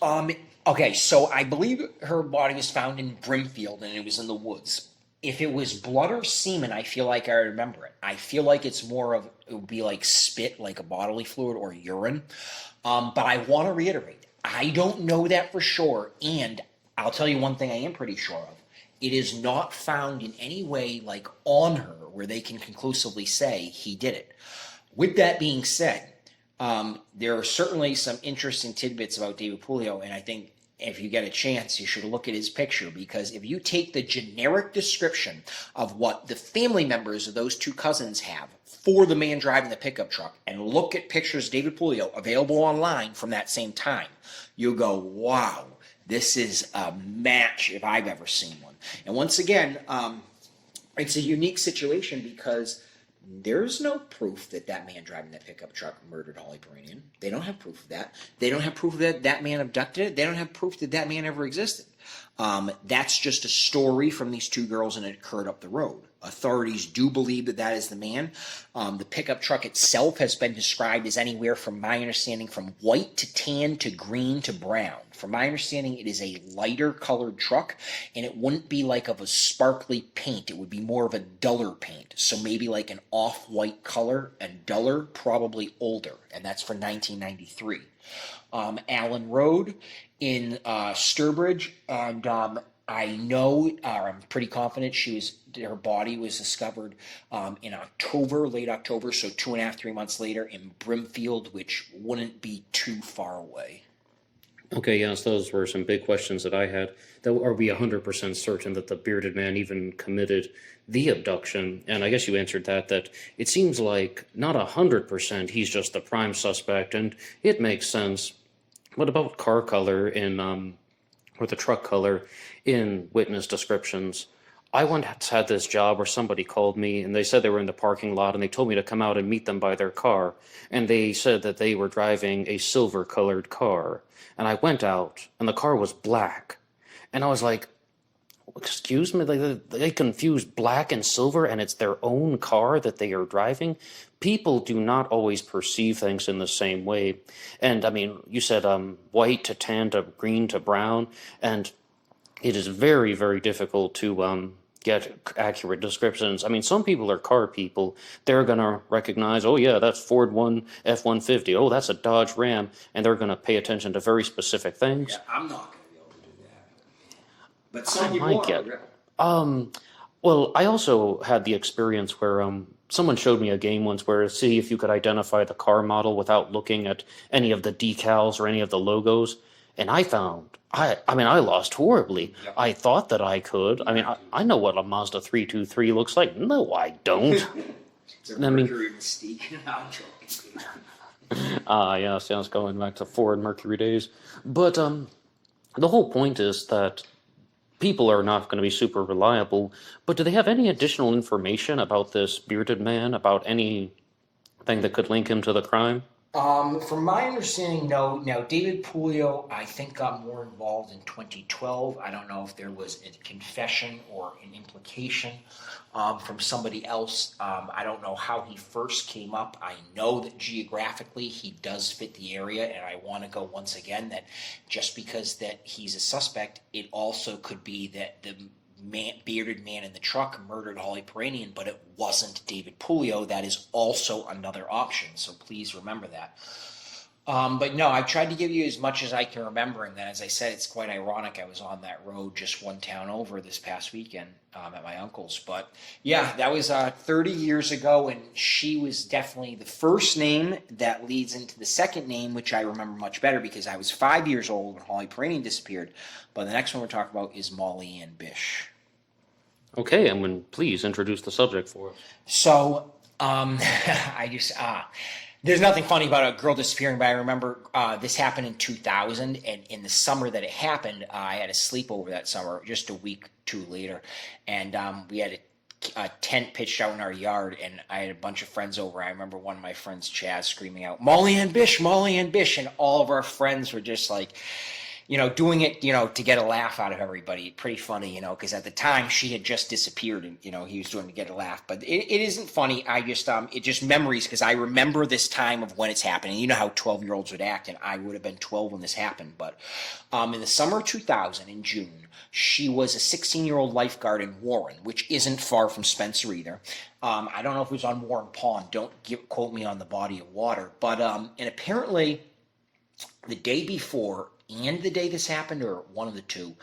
B: Okay, so I believe her body was found in Brimfield, and it was in the woods. If it was blood or semen, I feel like I remember it. I feel like it would be like spit, like a bodily fluid, or urine. But I want to reiterate, I don't know that for sure, and I'll tell you one thing I am pretty sure of. It is not found in any way like on her where they can conclusively say he did it. With that being said, there are certainly some interesting tidbits about David Puglio, and I think if you get a chance, you should look at his picture, because if you take the generic description of what the family members of those two cousins have for the man driving the pickup truck and look at pictures of David Puglio available online from that same time, you'll go, wow, this is a match if I've ever seen one. And once again, it's a unique situation because there's no proof that that man driving that pickup truck murdered Holly Prain. They don't have proof of that. They don't have proof that that man abducted it. They don't have proof that that man ever existed. That's just a story from these two girls, and it occurred up the road. Authorities do believe that that is the man. The pickup truck itself has been described as anywhere, from my understanding, from white to tan to green to brown. From my understanding, it is a lighter colored truck, and it wouldn't be like of a sparkly paint. It would be more of a duller paint. So maybe like an off-white color, and duller, probably older. And that's for 1993. Allen Road in Sturbridge, and I know, I'm pretty confident her body was discovered in October, late October, so 2.5, 3 months later in Brimfield, which wouldn't be too far away.
A: Okay, yes, those were some big questions that I had. Are we 100% certain that the bearded man even committed the abduction? And I guess you answered that it seems like not 100% he's just the prime suspect, and it makes sense. What about car color or the truck color in witness descriptions? I once had this job where somebody called me and they said they were in the parking lot and they told me to come out and meet them by their car. And they said that they were driving a silver colored car. And I went out and the car was black. And I was like, excuse me, they confuse black and silver and it's their own car that they are driving? People do not always perceive things in the same way. And I mean, you said white to tan to green to brown, and it is very, very difficult to get accurate descriptions. I mean, some people are car people. They're going to recognize, oh, yeah, that's Ford F-150. Oh, that's a Dodge Ram. And they're going to pay attention to very specific things.
B: Yeah, I'm not going to be able to do that. But
A: I
B: some people
A: might
B: are.
A: get.
B: Yeah.
A: Well, I also had the experience where someone showed me a game once where see if you could identify the car model without looking at any of the decals or any of the logos. And I found, I mean, I lost horribly.
B: Yeah.
A: I thought that I could. I mean, I know what a Mazda 323 looks like. No, I don't.
B: It's a Mercury Mystique. I'm joking.
A: Yes, yes, going back to Ford Mercury days. But the whole point is that people are not going to be super reliable, but do they have any additional information about this bearded man, about anything that could link him to the crime?
B: From my understanding, no. Now, David Puglio, I think, got more involved in 2012. I don't know if there was a confession or an implication from somebody else. I don't know how he first came up. I know that geographically he does fit the area, and I want to go once again that just because that he's a suspect, it also could be that the bearded man in the truck murdered Holly Peranian, but it wasn't David Puglio. That is also another option, so please remember that. But no, I've tried to give you as much as I can remember, and then as I said, it's quite ironic. I was on that road just one town over this past weekend at my uncle's. But yeah, that was 30 years ago, and she was definitely the first name that leads into the second name, which I remember much better because I was 5 years old when Holly Peranian disappeared. But the next one we're talking about is Molly Ann Bish.
A: Okay, and when please introduce the subject for us.
B: So, I just, there's nothing funny about a girl disappearing, but I remember this happened in 2000, and in the summer that it happened, I had a sleepover that summer, just a week or two later, and we had a tent pitched out in our yard, and I had a bunch of friends over. I remember one of my friends, Chaz, screaming out, Molly Ann Bish, and all of our friends were just like, doing it, to get a laugh out of everybody. Pretty funny, because at the time she had just disappeared and, he was doing it to get a laugh. But it isn't funny. I just, it just memories because I remember this time of when it's happening. You know how 12-year-olds would act, and I would have been 12 when this happened. But in the summer of 2000, in June, she was a 16-year-old lifeguard in Warren, which isn't far from Spencer either. I don't know if it was on Warren Pond. Don't quote me on the body of water. But, and apparently the day before, and the day this happened, or one of the two,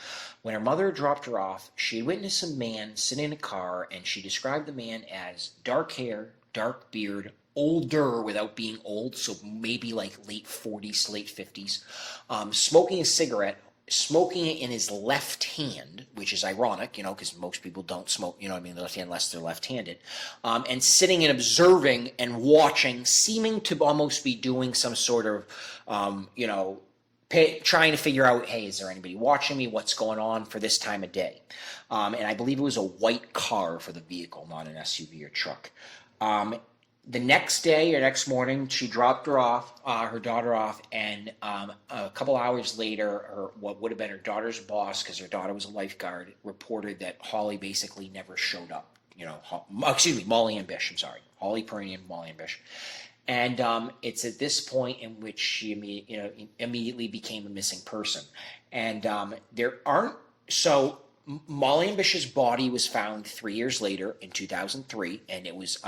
B: when her mother dropped her off, she witnessed a man sitting in a car, and she described the man as dark hair, dark beard, older without being old, so maybe like late 40s, late 50s, smoking a cigarette, smoking it in his left hand, which is ironic, because most people don't smoke, the left hand unless they're left-handed, and sitting and observing and watching, seeming to almost be doing some sort of, trying to figure out, hey, is there anybody watching me? What's going on for this time of day? And I believe it was a white car for the vehicle, not an SUV or truck. The next day or next morning, she dropped her daughter off, and a couple hours later, what would have been her daughter's boss, because her daughter was a lifeguard, reported that Holly basically never showed up. Molly Ann Bish, I'm sorry. Holly Peranian, Molly Ann Bish. And it's at this point in which she immediately became a missing person. And Molly Ann Bish's body was found 3 years later in 2003, and it was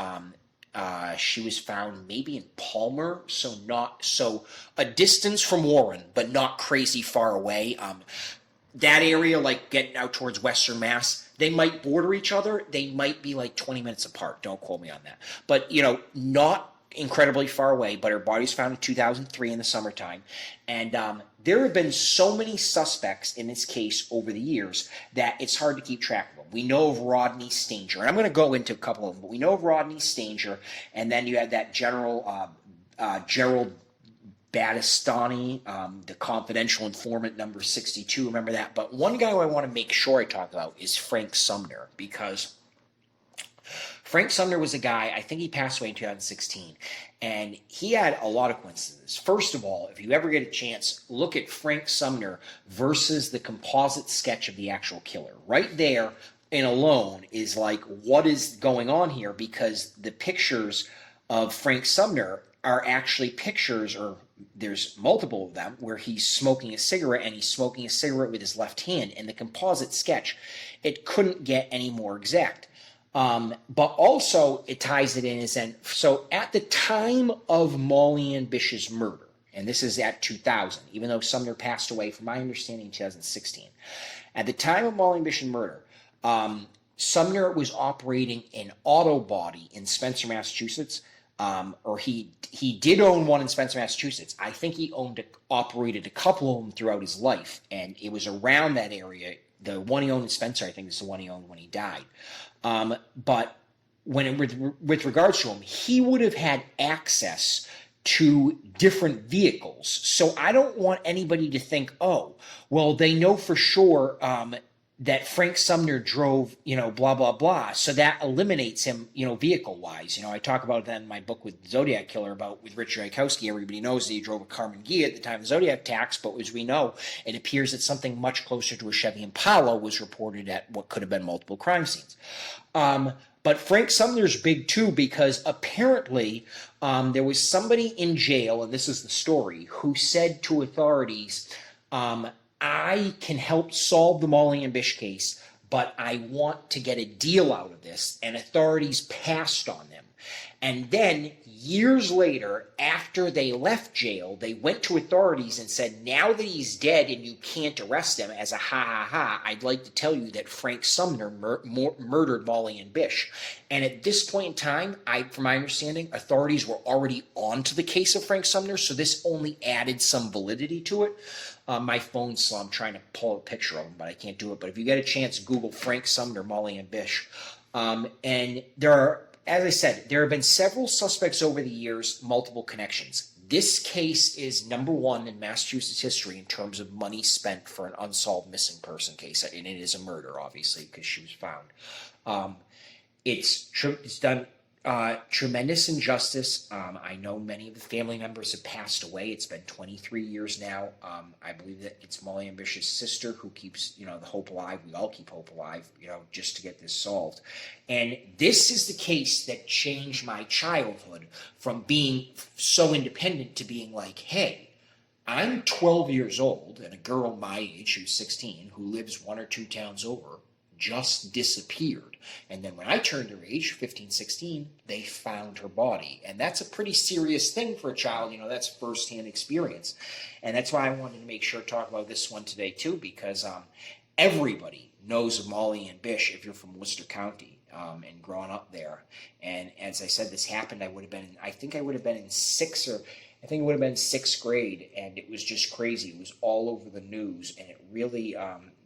B: she was found maybe in Palmer, so a distance from Warren, but not crazy far away. That area, like getting out towards Western Mass, they might border each other. They might be like 20 minutes apart. Don't quote me on that. But, not incredibly far away, but her body was found in 2003 in the summertime. And there have been so many suspects in this case over the years that it's hard to keep track of them. We know of Rodney Stanger, and I'm going to go into a couple of them, but we know of Rodney Stanger, and then you had that Gerald Battistani, the confidential informant number 62, remember that? But one guy who I want to make sure I talk about is Frank Sumner, because Frank Sumner was a guy, I think he passed away in 2016, and he had a lot of coincidences. First of all, if you ever get a chance, look at Frank Sumner versus the composite sketch of the actual killer. Right there and alone is like, what is going on here? Because the pictures of Frank Sumner are actually pictures or there's multiple of them where he's smoking a cigarette, and he's smoking a cigarette with his left hand. And the composite sketch, it couldn't get any more exact. But also it ties it in as in, so at the time of Molly Ann Bish's murder, and this is at 2000, even though Sumner passed away, from my understanding, in 2016. At the time of Molly Ann Bish's murder, Sumner was operating an auto body in Spencer, Massachusetts, or he did own one in Spencer, Massachusetts. I think he operated a couple of them throughout his life, and it was around that area. The one he owned in Spencer, I think, is the one he owned when he died. But with regards to him, he would have had access to different vehicles. So I don't want anybody to think, oh, well, they know for sure that Frank Sumner drove, blah, blah, blah. So that eliminates him, vehicle-wise. I talk about that in my book with Zodiac Killer with Richard Iakowski. Everybody knows that he drove a Karmann Ghia at the time of the Zodiac attacks, but as we know, it appears that something much closer to a Chevy Impala was reported at what could have been multiple crime scenes. But Frank Sumner's big too, because apparently there was somebody in jail, and this is the story, who said to authorities, I can help solve the Molly and Bish case, but I want to get a deal out of this. And authorities passed on them. And then years later, after they left jail, they went to authorities and said, now that he's dead and you can't arrest him, as a ha, I'd like to tell you that Frank Sumner murdered Molly and Bish. And at this point in time, from my understanding, authorities were already onto the case of Frank Sumner, so this only added some validity to it. My phone's slow. I'm trying to pull a picture of him, but I can't do it. But if you get a chance, Google Frank Sumner, Molly and Bish. And there are, as I said, there have been several suspects over the years, multiple connections. This case is number one in Massachusetts history in terms of money spent for an unsolved missing person case. And it is a murder, obviously, because she was found. It's done tremendous injustice. I know many of the family members have passed away. It's been 23 years now. I believe that it's Molly and Bish's sister who keeps, the hope alive. We all keep hope alive, just to get this solved. And this is the case that changed my childhood from being so independent to being like, hey, I'm 12 years old, and a girl my age, who's 16, who lives 1 or 2 towns over, just disappeared. And then when I turned her age, 15, 16, they found her body. And that's a pretty serious thing for a child. That's firsthand experience. And that's why I wanted to make sure to talk about this one today too, because everybody knows of Molly and Bish if you're from Worcester County and growing up there. And as I said, this happened, I would have been in sixth grade, and it was just crazy. It was all over the news, and it really,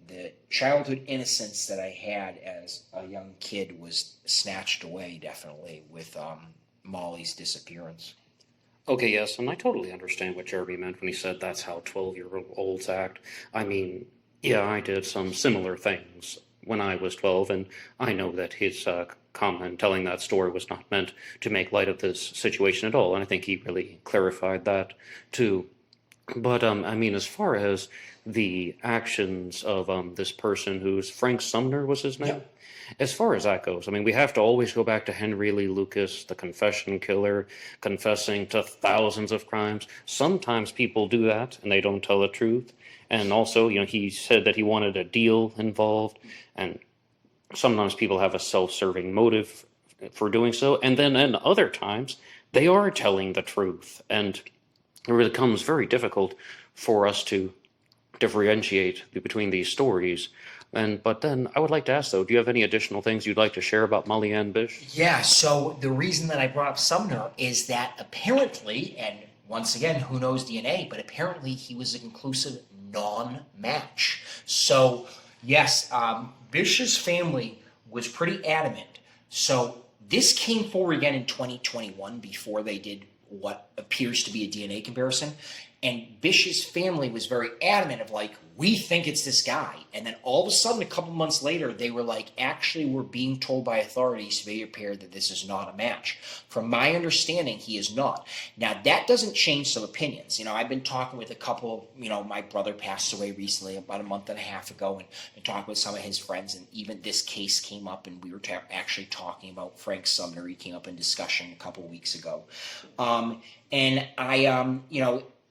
B: the childhood innocence that I had as a young kid was snatched away, definitely, with Molly's disappearance.
A: Okay, yes, and I totally understand what Jeremy meant when he said that's how 12-year-olds act. I mean, yeah, I did some similar things when I was 12, and I know that his comment telling that story was not meant to make light of this situation at all, and I think he really clarified that too. But, as far as the actions of this person who's Frank Sumner was his name?
B: Yeah.
A: As far as that goes, we have to always go back to Henry Lee Lucas, the confession killer, confessing to thousands of crimes. Sometimes people do that and they don't tell the truth. And also, he said that he wanted a deal involved, and sometimes people have a self-serving motive for doing so. And then in other times, they are telling the truth. And it becomes very difficult for us to differentiate between these stories. But then I would like to ask, though, do you have any additional things you'd like to share about Molly Ann Bish?
B: Yeah, so the reason that I brought up Sumner is that apparently, and once again, who knows DNA, but apparently he was a conclusive non-match. So, yes, Bish's family was pretty adamant. So this came forward again in 2021 before they did what appears to be a DNA comparison. And Bish's family was very adamant of like, we think it's this guy. And then all of a sudden, a couple months later, they were like, actually, we're being told by authorities to be prepared that this is not a match. From my understanding, he is not. Now, that doesn't change some opinions. I've been talking with a couple, my brother passed away recently about a month and a half ago, and talking with some of his friends, and even this case came up, and we were actually talking about Frank Sumner. He came up in discussion a couple weeks ago. And I,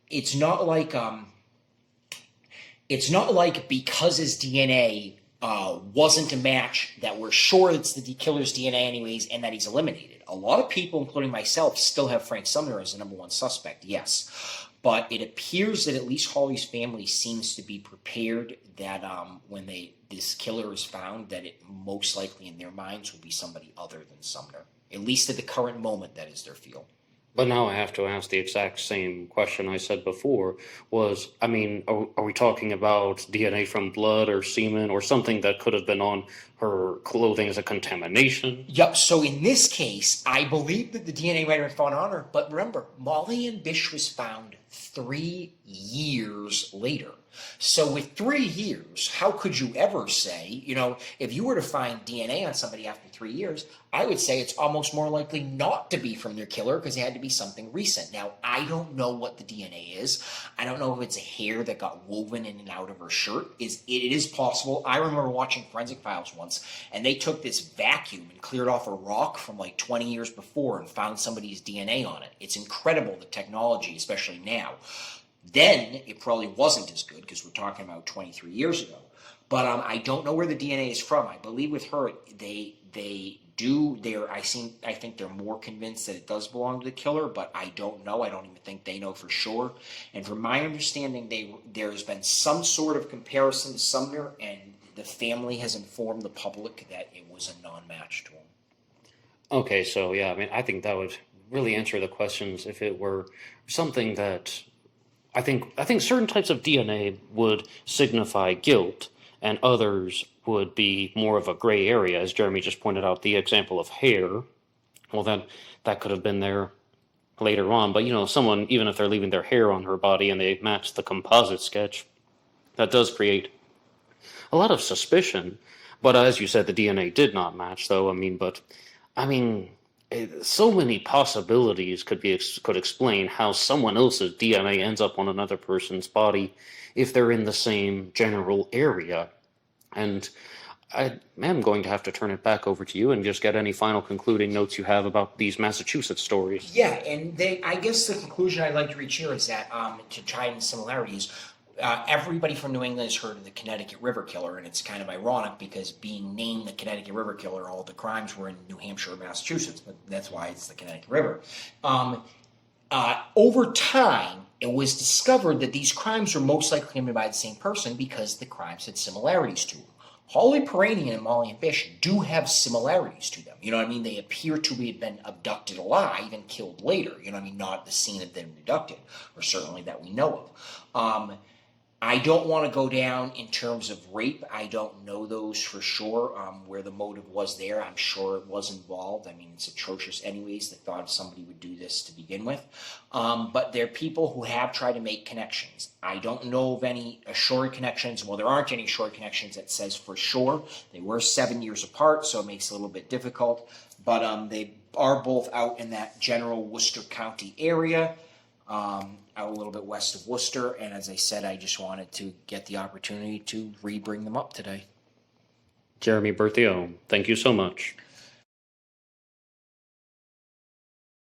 B: it's not like because his DNA wasn't a match that we're sure it's the killer's DNA anyways, and that he's eliminated. A lot of people, including myself, still have Frank Sumner as the number one suspect, yes. But it appears that at least Holly's family seems to be prepared that when this killer is found, that it most likely in their minds will be somebody other than Sumner. At least at the current moment, that is their feel.
A: But now I have to ask the exact same question I said before was, I mean, are we talking about DNA from blood or semen or something that could have been on her clothing as a contamination?
B: Yep, so in this case, I believe that the DNA might have been found on her, but remember, Molly and Bish was found 3 years later. So with 3 years, how could you ever say, if you were to find DNA on somebody after 3 years, I would say it's almost more likely not to be from their killer because it had to be something recent. Now, I don't know what the DNA is. I don't know if it's a hair that got woven in and out of her shirt. It is possible. I remember watching Forensic Files once, and they took this vacuum and cleared off a rock from like 20 years before and found somebody's DNA on it. It's incredible, the technology, especially now. Then it probably wasn't as good because we're talking about 23 years ago. But I don't know where the DNA is from. I believe with her, I think they're more convinced that it does belong to the killer, but I don't know. I don't even think they know for sure. And from my understanding, there has been some sort of comparison to Sumner, and the family has informed the public that it was a non-match to him.
A: Okay, so yeah, I mean, I think that would really answer the questions if it were something that I think certain types of DNA would signify guilt, and others would be more of a gray area, as Jeremy just pointed out, the example of hair. Well, then that could have been there later on. But, someone, even if they're leaving their hair on her body and they match the composite sketch, that does create a lot of suspicion. But as you said, the DNA did not match, though. So many possibilities could explain how someone else's DNA ends up on another person's body if they're in the same general area. And I am going to have to turn it back over to you and just get any final concluding notes you have about these Massachusetts stories.
B: Yeah, and I guess the conclusion I'd like to reach here is that to try and similarities, everybody from New England has heard of the Connecticut River Killer, and it's kind of ironic because being named the Connecticut River Killer, all the crimes were in New Hampshire or Massachusetts, but that's why it's the Connecticut River. Over time, it was discovered that these crimes were most likely committed by the same person because the crimes had similarities to them. Holly Peranian and Molly and Bish do have similarities to them. They appear to have been abducted alive and killed later. Not at the scene of them abducted, or certainly that we know of. I don't want to go down in terms of rape. I don't know those for sure, where the motive was there. I'm sure it was involved. It's atrocious anyways, the thought of somebody would do this to begin with. But there are people who have tried to make connections. I don't know of any assured connections. Well, there aren't any assured connections that says for sure. They were 7 years apart, so it makes it a little bit difficult. But they are both out in that general Worcester County area. Out a little bit west of Worcester, and as I said, I just wanted to get the opportunity to re-bring them up today.
A: Jeramy Berthiaume, thank you so much.